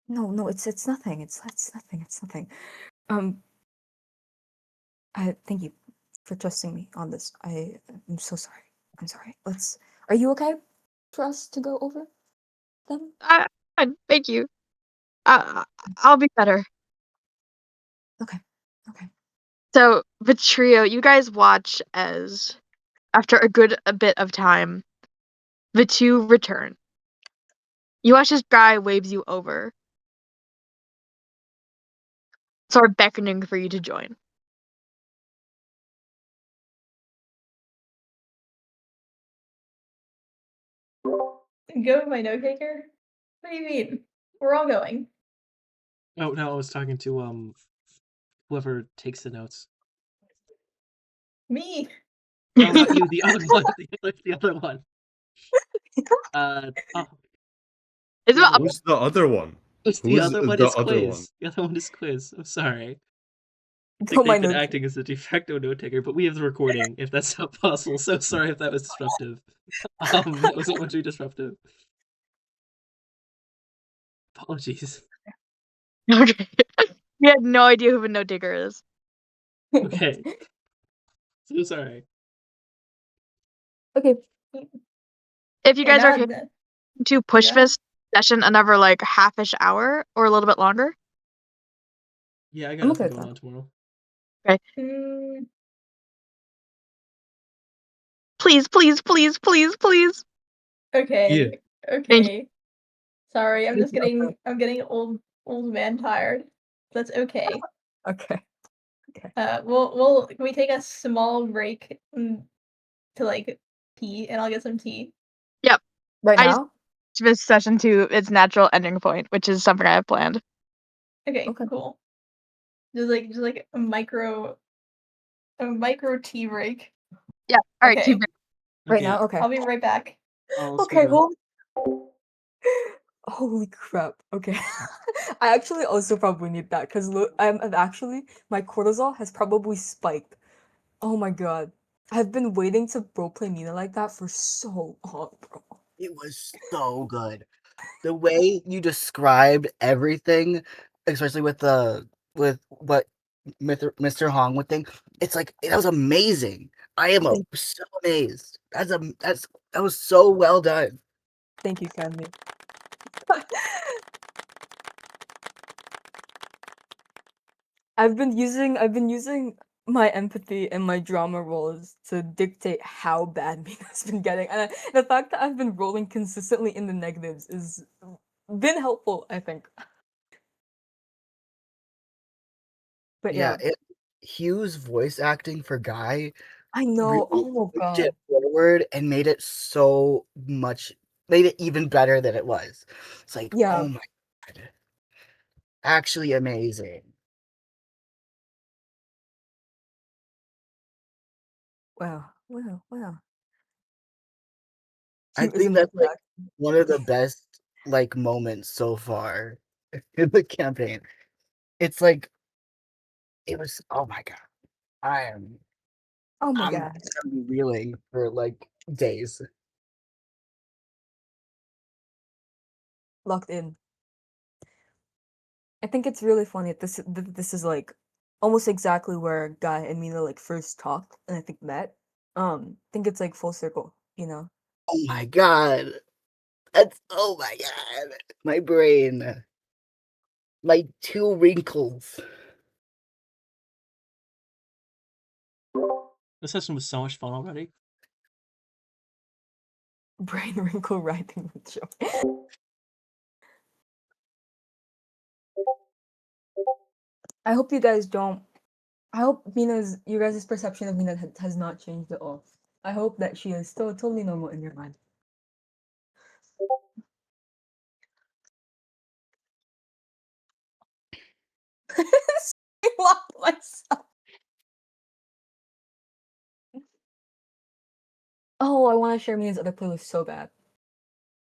No, it's nothing. It's nothing. Um, I thank you for trusting me on this. I'm so sorry. I'm sorry. Are you okay for us to go over them? Thank you. I'll be better. Okay. So, the trio, you guys watch as, after a bit of time, the two return. You watch this guy waves you over, sort of beckoning for you to join. Go with my note taker? What do you mean? We're all going. Oh no, I was talking to whoever takes the notes. Me. No, not you. The other one. The other one. Oh, It's the other about one. Who's the other one? The Who's other one the is other Quiz. one? The other one is Quiz. I'm sorry. I Go think my they've been note. acting as a de facto note taker, but we have the recording. If that's not possible, so sorry if that was disruptive. That was going to be disruptive. Apologies. Okay. We had no idea who the note taker is. Okay. So sorry. Okay. If you And guys are now, here to push yeah. this session another like half-ish hour or a little bit longer. Yeah, I got I'm okay nothing with going that. on tomorrow. Mm, Please. okay. Yeah. Okay. Sorry, I'm just Okay. I'm getting old man tired. That's okay. Okay. Can we take a small break to like pee, and I'll get some tea. Yep. Right I just now? this session to its natural ending point, which is something I have planned. Okay, Okay. cool. Just like a micro tea break. Yeah. All right. Okay, Right Okay, now? Okay. I'll be right back. I'll speak Okay, up. holy crap. Okay. I actually also probably need that because I'm actually my cortisol has probably spiked. Oh my god. I've been waiting to roleplay Nina like that for so long, bro. It was so good. The way you described everything, especially with what Mr. Hong would think, it's like that was amazing. I am so amazed. That was so well done. Thank you, kindly. I've been using my empathy and my drama roles to dictate how bad Mina's been getting, and the fact that I've been rolling consistently in the negatives is been helpful, I think. But Yeah, yeah, Hugh's voice acting for Guy I know. really Oh my pushed god. it forward and made it even better than it was. It's like, Yeah. oh my god, actually amazing. Wow. I Hugh is think amazing. that's like one of the best like moments so far in the campaign. It's like it was oh my god. I am Oh my I'm god. gonna be reeling for like days. Locked in. I think it's really funny that this is like almost exactly where Guy and Mina like first talked and I think met. I think it's like full circle, you know. Oh my god. That's oh my god. My brain. Like two wrinkles. This session was so much fun already. Brain wrinkle writing with joke. I hope you guys don't. I hope you guys' perception of Mina has not changed at all. I hope that she is still totally normal in your mind. I locked myself. Oh, I want to share Mina's other playlist so bad.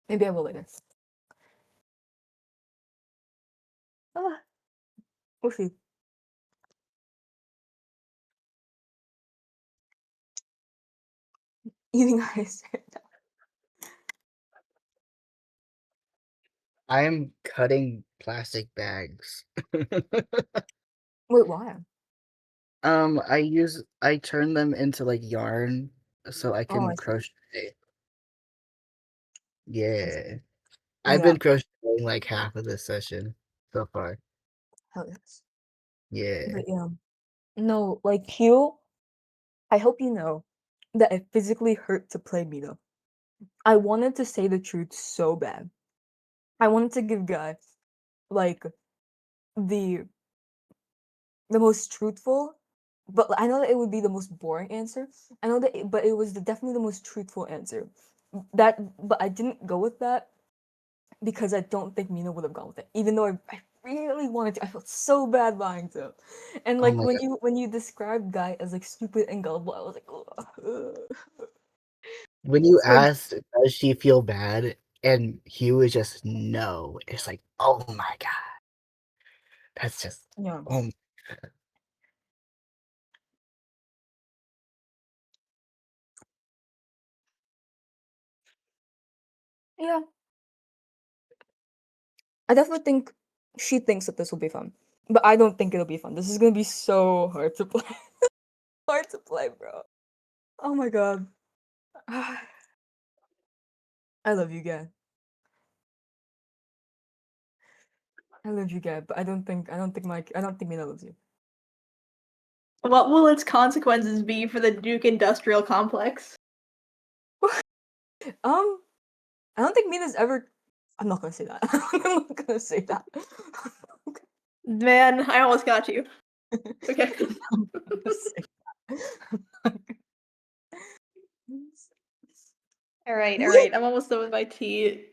Maybe I will later. Ah, we'll see. Eating ice. I am cutting plastic bags. Wait, why? I turn them into like yarn so I Oh, can I see. crochet. Yeah. Oh, I've yeah. been crocheting like half of this session so far. Hell yes. Yeah. But yeah. No, like Hugh, I hope you know that it physically hurt to play Mina. I wanted to say the truth so bad. I wanted to give Guy like the the most truthful, but I know that it would be the most boring answer. I know that, but it was definitely the most truthful answer. But I didn't go with that because I don't think Mina would have gone with it, even though I really wanted to. I felt so bad lying to him, and Oh like my god. when you described Guy as like stupid and gullible, I was like, ugh. When you So asked, does she feel bad? And Hugh was just no. It's like, oh my god. That's just yeah, oh yeah. I definitely think she thinks that this will be fun, but I don't think it'll be fun. This is gonna be so hard to play. Hard to play, bro. Oh my god. I love you, Guy. I love you, Guy, but I don't think Mina loves you. What will its consequences be for the Duke Industrial Complex? I don't think Mina's ever. I'm not gonna say that. I'm not gonna say that. Man, I almost got you. Okay. I'm not gonna say that. Alright, I'm almost done with my tea.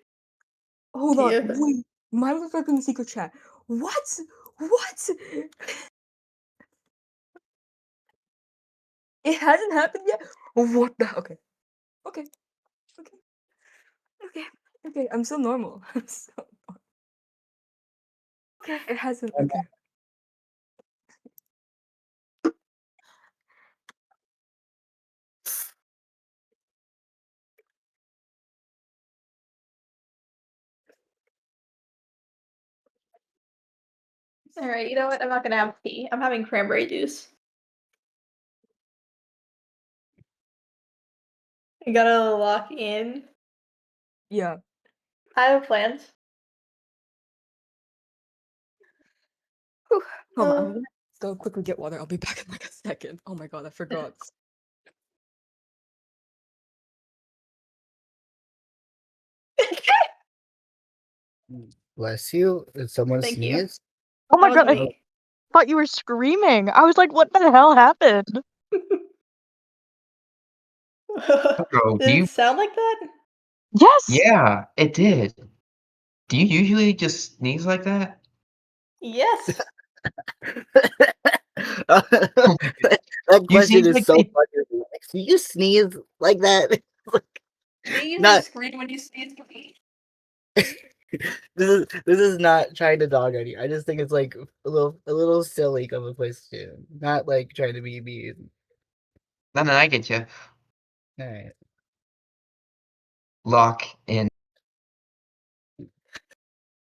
Hold on, Tea. wait. My motherfucker in the secret chat. What? What? It hasn't happened yet. What the? Okay. Okay. Okay. Okay. Okay. I'm so normal. I'm so normal. Okay. It hasn't. my Okay. Alright, you know what? I'm not gonna have tea. I'm having cranberry juice. I gotta lock in. Yeah. I have plans. Whew. Hold on. I'm Oh. gonna go quickly get water. I'll be back in like a second. Oh my god, I forgot. bless you. Did someone Thank you. sneeze? Oh my That was god, I me. thought you were screaming. I was like, what the hell happened? Bro, Did it sound like that? Yes. yeah, it did. Do you usually just sneeze like that? Yes. That You question seem is like so they, funny. Do you sneeze like that? Do you usually Not scream when you sneeze to me? this is not trying to dog on you. I just think it's like a little silly of a question. Not like trying to be mean. no, no, I get you. All right. Lock in.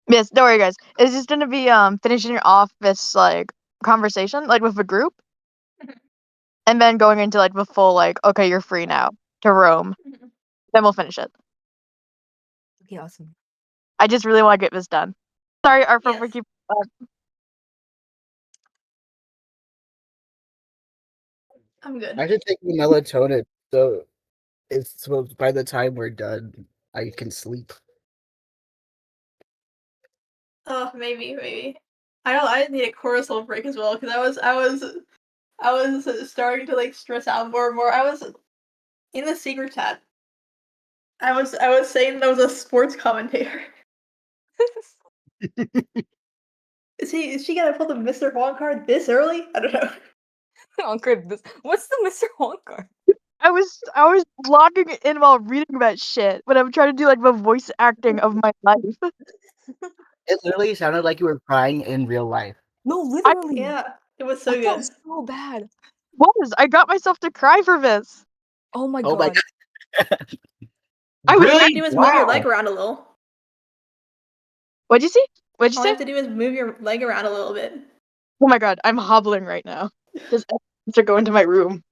Yes, don't worry, guys. It's just gonna be finishing off this like conversation like with a group, and then going into like the full like, okay, you're free now to roam. Then we'll finish it. Okay, awesome. I just really want to get this done. Sorry, our Yes. for keep. I'm good. I should take the melatonin so by the time we're done, I can sleep. Oh, maybe. I need a cortisol break as well because I was starting to like stress out more and more. In the secret chat, I was saying that was a sports commentator. Is she gonna pull the Mr. Huang card this early? I don't know. What's the Mr. Huang card? I was logging in while reading that shit, but I'm trying to do like the voice acting of my life. It literally sounded like you were crying in real life. No, literally. Yeah, it was so I felt good. so bad. I got myself to cry for this. Oh my Oh my god. god. I was All you have to Really? do is move your leg Wow. around a little. What'd you see? What'd you All you say? have to do is move your leg around a little bit. Oh my god, I'm hobbling right now. Does to go into my room?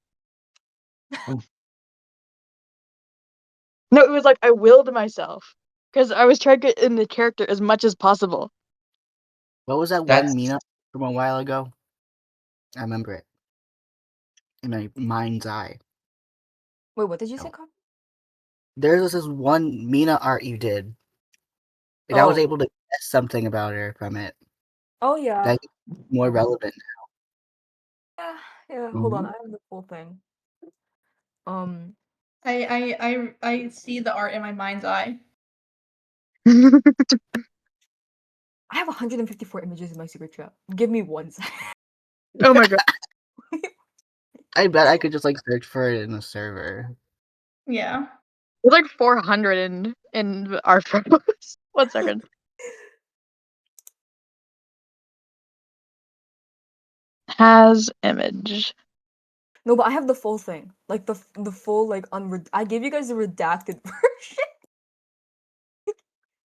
No, it was like I willed myself because I was trying to get in the character as much as possible. What was that That's one Mina from a while ago? I remember it. In my mind's eye. Wait, what did you say, No. Carl? There was this one Mina art you did. And I was Oh. able to guess something about her from it. Oh yeah. That is more relevant. Yeah, hold on, Mhm. I have the full thing. I see the art in my mind's eye. I have 154 images in my secret trap. Give me one second. Oh my god. I bet I could just like search for it in the server. Yeah. There's like 400 in our photos. 1 second. Has image. No, but I have the full thing. Like the full like I gave you guys the redacted version.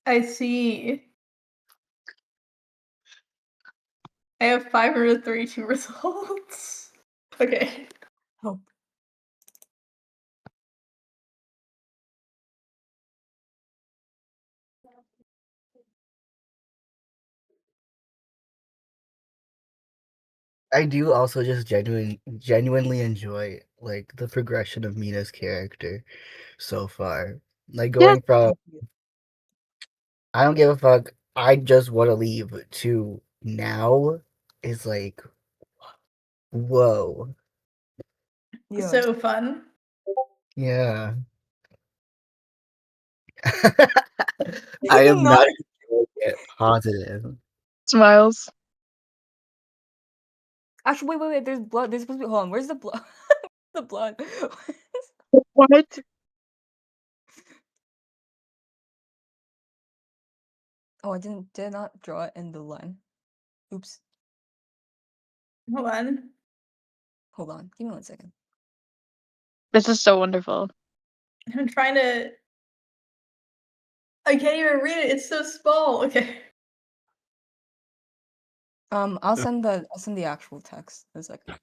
I see. I have 532 results. Okay. Oh. I do also just genuinely enjoy like the progression of Mina's character so far. Like Yeah. going from I don't give a fuck, I just want to leave to now is like whoa. Yeah. So fun. Yeah. You I do am not not. enjoying it positive. Smiles. Actually, wait. There's blood. There's supposed to be. Hold on. Where's the blood? The blood. What? Oh, I did not draw it in the line. Oops. Hold on. Hold on. Give me 1 second. This is so wonderful. I'm trying to. I can't even read it. It's so small. Okay. I'll send the actual text in a second.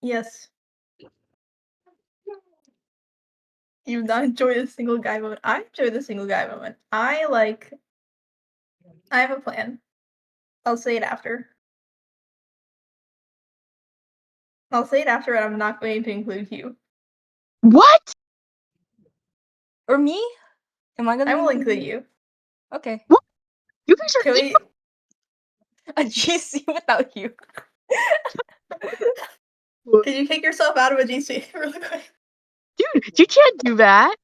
Yes. You've not enjoyed a single guy moment. I enjoyed the single guy moment. I have a plan. I'll say it after. I'll say it after, and I'm not going to include you. What? Or me? Am I gonna I be will include you. Okay. What? You guys are Can we? A GC without you. evil. Can you take yourself out of a GC really quick? Dude, you can't do that.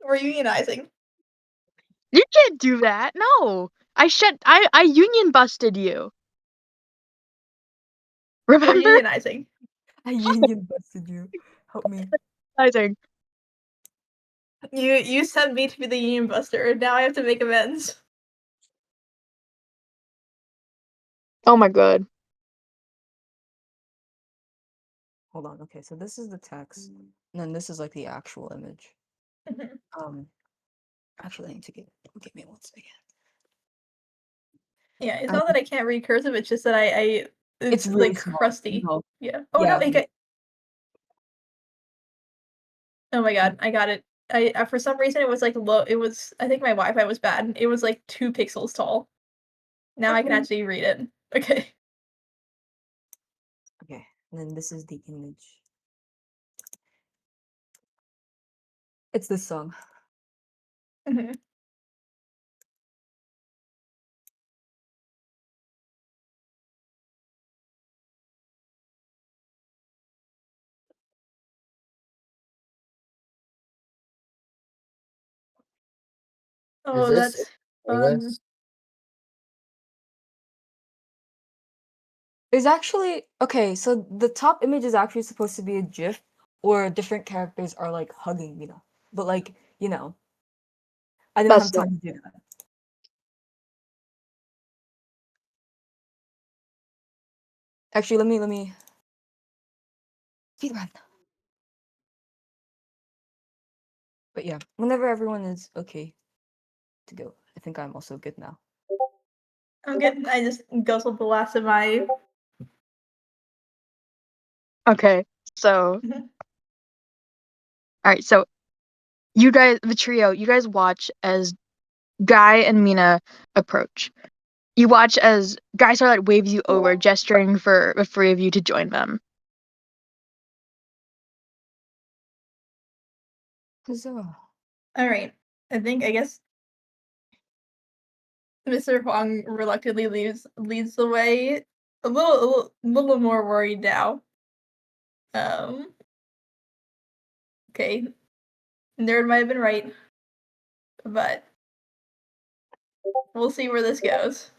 We're unionizing. You can't do that. No. I union busted you. We're Remember? unionizing. I union busted you. Help me. I think. You sent me to be the union buster, and now I have to make amends. Oh my god. Hold on. Okay, so this is the text, and then this is like the actual image. Um, actually, I need to give me 1 second. Yeah, it's not that I can't read cursive. It's just that I It's it's really like small. crusty. No. Yeah. Oh Yeah. no, it got. Oh my god, I got it. I for some reason it was like low. It was I think my Wi-Fi was bad. It was like 2 pixels tall. Now I can actually read it. Okay. Okay, and then this is the image. It's this song. Mhm. Oh, this that's a fun. playlist? There's actually okay, so the top image is actually supposed to be a GIF or different characters are like hugging Mina. But like, I didn't have That's time to do that. Actually, let me speedrun. But yeah, whenever everyone is okay to go, I think I'm also good now. I'm good. I just guzzled the last of my. Okay, so Mhm. all right, so you guys, the trio, you guys watch as Guy and Mina approach. You watch as Guy Starlight waves you over, gesturing for the three of you to join them. Huzzah. All right. I guess Mr. Huang reluctantly leads the way. A little more worried now. Okay, nerd might have been right, but we'll see where this goes.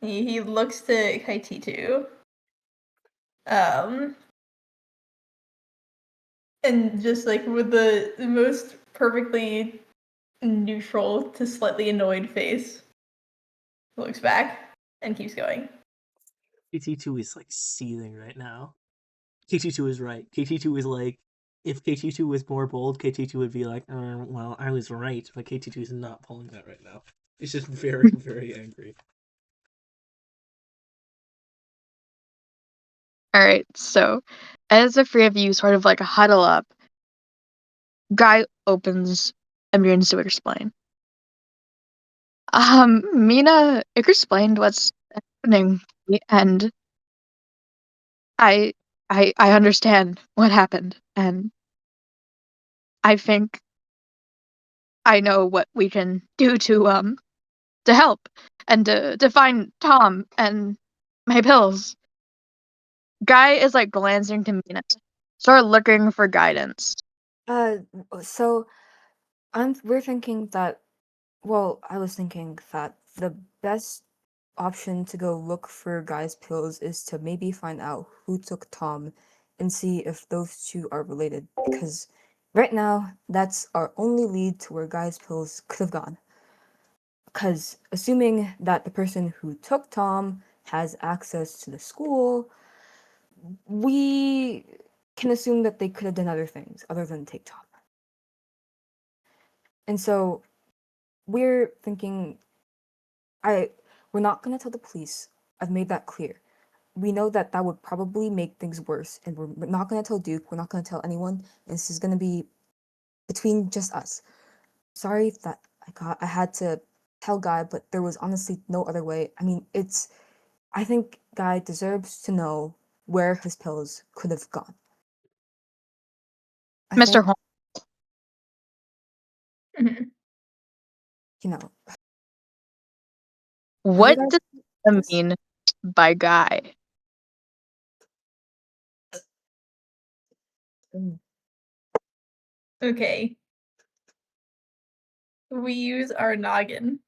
He looks to Kaititu, um, and just like with the most perfectly neutral to slightly annoyed face, looks back and keeps going. KT2 is like seething right now. KT2 is right. KT2 is like, if KT2 was more bold, KT2 would be like, well, I was right, but KT2 is not pulling that right now. It's just very, very angry. All right, so as the three of you sort of like huddle up, Guy opens and begins to explain. Mina explained what's happening, and I, I understand what happened, and I think I know what we can do to help and to find Tom and my pills. Guy is like glancing to Mina, sort of looking for guidance. Uh, so we're thinking that. Well, I was thinking that the best option to go look for Guy's pills is to maybe find out who took Tom, and see if those two are related. Because right now, that's our only lead to where Guy's pills could have gone. Because assuming that the person who took Tom has access to the school, we can assume that they could have done other things other than take Tom. And so we're thinking, we're not gonna tell the police. I've made that clear. We know that that would probably make things worse, and we're not gonna tell Duke. We're not gonna tell anyone. This is gonna be between just us. Sorry that I had to tell Guy, but there was honestly no other way. I mean, I think Guy deserves to know where his pills could have gone. I Mr. think, Holmes, Mhm. you know, have you what guys does that this? mean by Guy? Mm. Okay, we use our noggin.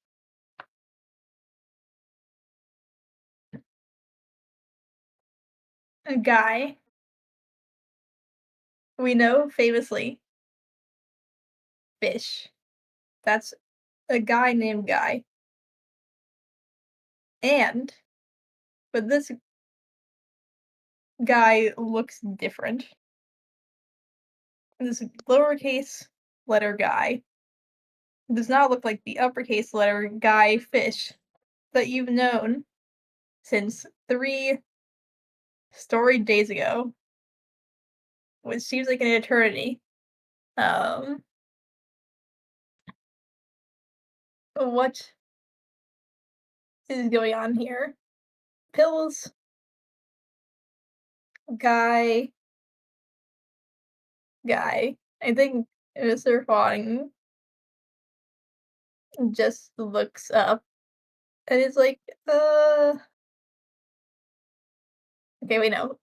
A guy we know famously fish. That's a guy named Guy. And but this guy looks different. This lowercase letter guy does not look like the uppercase letter Guy Fish that you've known since 3 storied days ago, which seems like an eternity. Um, what is going on here? Pills, guy, guy. I think Mr. Fong just looks up and is like, okay, wait, no.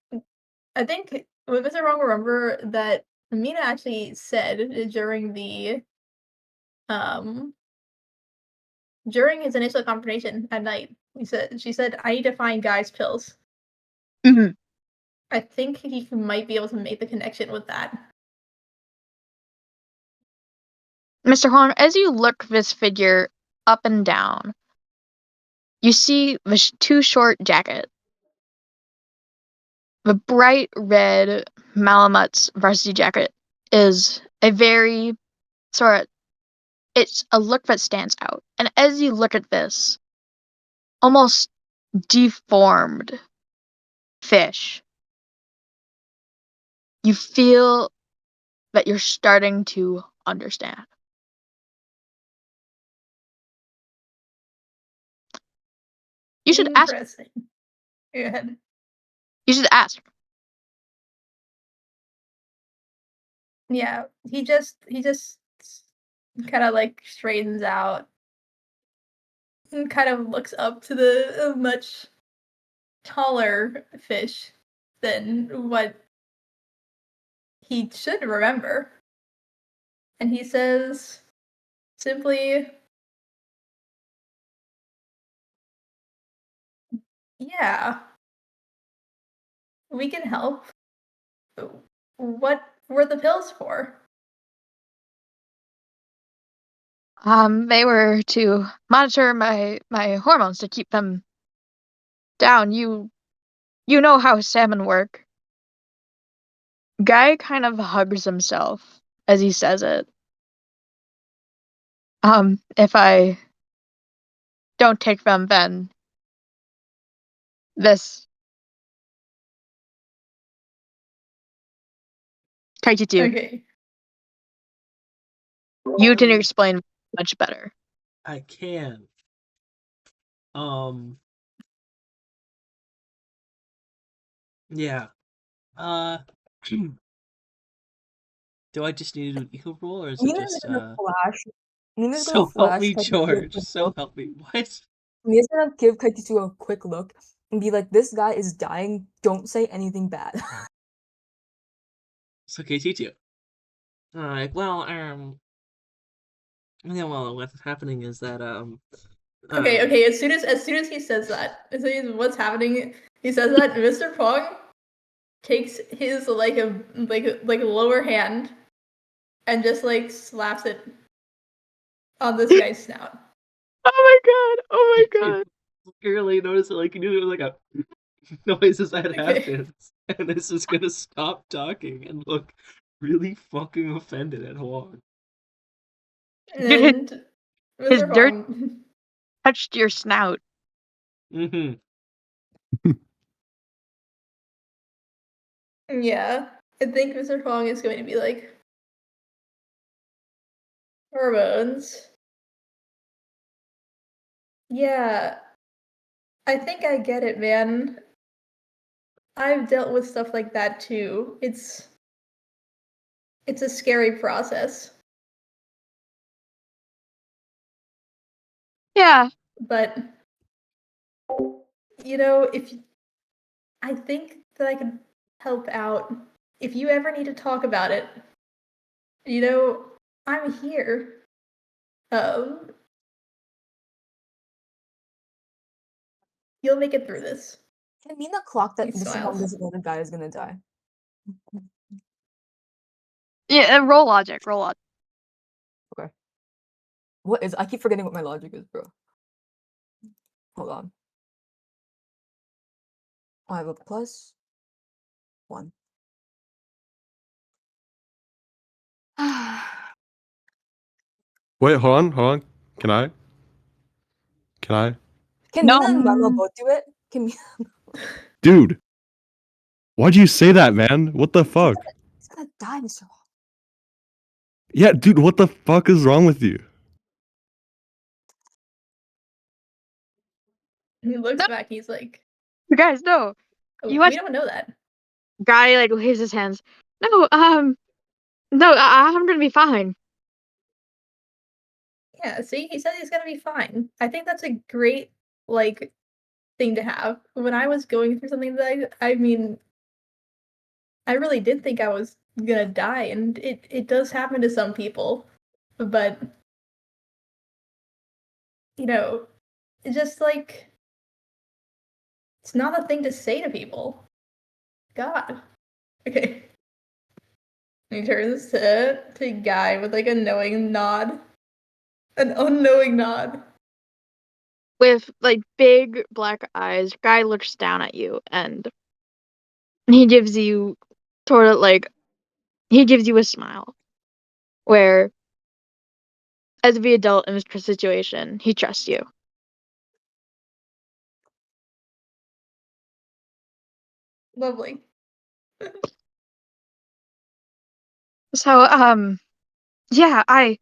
I think would Mr. Wrong remember that Mina actually said during the um during his initial confrontation at night, she said, "I need to find Guy's pills." Mhm. I think he might be able to make the connection with that. Mr. Huang, as you look this figure up and down, you see the too short jacket. The bright red Malamute's varsity jacket is a very it's a look that stands out. And as you look at this almost deformed fish, you feel that you're starting to understand. You should ask. Interesting. Go ahead. You should ask. Yeah, he just kind of like straightens out and kind of looks up to the much taller fish than what he should remember. And he says simply, "Yeah, we can help. What were the pills for?" They were to monitor my hormones to keep them down. You know how salmon work. Guy kind of hugs himself as he says it. If I don't take them, then this Kaititu, Okay. you can explain much better. I can. Yeah. Do I just need to do an eco roll, or is it Mina's just gonna flash. Mina's gonna so help flash me, Kaititu a George? quick So look. help me. What? Mina's gonna give Kaititu a quick look and be like, "This guy is dying. Don't say anything bad." So KT2. Alright, well, yeah, well, what's happening is that, Okay. As soon as he says that, as soon as what's happening, he says that Mr. Pong takes his like a lower hand and just like slaps it on this guy's snout. Oh my god! Oh my god! clearly notice that, like, you do like a noise as that Okay. happens, and this is gonna stop talking and look really fucking offended at Huang. And His Mr. dirt Pong. touched your snout. Mm-hmm. Yeah. I think Mr. Pong is going to be like, "Hormones. Yeah. I think I get it, man. I've dealt with stuff like that too. It's a scary process. Yeah. But if I think that I can help out. If you ever need to talk about it, I'm here. Um, you'll make it through this." Can Mina clock He that Mr. Huang smiles. doesn't know the guy is gonna die? Yeah. Roll logic. Roll logic. Okay. What is? I keep forgetting what my logic is, bro. Hold on. I have a +1. Wait, hold on. Can I? Can No. Mina and Mama both do it? Can Mina? Dude, why'd you say that, man? What the fuck? He's gonna die, Mr. Huang. Yeah, dude, what the fuck is wrong with you? He looks No. back. He's like, You guys, no. "Oh, You we watch. don't know that." Guy like waves his hands. No. No. I'm gonna be fine. Yeah. See, he said he's gonna be fine. I think that's a great like thing to have. When I was going through something that I mean, I really did think I was gonna die, and it does happen to some people, but it's just like it's not a thing to say to people. God. Okay. He turns to Guy with like a knowing nod. An unknowing nod. With like big black eyes, Guy looks down at you and he gives you sort of like he gives you a smile where as the adult in this situation, he trusts you. Lovely. So, yeah, I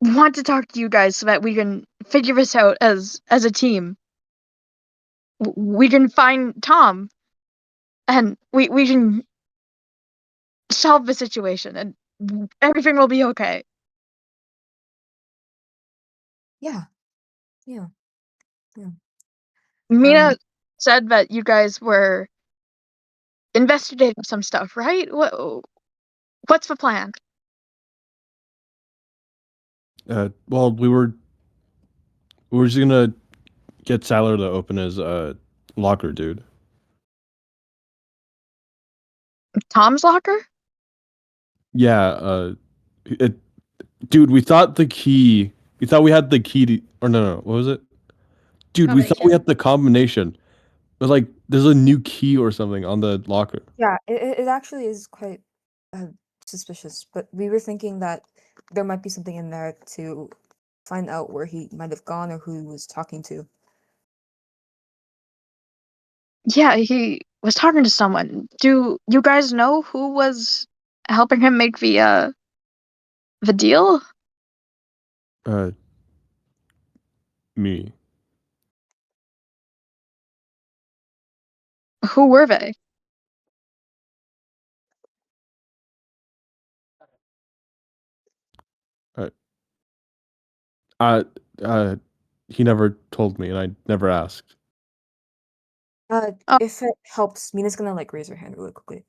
want to talk to you guys so that we can figure this out as a team. We can find Tom, and we can solve the situation, and everything will be okay. Yeah. Yeah. Mina said that you guys were investigating some stuff, right? What's the plan? Well, we were just gonna get Salar to open his locker, dude. Tom's locker? Yeah, dude, we thought we had the key to, or no, what was it? Dude, we thought we had the combination. But like, there's a new key or something on the locker. Yeah, it actually is quite suspicious, but we were thinking that there might be something in there to find out where he might have gone or who he was talking to. Yeah, he was talking to someone. Do you guys know who was helping him make the deal? Me. Who were they? Uh, uh, he never told me, and I never asked. Oh. If it helps, Mina's gonna like raise her hand really quickly.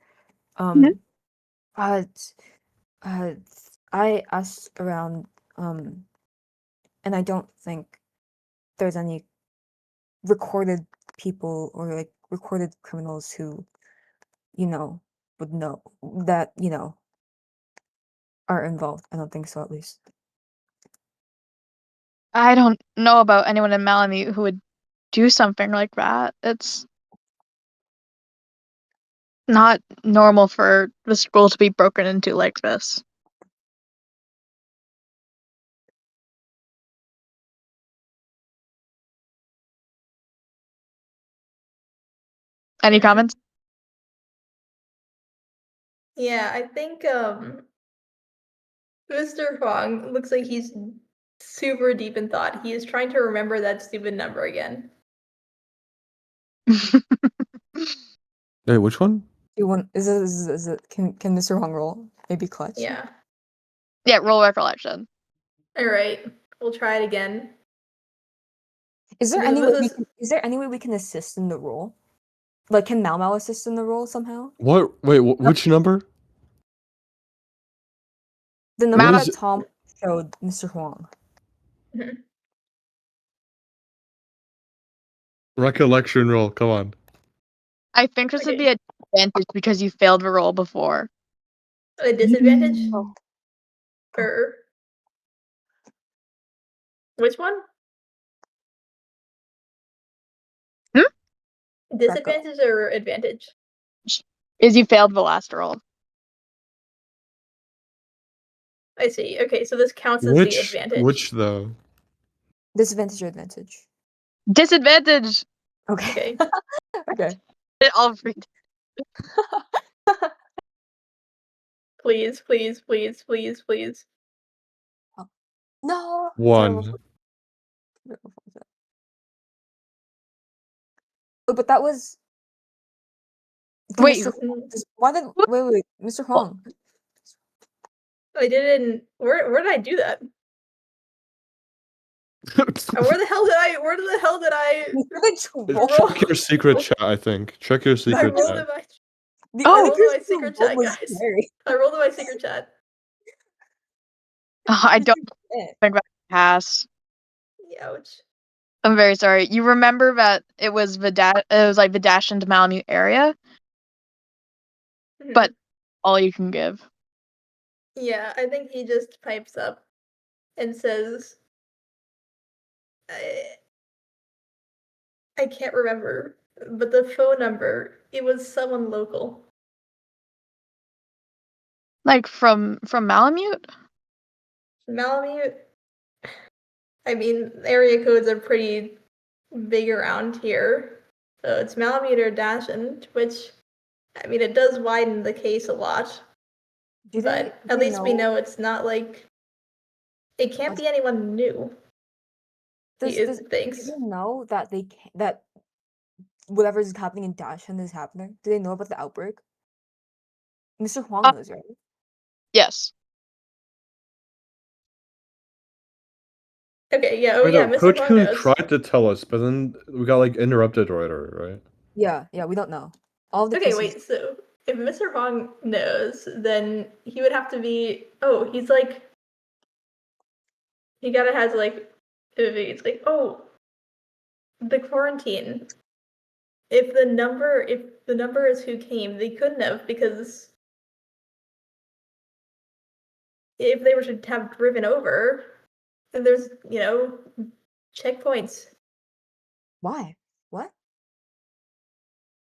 Mhm. I asked around, and I don't think there's any recorded people or like recorded criminals who, would know that, are involved. I don't think so, at least. I don't know about anyone in Malamute who would do something like that. It's not normal for the school to be broken into like this. Any comments? Yeah, I think Mr. Huang looks like he's super deep in thought. He is trying to remember that stupid number again. Hey, which one? You want is it can Mr. Huang roll? Maybe clutch? Yeah. Yeah, roll recollection. All right. We'll try it again. Is there Because any way this we is- can is there any way we can assist in the roll? Like, can Mau Mau assist in the roll somehow? What? Wait, which number? The number Mau Mau- that Tom showed Mr. Huang. Mhm. Recollection roll. Come on. I think this would be an advantage because you failed the roll before. A disadvantage? Oh. Or which one? Disadvantage or advantage? Is you failed the last roll. I see. Okay, so this counts as the advantage. Which though? Disadvantage or advantage? Disadvantage. Okay. Okay. Okay. All three. Please, please, please, please, please. No. One. Oh, but that was. Wait, Mr. Why did wait, Mr. Huang? I didn't. Where did I do that? Where the hell did I? Check your secret chat, I think. Check your I secret rolled in chat. my. The I only rolled in my person who secret rolled chat, was guys. Mary. I rolled in my secret chat. I don't think that pass. Ouch. I'm very sorry. You remember that it was like Vidash and Malamute area, Mhm. but all you can give. Yeah, I think he just pipes up and says, I can't remember, but the phone number, it was someone local. Like from Malamute? Malamute? I mean, area codes are pretty big around here. So it's Malamute or Dashend, which, I mean, it does widen the case a lot. Do But they at least we know it's not like, it can't be anyone new. do He they thinks. know that that whatever is happening in Dashan is happening? Do they know about the outbreak? Mr. Huang knows, right? Yes. Okay, yeah, Wait, no, Mr. Coach Huang Kun knows. tried to tell us, but then we got like interrupted right? Yeah, we don't know. All of the Okay, pieces. wait, so if Mr. Huang knows, then he would have to be, oh, he's like, he gotta has like, it's like, oh, the quarantine. If the number is who came, they couldn't have, because if they were to have driven over, then there's, checkpoints. Why? What?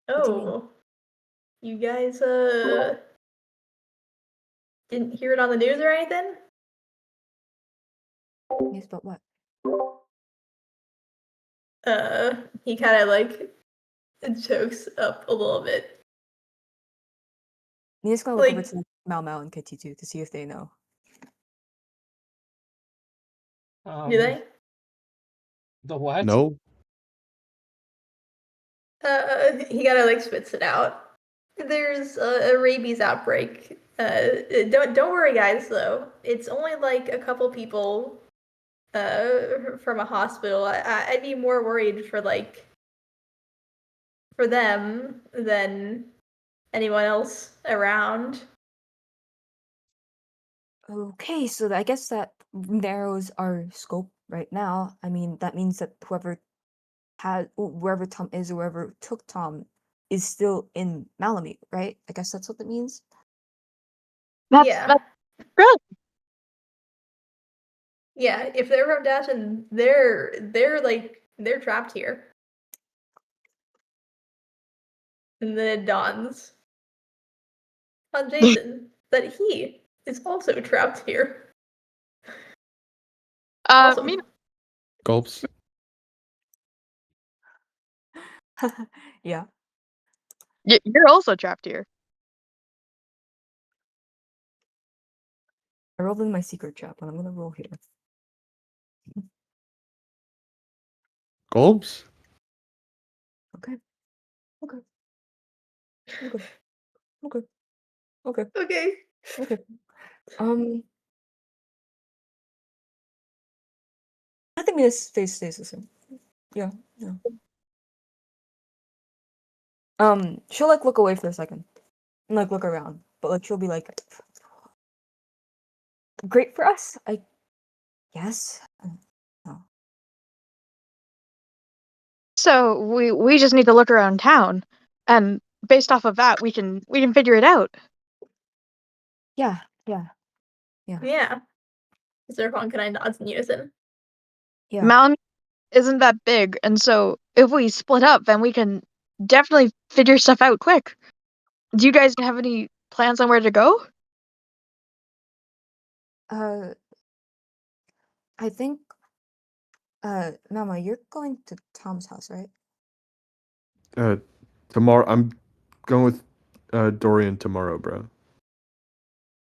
What do you mean? Oh, you guys didn't hear it on the news or anything? Yes, but what? He kind of like chokes up a little bit. Nina's gonna look over Like, to Mao Mao and KT2 to see if they know. do they? The what? No. He kind of like spits it out. There's a rabies outbreak. Don't worry, guys. Though it's only like a couple people from a hospital. I'd be more worried for them than anyone else around. Okay, so I guess that narrows our scope right now. I mean, that means that wherever Tom is or wherever took Tom is still in Malamute, right? I guess that's what it means. That's good. Yeah, if they're from Dashin, they're trapped here. And then it dawns on Jason that he is also trapped here. Awesome. Mina, Gulps. Yeah. you're also trapped here. I rolled in my secret trap, and I'm gonna roll here. Gulps? Okay. Okay. Okay. Okay. Okay. Okay. Okay. Um, I think this stays the same. Yeah. She'll like look away for a second, and like look around, but like she'll be like, "Great for us, I guess." No. So we just need to look around town, and based off of that, we can figure it out. Yeah. Yeah. Mr. Huang can I nods in unison. Yeah. Malamute isn't that big, and so if we split up, then we can definitely figure stuff out quick. Do you guys have any plans on where to go? I think. Mama, you're going to Tom's house, right? Tomorrow I'm going with Dorian tomorrow, bro.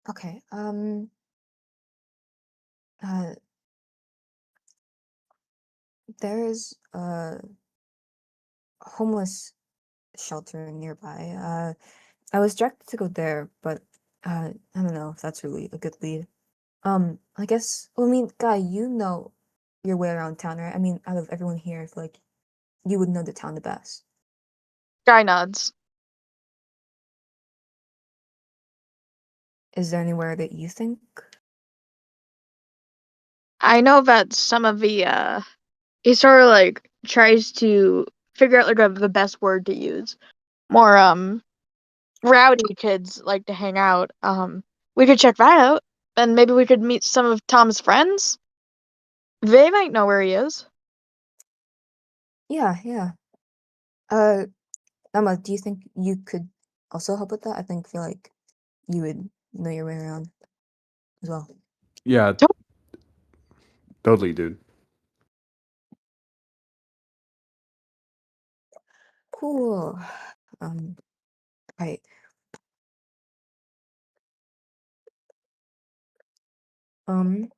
Okay. There's a homeless shelter nearby. I was directed to go there, but I don't know if that's really a good lead. I guess. Well, I mean, Guy, you know your way around town, right? I mean, out of everyone here, I feel like you would know the town the best. Guy nods. Is there anywhere that you think? I know that some of the he sort of like tries to figure out like the best word to use. More rowdy kids like to hang out. We could check that out. And maybe we could meet some of Tom's friends. They might know where he is. Yeah, yeah. Emma, do you think you could also help with that? Feel like you would know your way around as well. Yeah, totally, dude. Cool. Right. Um,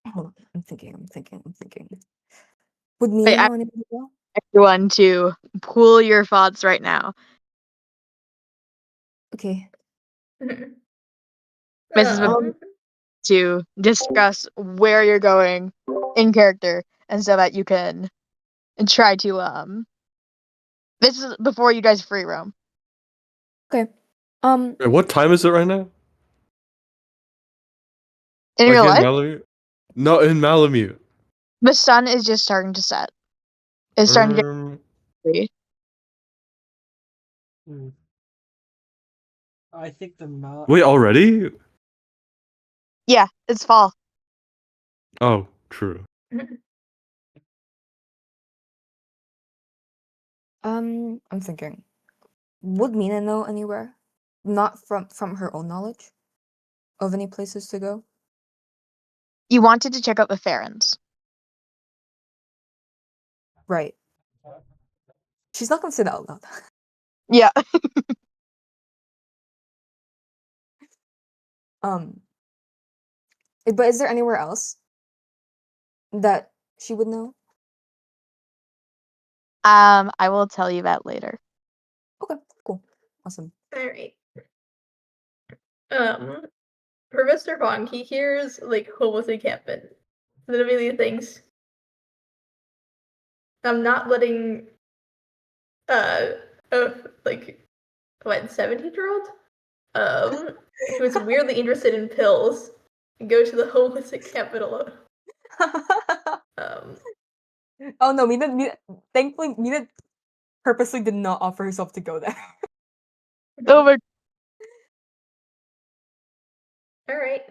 hold on. I'm thinking. Would Mina Wait, I know anything as well? everyone to pool your thoughts right now. Okay. Mrs. Um, To discuss where you're going in character and so that you can try to this is before you guys free roam. Okay. Wait, what time is it right now? In Like real in life, Malamute? No, in Malamute. the sun is just starting to set. It's starting to get Um, free. Hmm. I think the wait, already? Yeah, it's fall. Oh, true. I'm thinking. Would Mina know anywhere? Not from her own knowledge of any places to go? You wanted to check out the Farrens. Right. She's not gonna say that out loud. Yeah. Um, but is there anywhere else that she would know? I will tell you that later. Okay, cool. Awesome. all right. For Mr. Huang, he hears like homeless encampment. So then immediately thinks, I'm not letting uh like what 17-year-old who's weirdly interested in pills go to the homeless encampment alone. Um, Oh no, thankfully Mina purposely did not offer herself to go there. Over. all right.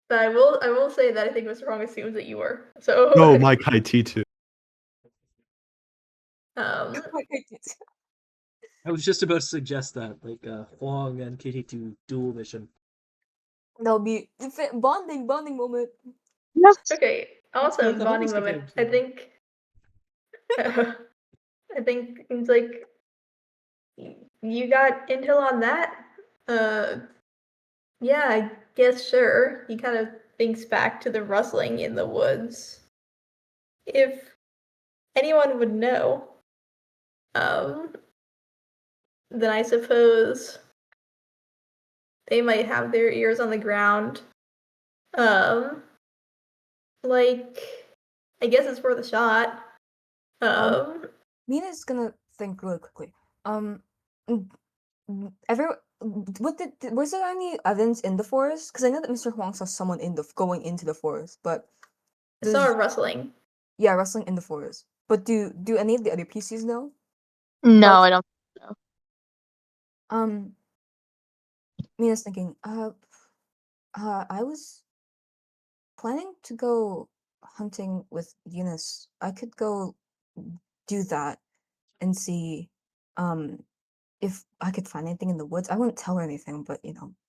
But I will say that I think Mr. Huang assumes that you were. So No, Mike High T2. Wait, I was just about to suggest that, like Huang and KT2 dual mission. that'll be bonding moment. Yes. okay. Let's go to Awesome the bonding homeless moment. encampment. I think it's like you got intel on that. Yeah, I guess sure. He kind of thinks back to the rustling in the woods. If anyone would know, um, then I suppose they might have their ears on the ground. Um, like, I guess it's worth a shot. Mina's gonna think really quickly. Mm, every was there any evidence in the forest? Because I know that Mr. Huang saw someone going into the forest, but I saw a rustling. yeah, rustling in the forest. But do any of the other PCs know? No, Well, I don't know. Mina's thinking, I was planning to go hunting with Eunice. I could go do that and see if I could find anything in the woods. I wouldn't tell her anything, but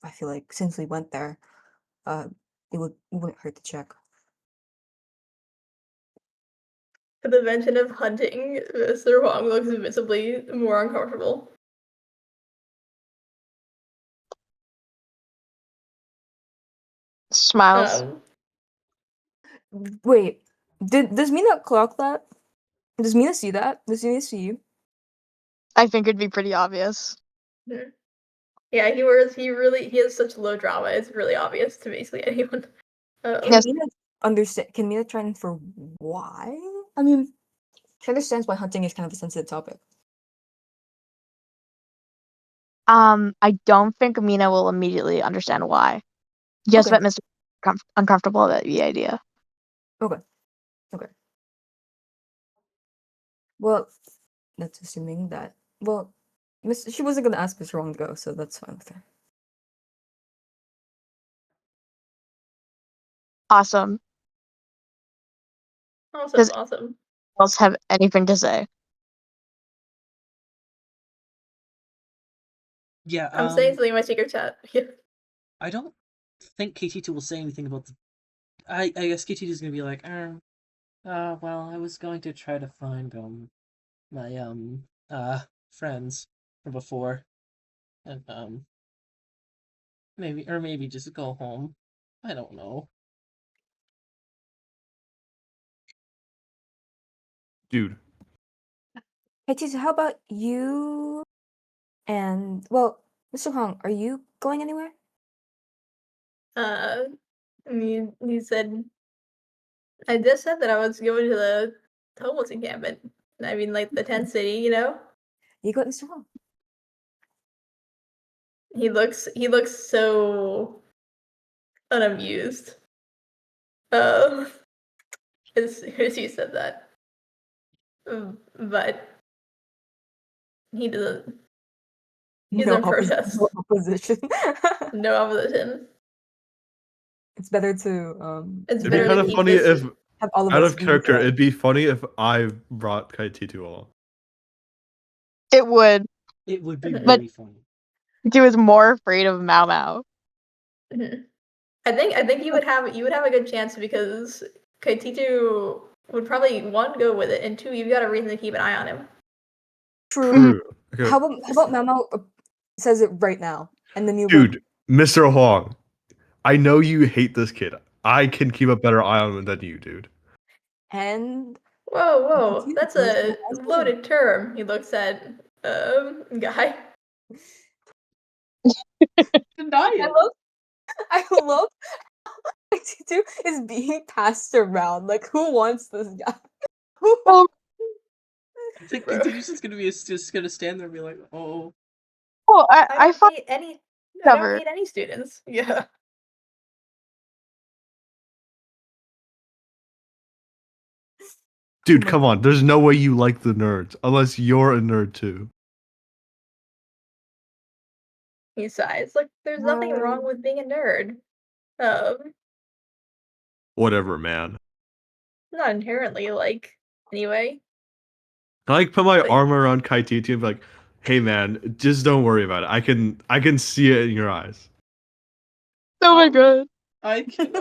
I feel like since we went there, uh it wouldn't hurt to check. For the mention of hunting, Mr. Huang looks visibly more uncomfortable. Smiles. Wait, does Mina clock that? Does Mina see that? Does Mina see you? I think it'd be pretty obvious. Yeah, he has such low drama. It's really obvious to basically anyone. Can Yes. Mina understand? Can Mina try and for why? I mean, she understands why hunting is kind of a sensitive topic. I don't think Mina will immediately understand why. Just Okay. that Mr. uncomfortable about the idea. Okay. Well, that's assuming that. Well, she wasn't gonna ask Mr. Wong to go, so that's fine with her. Awesome. Does Awesome. anyone else have anything to say? Yeah, I'm saying something in my secret chat. I don't think KT2 will say anything about the. I guess KT2 is gonna be like, well, I was going to try to find my friends from before, and maybe just go home. I don't know. Dude, Hey, Tisa, how about you and Mr. Hong, are you going anywhere? He said, I just said that I was going to the homeless encampment. I mean, like the tent city, you know. You go with Mr. Hong. He looks so unamused. As he said that, but he doesn't. He doesn't protest. No opposition. No opposition. It's better to It's it'd be better kind to of keep funny this. if, have all of out us of be character, like- it'd be funny if I brought Kaititu along. It would. It would be But- really funny. He was more afraid of Mao Mao. Mhm. I think you would have a good chance because Kaititu would probably one go with it, and two, you've got a reason to keep an eye on him. True. Okay. How about Mamo says it right now, and then you Dude, Mr. Huang, I know you hate this kid. I can keep a better eye on him than you, dude. and Whoa, Kaititu that's goes a to the loaded term. He looks at guy. Deny I it. love Kaititu is being passed around. Like, who wants this guy? Who? Oh, I think Bro. KT2 is gonna be just gonna stand there and be like, oh. well, I I don't find hate any. I Whatever. don't hate any students. Yeah. Dude, my come on. There's no way you like the nerds unless you're a nerd too. He sighs. Like, there's nothing wrong with being a nerd. Whatever, man. Not inherently, like, anyway. I like put my But- arm around Kaititu and be like, "Hey, man, just don't worry about it. I can see it in your eyes." Oh my god. I can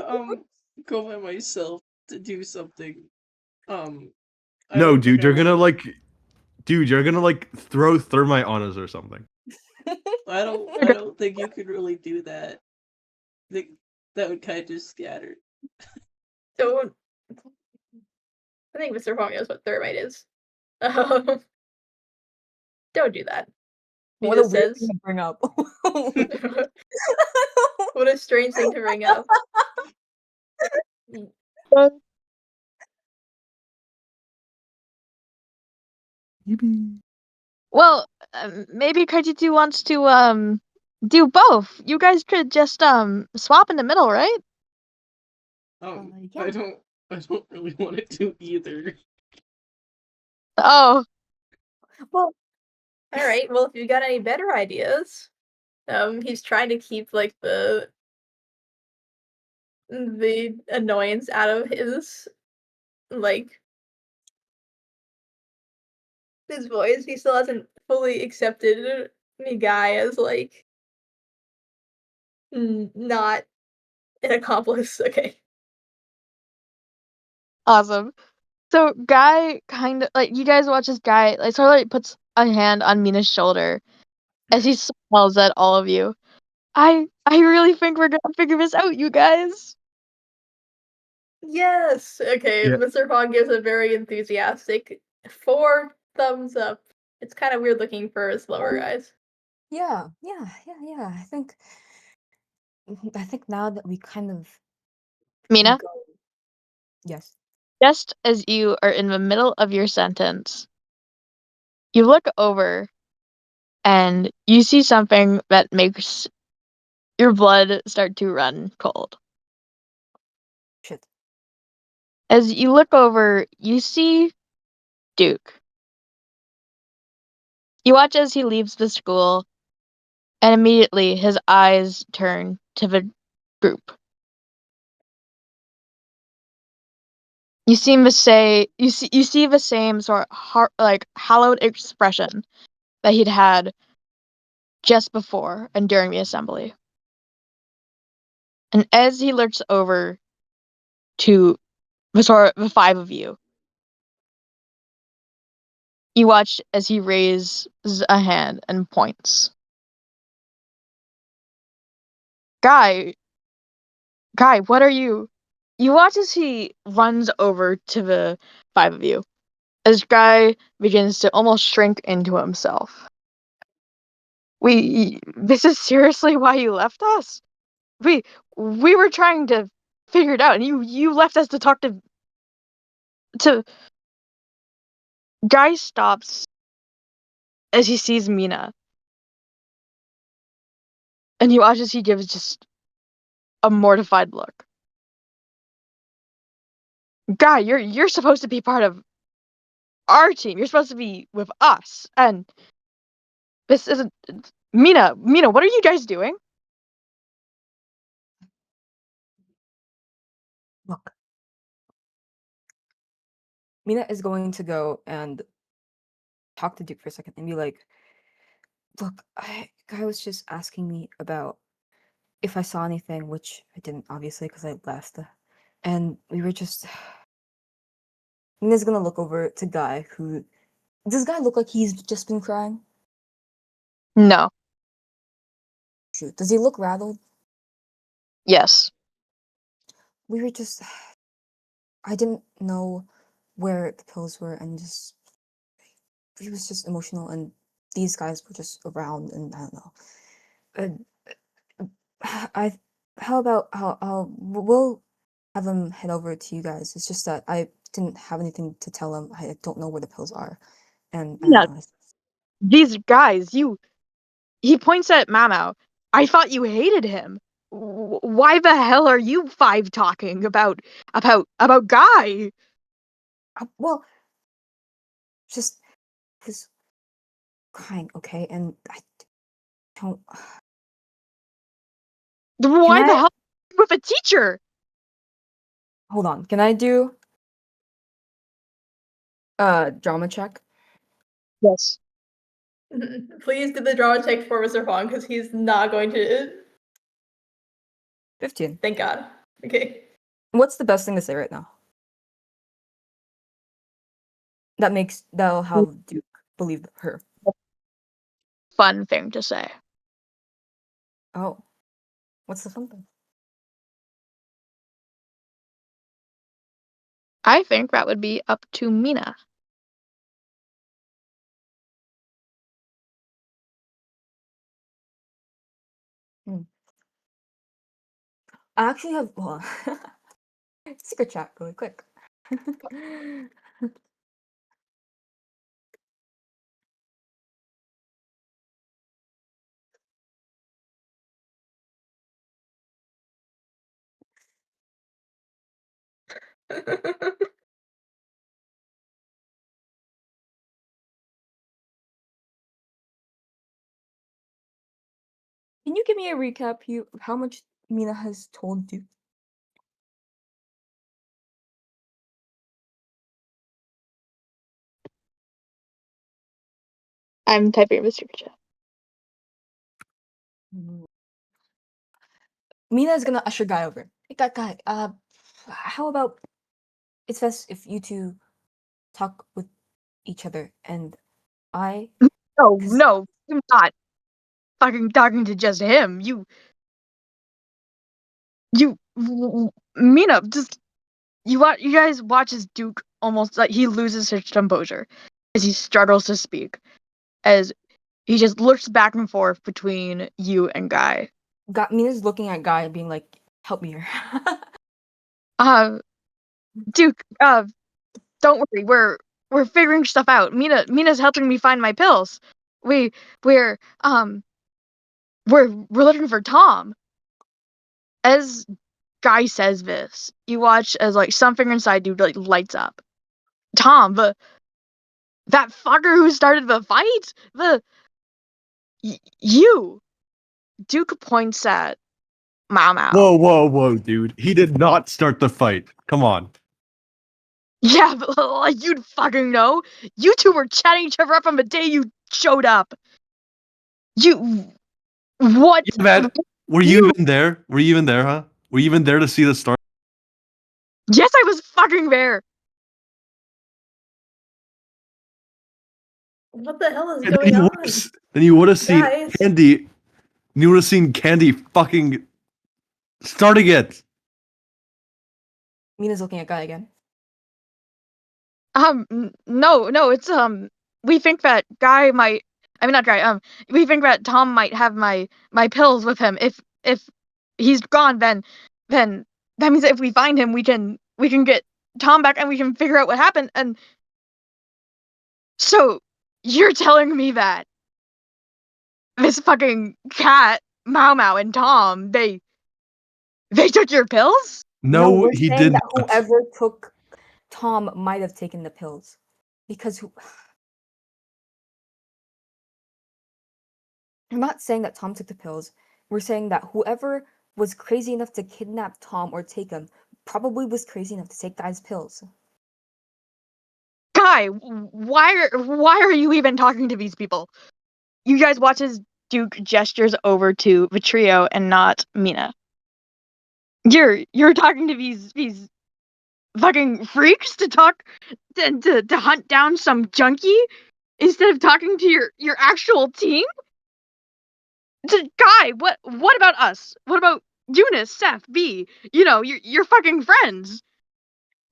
go by myself to do something. I No, don't think dude, I will. you're gonna like throw thermite on us or something. I don't think you could really do that. Think that would kind of just scatter. Don't. I think Mr. Huang knows what thermite is. Don't do that. He What a just weird says. thing to bring up. What a strange thing to bring up. Well, maybe Kajitu wants to do both. You guys could just swap in the middle, right? Yeah. I don't really want to do either. Oh, Well, All right. Well, if you got any better ideas, he's trying to keep like the annoyance out of his like his voice. He still hasn't fully accepted me guy as like not an accomplice. Okay. awesome. So Guy kind of like you guys watch this guy like sort of like puts a hand on Mina's shoulder as he smiles at all of you. I really think we're gonna figure this out, you guys. Yes. Okay. Yeah. Mr. Huang gives a very enthusiastic 4 thumbs up. It's kind of weird looking for slower guys. yeah. I think now that we kind of Mina, go. Yes. just as you are in the middle of your sentence, you look over and you see something that makes your blood start to run cold. As you look over, you see Duke. You watch as he leaves the school, and immediately his eyes turn to the group. You seem to say you see the same sort of hallowed expression that he'd had just before and during the assembly. And as he looks over to the five of you, you watch as he raises a hand and points. Guy, what are you? You watch as he runs over to the five of you. As Guy begins to almost shrink into himself. This is seriously why you left us? We were trying to figure it out, and you left us to talk to. Guy stops as he sees Mina, and he watches he gives just a mortified look. Guy, you're supposed to be part of our team. You're supposed to be with us, and this isn't. Mina, what are you guys doing? Look, Mina is going to go and talk to Duke for a second and be like, look, Guy was just asking me about if I saw anything, which I didn't, obviously, because I left. And we were just. Mina's gonna look over to Guy, who. Does Guy look like he's just been crying? No. Shoot. Does he look rattled? Yes. We were just. I didn't know where the pills were, and just. He was just emotional, and these guys were just around, and I don't know. I. How about we'll have him head over to you guys. It's just that I didn't have anything to tell him. I don't know where the pills are, and I Yeah. don't know. These guys, he points at Mamo. I thought you hated him. Why the hell are you five talking about Guy? Well, just his crying, okay, and I don't. Why the I hell with a teacher? hold on? Can I do drama check? Yes. Please do the drama check for Mr. Huang because he's not going to. 15. Thank God. Okay. What's the best thing to say right now? That'll have Duke believe her. Fun thing to say. Oh, what's the fun thing? I think that would be up to Mina. I actually have secret chat really quick. Can you give me a recap of how much Mina has told you? I'm typing in the secret chat. Mina's gonna usher Guy over. Hey, Guy, how about it's best if you two talk with each other and I, cause No, I'm not fucking talking to just him. Mina, just you guys watch as Duke almost like he loses his composure as he struggles to speak, as he just looks back and forth between you and Guy. Mina's looking at Guy and being like, "Help me here." Duke, don't worry, we're figuring stuff out. Mina's helping me find my pills. We're we're looking for Tom. As Guy says this, you watch as like something inside you like lights up. Tom, that fucker who started the fight, you. Duke points at Mau. Whoa, dude. He did not start the fight. Come on. Yeah, but like you'd fucking know. You two were chatting each other up from the day you showed up. What? Yeah, man. Were you even there? Were you even there, huh? Were you even there to see the start? Yes, I was fucking there. What the hell is And going on? then you would have seen Guys. Candy. You would have seen Candy fucking starting it. Mina's looking at Guy again. No, it's we think that Guy might, I mean not Guy, we think that Tom might have my pills with him. If he's gone, then that means that if we find him, we can get Tom back and we can figure out what happened. And so you're telling me that this fucking cat, Mau and Tom, they took your pills? No, No, we're he saying did that not. whoever took Tom might have taken the pills. Because I'm not saying that Tom took the pills. We're saying that whoever was crazy enough to kidnap Tom or take him probably was crazy enough to take Guy's pills. Guy, why are you even talking to these people? You guys watch as Duke gestures over to the trio and not Mina. You're talking to these fucking freaks to talk to hunt down some junkie instead of talking to your actual team? Guy, what about us? What about Eunice, Seth, B? You know, your fucking friends.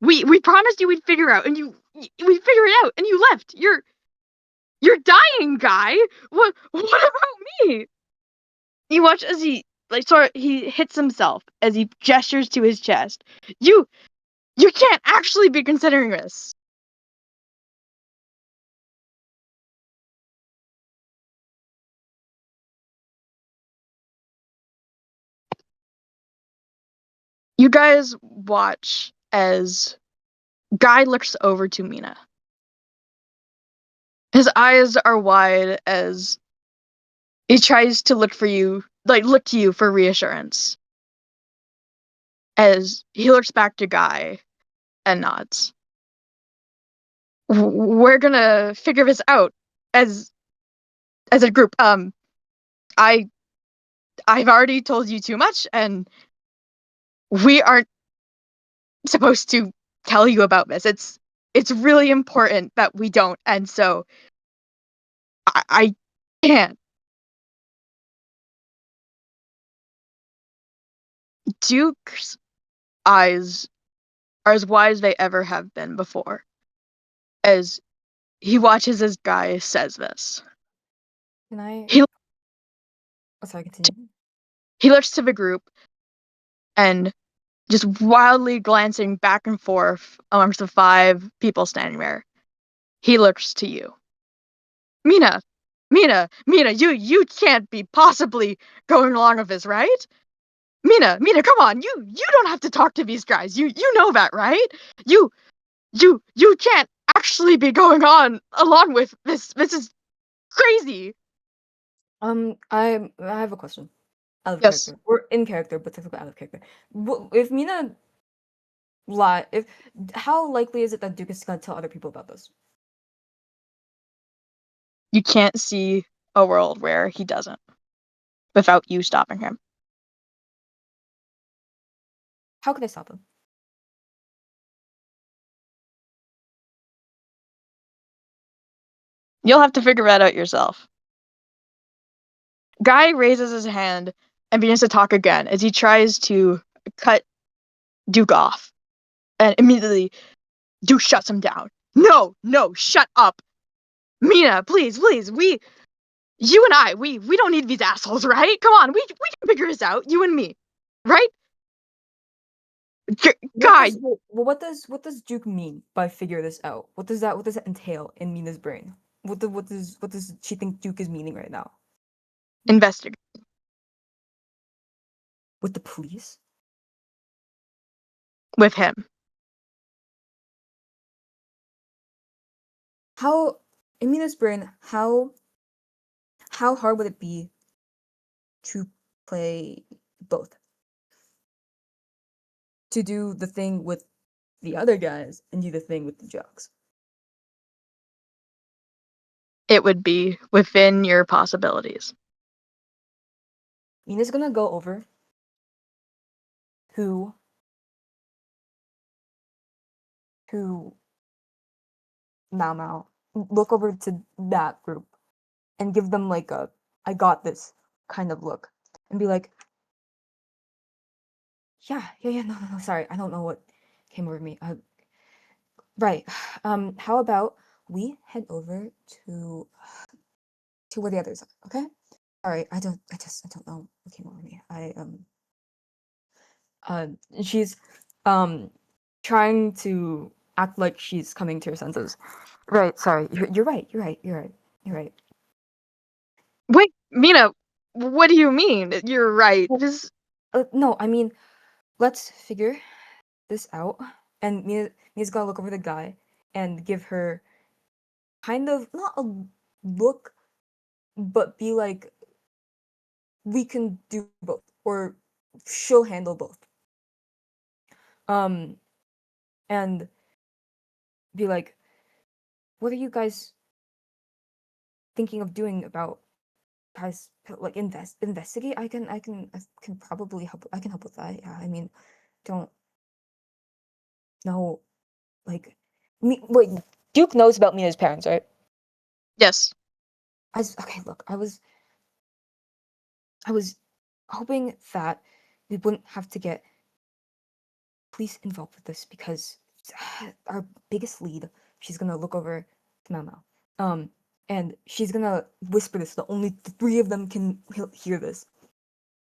We promised you we'd figure out, and we figured it out, and you left. You're dying, Guy. What about me? You watch as he hits himself as he gestures to his chest. You can't actually be considering this. You guys watch as Guy looks over to Mina. His eyes are wide as he tries to look to you for reassurance. As he looks back to Guy and nods. We're gonna figure this out as a group. I've already told you too much, and we aren't supposed to tell you about this. It's really important that we don't, and so I can't. Duke's eyes are as wide as they ever have been before, as he watches as Guy says this. Can I? He Oh, sorry, continue. he looks to the group and just wildly glancing back and forth amongst the 5 people standing there. He looks to you. Mina, you can't be possibly going along with this, right? Mina, come on, you don't have to talk to these guys. You know that, right? You can't actually be going on along with this. This is crazy. I have a question. Out of Yes. character. Or in character, but technically out of character. If Mina how likely is it that Duke is gonna tell other people about this? You can't see a world where he doesn't without you stopping him. How can I stop him? You'll have to figure that out yourself. Guy raises his hand and begins to talk again as he tries to cut Duke off. And immediately, Duke shuts him down. No, shut up. Mina, please, you and I, we don't need these assholes, right? Come on, we can figure this out, you and me, right? Guy, What does Duke mean by figure this out? What does that entail in Mina's brain? What does she think Duke is meaning right now? investigate. With the police? with him. How in Mina's brain, how hard would it be to play both? To do the thing with the other guys and do the thing with the jocks. It would be within your possibilities. Mina's gonna go over who Mao Mao, look over to that group and give them like a I got this kind of look and be like, yeah, no, sorry, I don't know what came over me. Right. How about we head over to where the others are, okay? Sorry, I don't know what came over me. She's trying to act like she's coming to her senses. Right, sorry. You're right. Wait, Mina, what do you mean? You're right. This No, I mean, let's figure this out. And Mia's gonna look over the guy and give her kind of not a look, but be like, we can do both, or she'll handle both. And be like, what are you guys thinking of doing about guys like investigate? I can probably help. I can help with that. Yeah, I mean, don't know like me. Wait, Duke knows about Mina's parents, right? yes. Okay. Look, I was hoping that we wouldn't have to get police involved with this because our biggest lead. She's gonna look over to Mao Mao. And she's gonna whisper this. So only the three of them can hear this.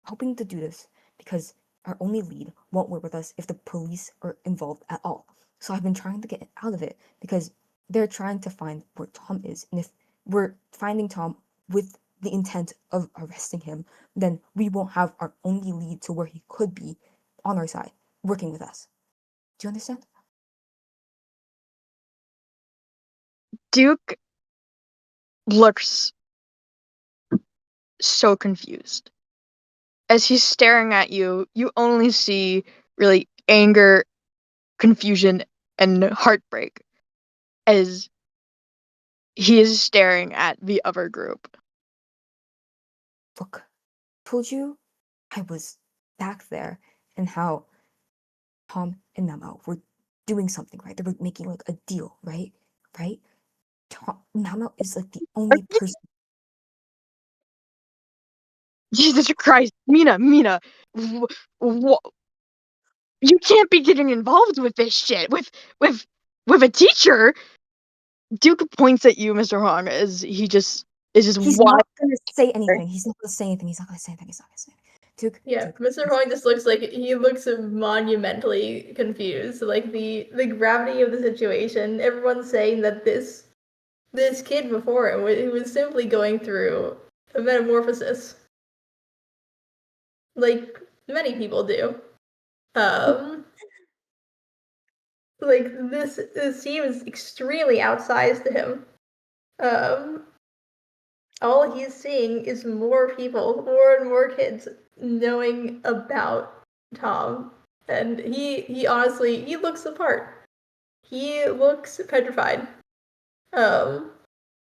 Hoping to do this because our only lead won't work with us if the police are involved at all. So I've been trying to get out of it because they're trying to find where Tom is. And if we're finding Tom with the intent of arresting him, then we won't have our only lead to where he could be on our side, working with us. Do you understand? Duke looks so confused. As he's staring at you, you only see really anger, confusion, and heartbreak as he is staring at the other group. Look, told you I was back there and how Tom and Mamo were doing something, right? They were making like a deal, right? Right? Mamo is like the only person. Jesus Christ, Mina, wh- wh- you can't be getting involved with this shit with with a teacher. Duke points at you, Mr. Hong, as he just is just He's watching. not gonna say anything. He's not gonna say anything. Duke, Yeah, Duke. Mr. Hong just looks monumentally confused. Like the gravity of the situation. Everyone's saying that this kid before him was simply going through a metamorphosis, like many people do. Like this seems extremely outsized to him. All he's seeing is more people, more and more kids knowing about Tom, and he honestly he looks the part. He looks petrified.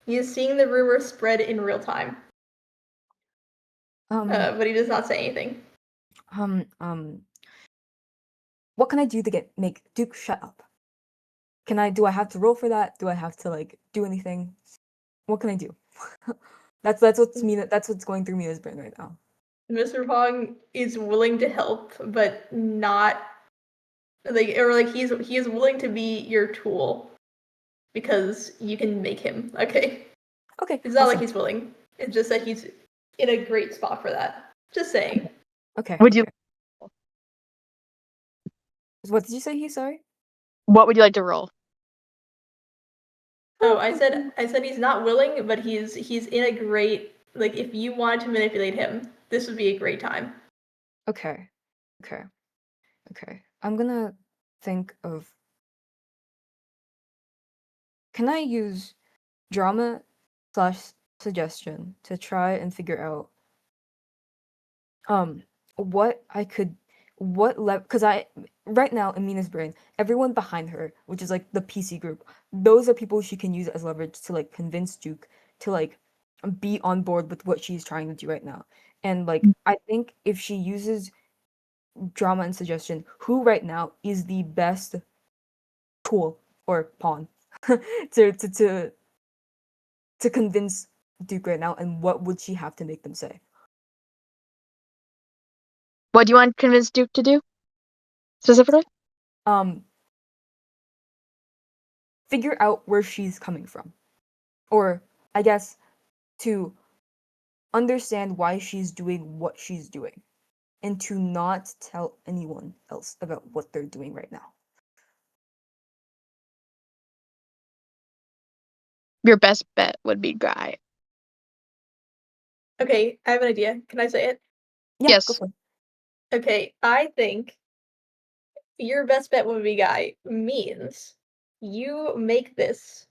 He is seeing the rumor spread in real time, but he does not say anything. What can I do to make Duke shut up? Do I have to roll for that? Do I have to like do anything? What can I do? that's what's going through Mina's brain right now. Mr. Hong is willing to help, but not like he is willing to be your tool because you can make him. Okay. Okay. It's not awesome. like he's willing. It's just that he's in a great spot for that. Just saying. Okay. Would you? What did you say? Sorry. What would you like to roll? Oh, I said he's not willing, but he's in a great like if you wanted to manipulate him, this would be a great time. Okay. I'm gonna think of. Can I use drama slash suggestion to try and figure out what I could because I right now in Mina's brain, everyone behind her, which is like the PC group, those are people she can use as leverage to like convince Duke to like be on board with what she's trying to do right now. And like I think if she uses drama and suggestion, who right now is the best tool or pawn to to to to convince Duke right now, and what would she have to make them say? What do you want to convince Duke to do specifically? Figure out where she's coming from, or I guess to understand why she's doing what she's doing, and to not tell anyone else about what they're doing right now. Your best bet would be Guy. Okay, I have an idea. Can I say it? Yeah, Yes. go for it. Okay, I think your best bet would be Guy means you make this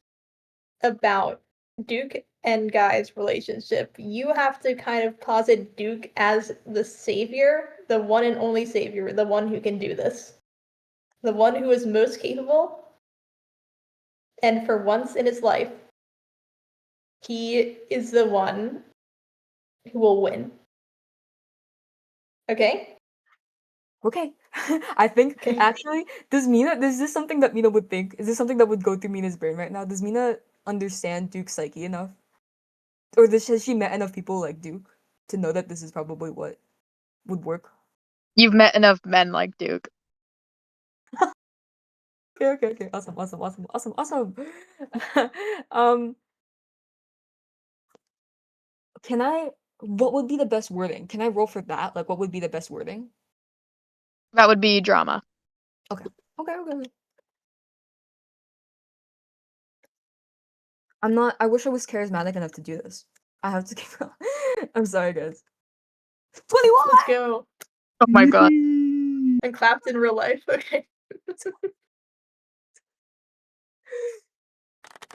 about Duke and Guy's relationship. You have to kind of posit Duke as the savior, the one and only savior, the one who can do this, the one who is most capable. And for once in his life, he is the one who will win. Okay? Okay. I think Okay. actually, is this something that Mina would think? Is this something that would go through Mina's brain right now? Does Mina understand Duke's psyche enough? Or has she met enough people like Duke to know that this is probably what would work? You've met enough men like Duke. Okay. Awesome. um, what would be the best wording? Can I roll for that? Like, what would be the best wording? That would be drama. Okay. I wish I was charismatic enough to do this. I have to keep I'm sorry, guys. 21! Let's go. Oh my god. And clapped in real life. Okay.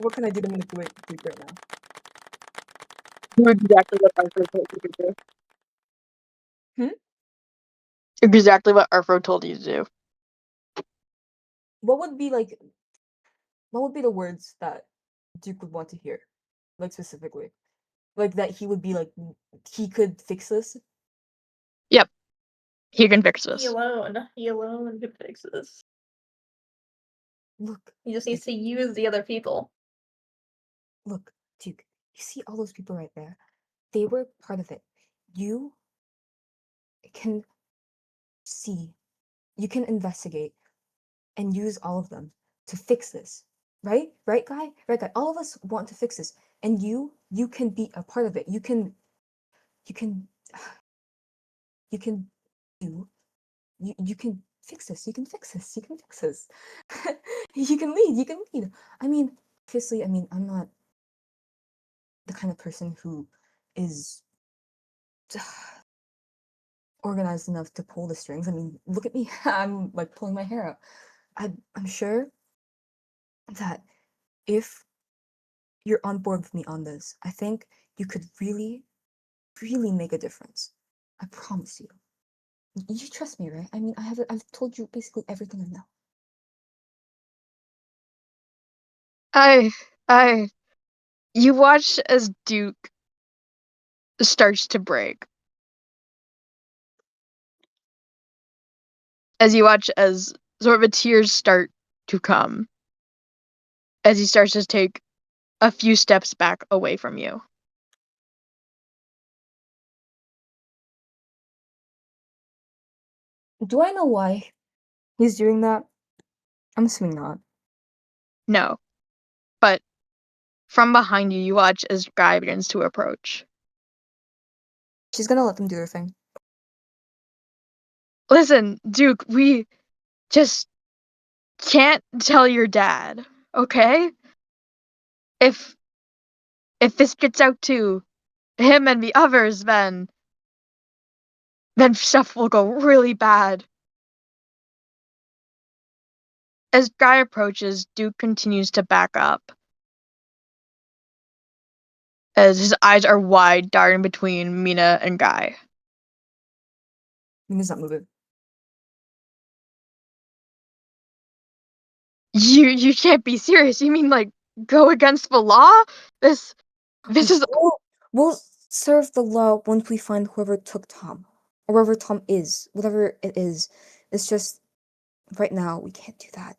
What can I do to manipulate Duke right now? Do exactly what Arthur told you to do. Exactly what Arthur told you to do. What would be the words that Duke would want to hear? Like specifically. Like that he would be like he could fix this? Yep. He can fix He this. alone can fix this. Look, He just needs to use the other people. look, Duke, you see all those people right there? They were part of it. You can see, you can investigate and use all of them to fix this. Right? Right, guy? Right, guy. All of us want to fix this. And you can be a part of it. You can you can do you can fix this. You can fix this. You can fix this. You can lead. You can lead. I mean, obviously, I'm not the kind of person who is organized enough to pull the strings. I mean, look at me. I'm like pulling my hair out. I'm sure that if you're on board with me on this, I think you could really, really make a difference. I promise you. You trust me, right? I mean, I've told you basically everything I know. You watch as Duke starts to break. As you watch as sort of tears start to come. As he starts to take a few steps back away from you. Do I know why he's doing that? I'm assuming not. No. But from behind you, you watch as Guy begins to approach. She's gonna let them do their thing. Listen, Duke, we just can't tell your dad, okay? If this gets out to him and the others, then stuff will go really bad. As Guy approaches, Duke continues to back up. As his eyes are wide, darting between Mina and Guy. Mina's not moving. You can't be serious. You mean like go against the law? This is We'll serve the law once we find whoever took Tom. Or wherever Tom is. Whatever it is. It's just right now we can't do that.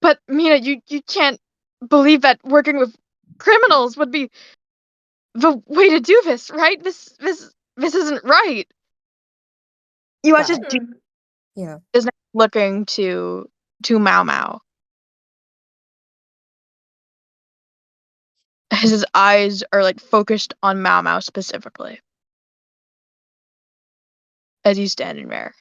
But Mina, you can't believe that working with criminals would be the way to do this, right? This isn't right. You watch as Duke Yeah. is now looking to Mao Mao. His eyes are like focused on Mao Mao specifically. As he's standing there.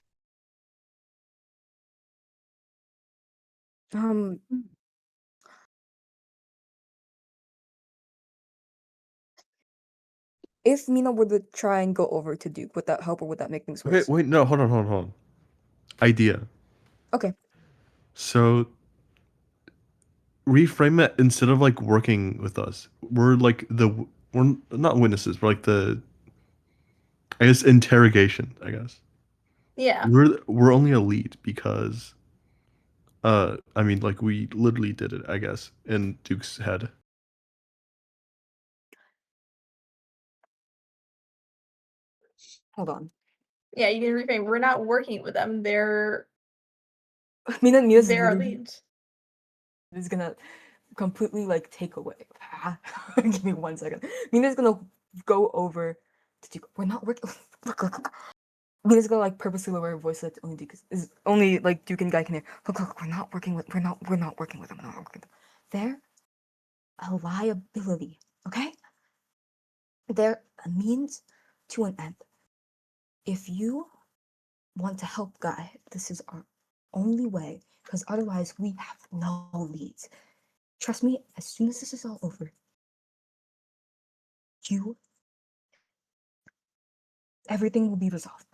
If Mina were to try and go over to Duke, would that help or would that make things Okay, worse? wait, no, hold on. Idea. Okay. So reframe it instead of like working with us. We're not witnesses, but like the I guess interrogation, I guess. Yeah. We're only a lead because I mean like we literally did it, I guess, in Duke's head. Hold on. Yeah, you can reframe. We're not working with them. They're Mina's our literally leads. is gonna completely like take away. Give me 1 second. Mina's gonna go over to Duke. We're not working. Look. Mina's gonna like purposely lower her voice so that only Duke is only like Duke and Guy can hear. Look, we're not working with them. We're not working with them. They're a liability. Okay? They're a means to an end. If you want to help Guy, this is our only way, because otherwise we have no leads. Trust me, as soon as this is all over, everything will be resolved.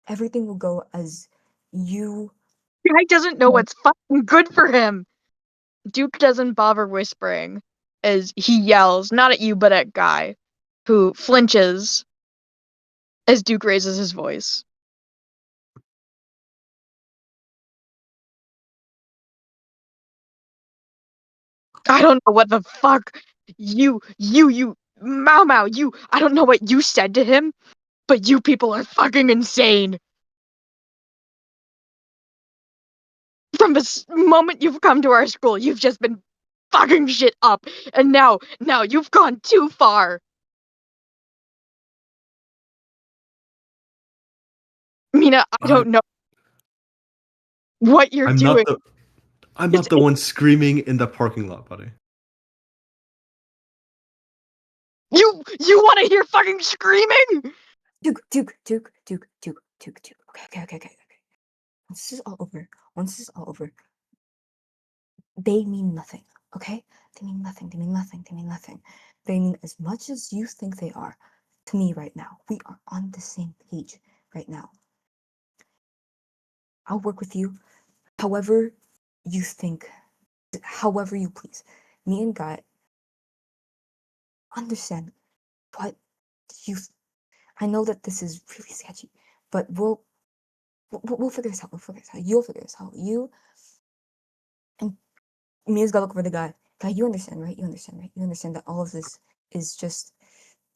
Everything will go as you. Guy doesn't know what's fucking good for him. Duke doesn't bother whispering as he yells, not at you, but at Guy, who flinches as Duke raises his voice. I don't know what the fuck you, Mao Mao, I don't know what you said to him, but you people are fucking insane. From the moment you've come to our school, you've just been fucking shit up, and now you've gone too far. Mina, I don't know what you're doing. I'm not the one screaming in the parking lot, buddy. You want to hear fucking screaming? Duke. Okay. Once this is all over, they mean nothing, okay? They mean nothing. They mean as much as you think they are to me right now. We are on the same page right now. I'll work with you however you think, however you please. Me and Guy understand what you. I know that this is really sketchy, but we'll figure this out. You'll figure this out. You and Mia's gotta look over the Guy. Guy, you understand, right? You understand that all of this is just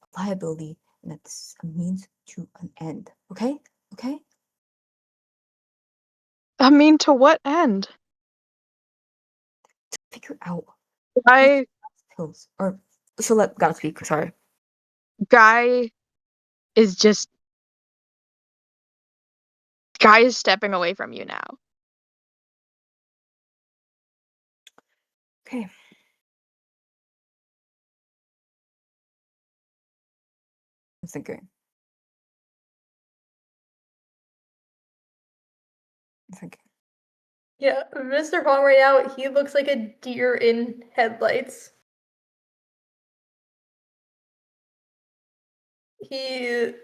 a liability and that this is a means to an end. Okay? I mean, to what end? To figure out Guy pills. Or she'll let God speak, sorry. Guy is stepping away from you now. Okay. I'm thinking. Yeah, Mr. Hong right now, he looks like a deer in headlights. He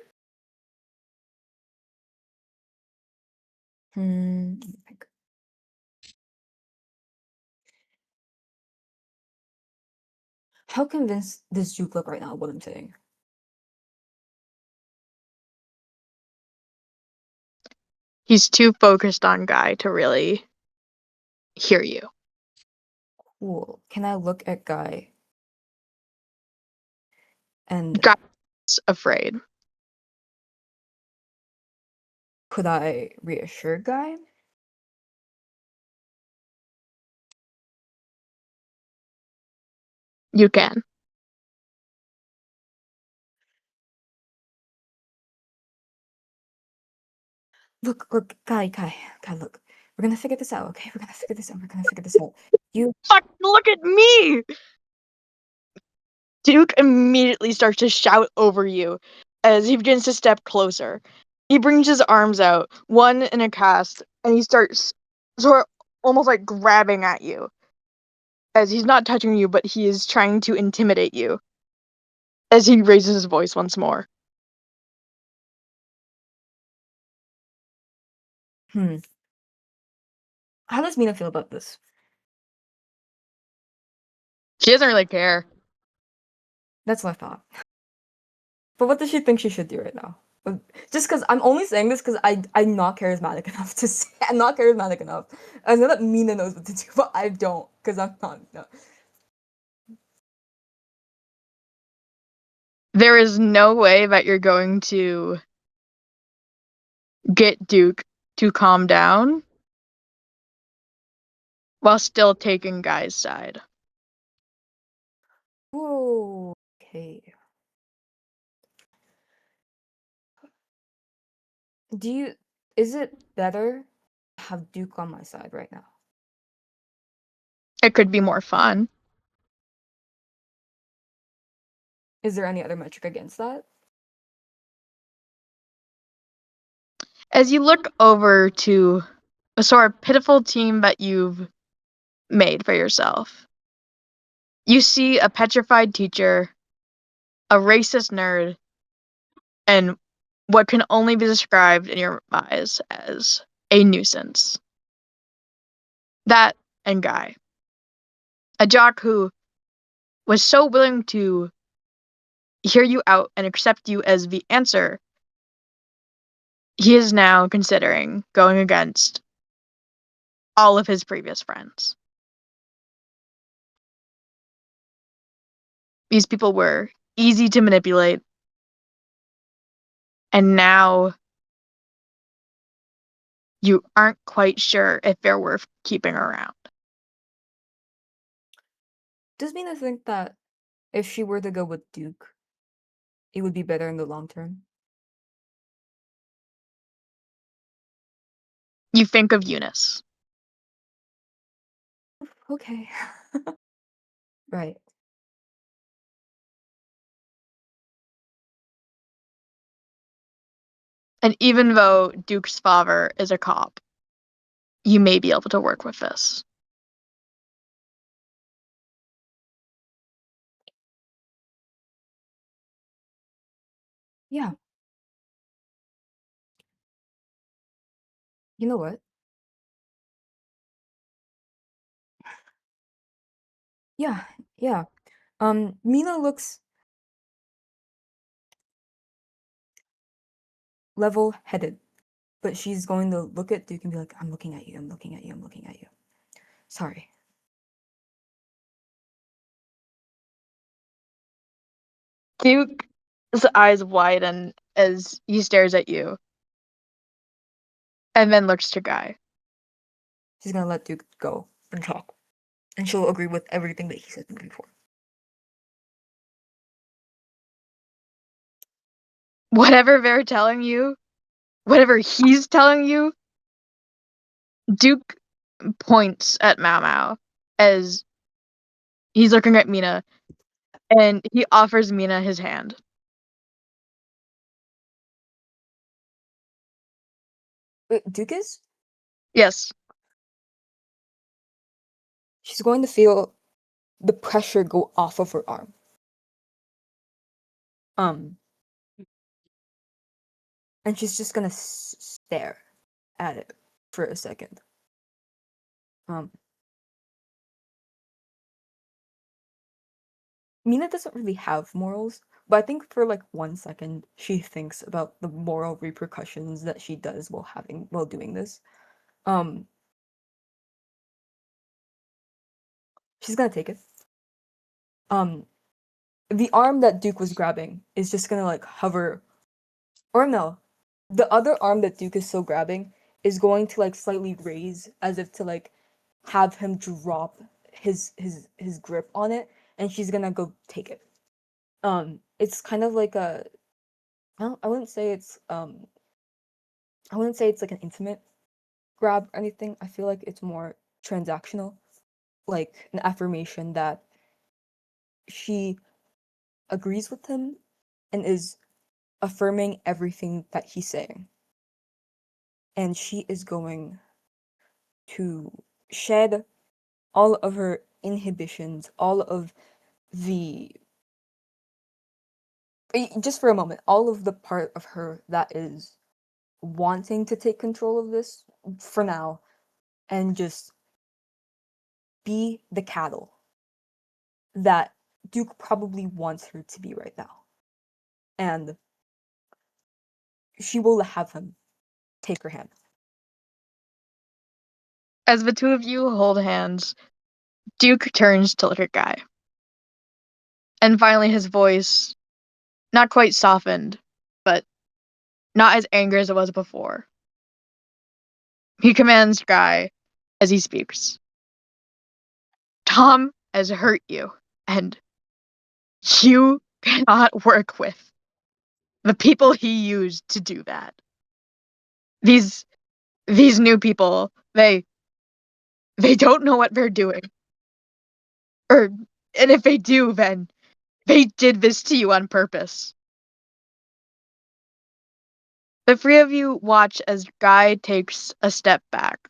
Let me think. How convinced does Duke look right now of what I'm saying? He's too focused on Guy to really hear you. Cool. Can I look at Guy? And Guy's afraid. could I reassure Guy? You can. Look, Guy, look. We're gonna figure this out, okay? We're gonna figure this out. You Fuck, look at me! Duke immediately starts to shout over you as he begins to step closer. He brings his arms out, one in a cast, and he starts sort of almost like grabbing at you. As he's not touching you, but he is trying to intimidate you. As he raises his voice once more. How does Mina feel about this? She doesn't really care. That's what I thought. But what does she think she should do right now? Just because I'm only saying this because I'm not charismatic enough to say I'm not charismatic enough. I know that Mina knows what to do, but I don't because I'm not. No. There is no way that you're going to get Duke to calm down while still taking Guy's side. Whoa. Okay. Is it better to have Duke on my side right now? It could be more fun. Is there any other metric against that? As you look over to a sort of pitiful team that you've made for yourself, you see a petrified teacher, a racist nerd, and what can only be described in your eyes as a nuisance. That and Guy. A jock who was so willing to hear you out and accept you as the answer, he is now considering going against all of his previous friends. These people were easy to manipulate, and now you aren't quite sure if they're worth keeping around. Does Mina think that if she were to go with Duke, it would be better in the long term? You think of Eunice. Okay. Right. And even though Duke's father is a cop, you may be able to work with this. Yeah. You know what? Yeah, yeah. Mina looks level-headed, but she's going to look at Duke and be like, I'm looking at you, I'm looking at you, I'm looking at you. Sorry. Duke's eyes widen as he stares at you, and then looks to Guy. She's gonna let Duke go and talk. And she'll agree with everything that he said before. Whatever they're telling you, whatever he's telling you, Duke points at Mao Mao as he's looking at Mina, and he offers Mina his hand. Wait, Duke is? Yes. She's going to feel the pressure go off of her arm. And she's just gonna stare at it for a second. Mina doesn't really have morals, but I think for like 1 second she thinks about the moral repercussions that she does while doing this. She's gonna take it. The arm that Duke was grabbing is just gonna like hover, or no, the other arm that Duke is still grabbing is going to like slightly raise as if to like have him drop his grip on it, and she's gonna go take it. It's kind of like a, I wouldn't say it's like an intimate grab or anything. I feel like it's more transactional, like an affirmation that she agrees with him and is affirming everything that he's saying. And she is going to shed all of her inhibitions, all of the, just for a moment, all of the part of her that is wanting to take control of this for now, and just be the cattle that Duke probably wants her to be right now. And she will have him take her hand. As the two of you hold hands, Duke turns to look at Guy. And finally his voice, not quite softened, but not as angry as it was before. He commands Guy as he speaks. Tom has hurt you, and you cannot work with the people he used to do that. These new people, they don't know what they're doing. And if they do, then they did this to you on purpose. The three of you watch as Guy takes a step back.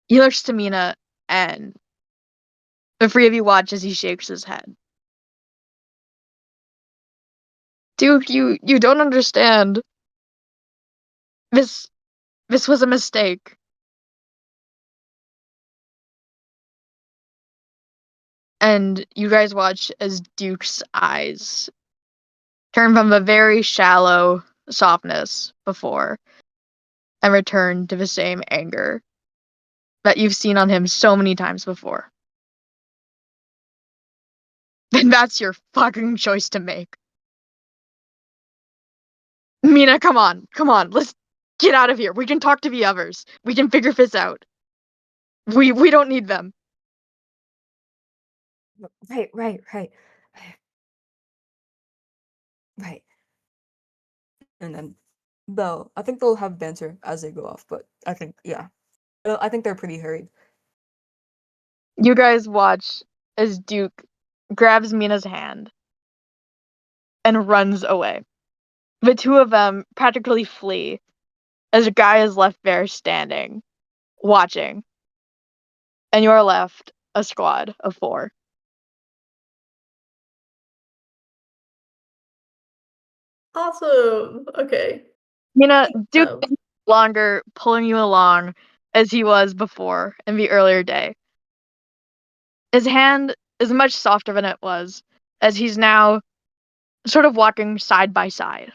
He looks to Mina, and the three of you watch as he shakes his head. Duke, you don't understand. This was a mistake. And you guys watch as Duke's eyes turn from a very shallow softness before and return to the same anger that you've seen on him so many times before. Then that's your fucking choice to make. Mina, come on, let's get out of here. We can talk to the others. We can figure this out. We don't need them. Right. Right. And then I think they'll have banter as they go off, but I think, yeah. I think they're pretty hurried. You guys watch as Duke grabs Mina's hand and runs away. The two of them practically flee as a guy is left there standing, watching. And you are left a squad of 4. Awesome. Okay. Mina, Duke Um, is no longer pulling you along as he was before in the earlier day. His hand is much softer than it was, as he's now sort of walking side by side.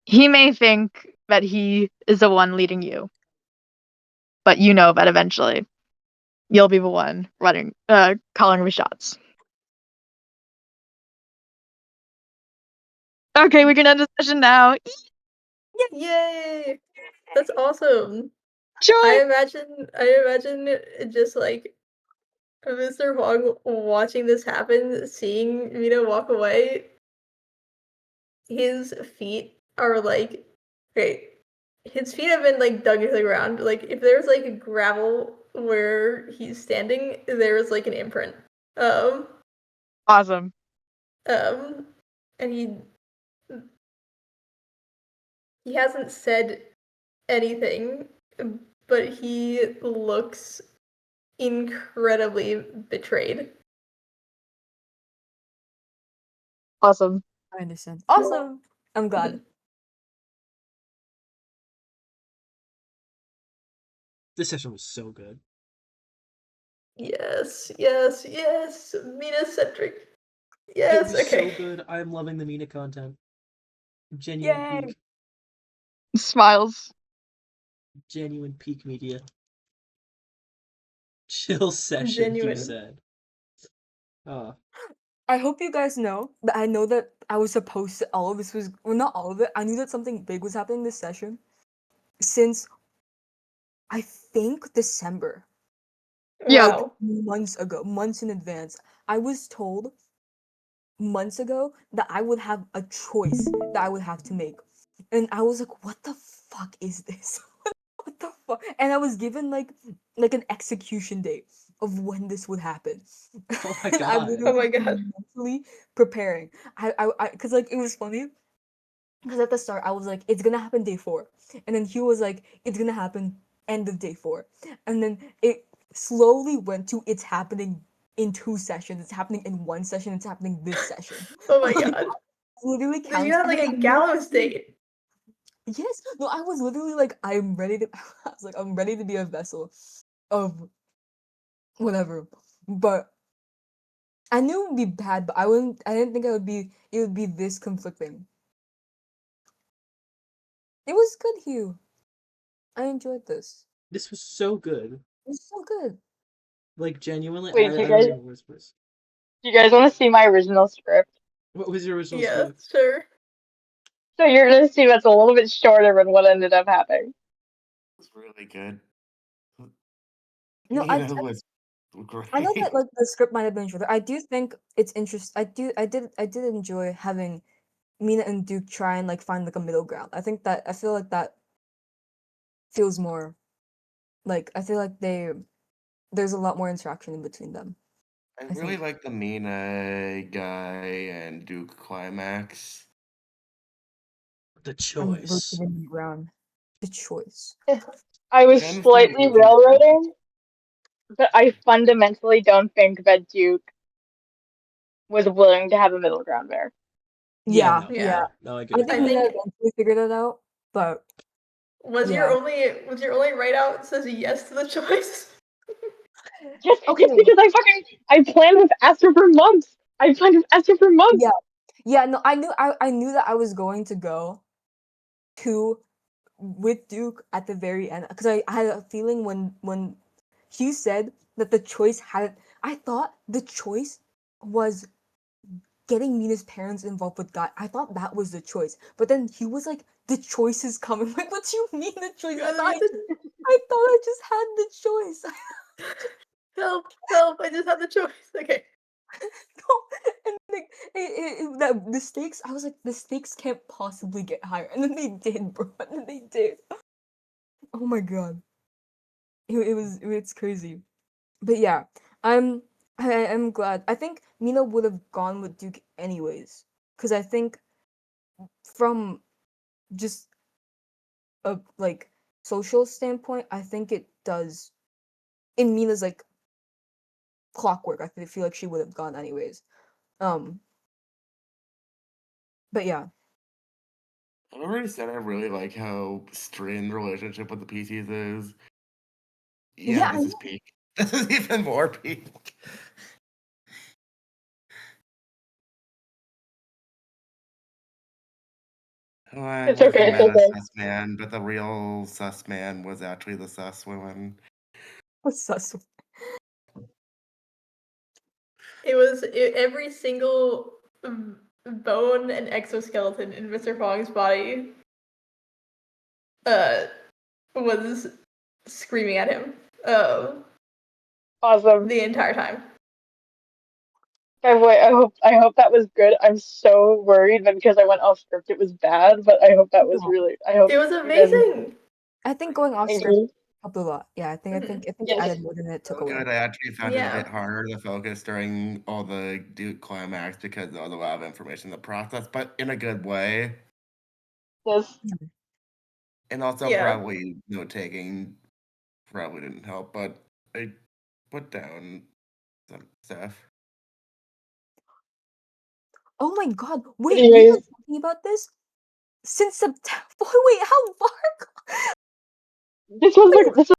He may think that he is the one leading you, but you know that eventually you'll be the one calling the shots. Okay, we can end the session now. yay! That's awesome. Joy! I imagine it just like Mr. Huang watching this happen, seeing Mina walk away. His feet are like, okay, his feet have been like dug into the ground. Like if there's like a gravel where he's standing, there's like an imprint. Awesome. And he hasn't said anything, but he looks incredibly betrayed. Awesome. I understand. Awesome. I'm glad. This session was so good. Yes, yes, yes. Mina-centric. It Yes, was okay. so good. I'm loving the Mina content. Genuine Yay! peak. Smiles. Genuine peak media. Chill session, Genuine. you said. I hope you guys know that I know that I was supposed to, all of this was, well, not all of it. I knew that something big was happening this session since I think December, Yeah. like Wow. months ago, months in advance. I was told months ago that I would have a choice that I would have to make. And I was like, what the fuck is this? What the fuck? And I was given like an execution date of when this would happen. Oh my And I god. literally Oh my was god. mentally preparing. Cause like it was funny. Because at the start I was like, it's gonna happen day 4. And then he was like, it's gonna happen end of day 4. And then it slowly went to it's happening in 2 sessions. It's happening in 1 session. It's happening this session. Oh my Like, god. literally Then you had like a gallows date. Yes, no, I was literally like, I'm ready to. I was like, I'm ready to be a vessel of whatever. But I knew it would be bad, but I wouldn't. I didn't think it would be. It would be this conflicting. It was good, Hugh. I enjoyed this. This was so good. It was so good. Like, genuinely, Wait, I don't even know what was. do you guys want to see my original script? What was your original Yeah, script? sure. So you're gonna see that's a little bit shorter than what ended up happening. It was really good. No, Mina was great. I know that like the script might have been shorter. I do think it's interesting. I did enjoy having Mina and Duke try and like find like a middle ground. I feel like that feels more like I feel like there's a lot more interaction in between them. I I really think. like the Mina guy and Duke climax. The And choice. rotating the ground. The choice. I was I understand slightly losing. railroading, but I fundamentally don't think that Duke was willing to have a middle ground there. Yeah, Yeah, no, yeah. no, I I agree with think I that. Mina think eventually figured it out, but was yeah. your only write out says yes to the choice? Just Okay. because I planned with Esther for months. I planned with Esther for months. Yeah. Yeah, no, I knew that I was going to go to with Duke at the very end because I had a feeling when Hugh said that the choice had I thought the choice was getting Mina's parents involved with Guy. I thought that was the choice. But then he was like, the choice is coming. Like, what do you mean the choice? I thought I just had the choice. Help, help, I just had the choice. Okay. No, and like the stakes, I was like, the stakes can't possibly get higher. And then they did, bro. And then they did. Oh my god. It's crazy. But yeah, I'm glad. I think Mina would have gone with Duke anyways. Cause I think from just a like social standpoint, I think it does in Mina's like clockwork. I feel like she would have gone anyways. Um, but yeah, I've already said I really like how strained the relationship with the PCs is. Yeah, yeah, I this is peak. This is even more peak. Oh, I It's was the okay. It's meta okay. sus man, but the real sus man was actually the sus woman. what's sus? Every single bone and exoskeleton in Mr. Fong's body was screaming at him Awesome. the entire time. Wait, I hope that was good. I'm so worried that because I went off script it was bad, but I hope that was No, really I hope It was you guys amazing. I think going off thank script you. helped a lot. Yeah, I think it Yes. added more than it took So away. good, I actually found it a Yeah. bit harder to focus during all the Duke climax because there was a lot of information to process, but in a good way. Yes. And also Yeah. probably note taking probably didn't help, but I put down some stuff. Oh my god! Wait, we've Anyways, been talking about this since September. Wait, how far? this was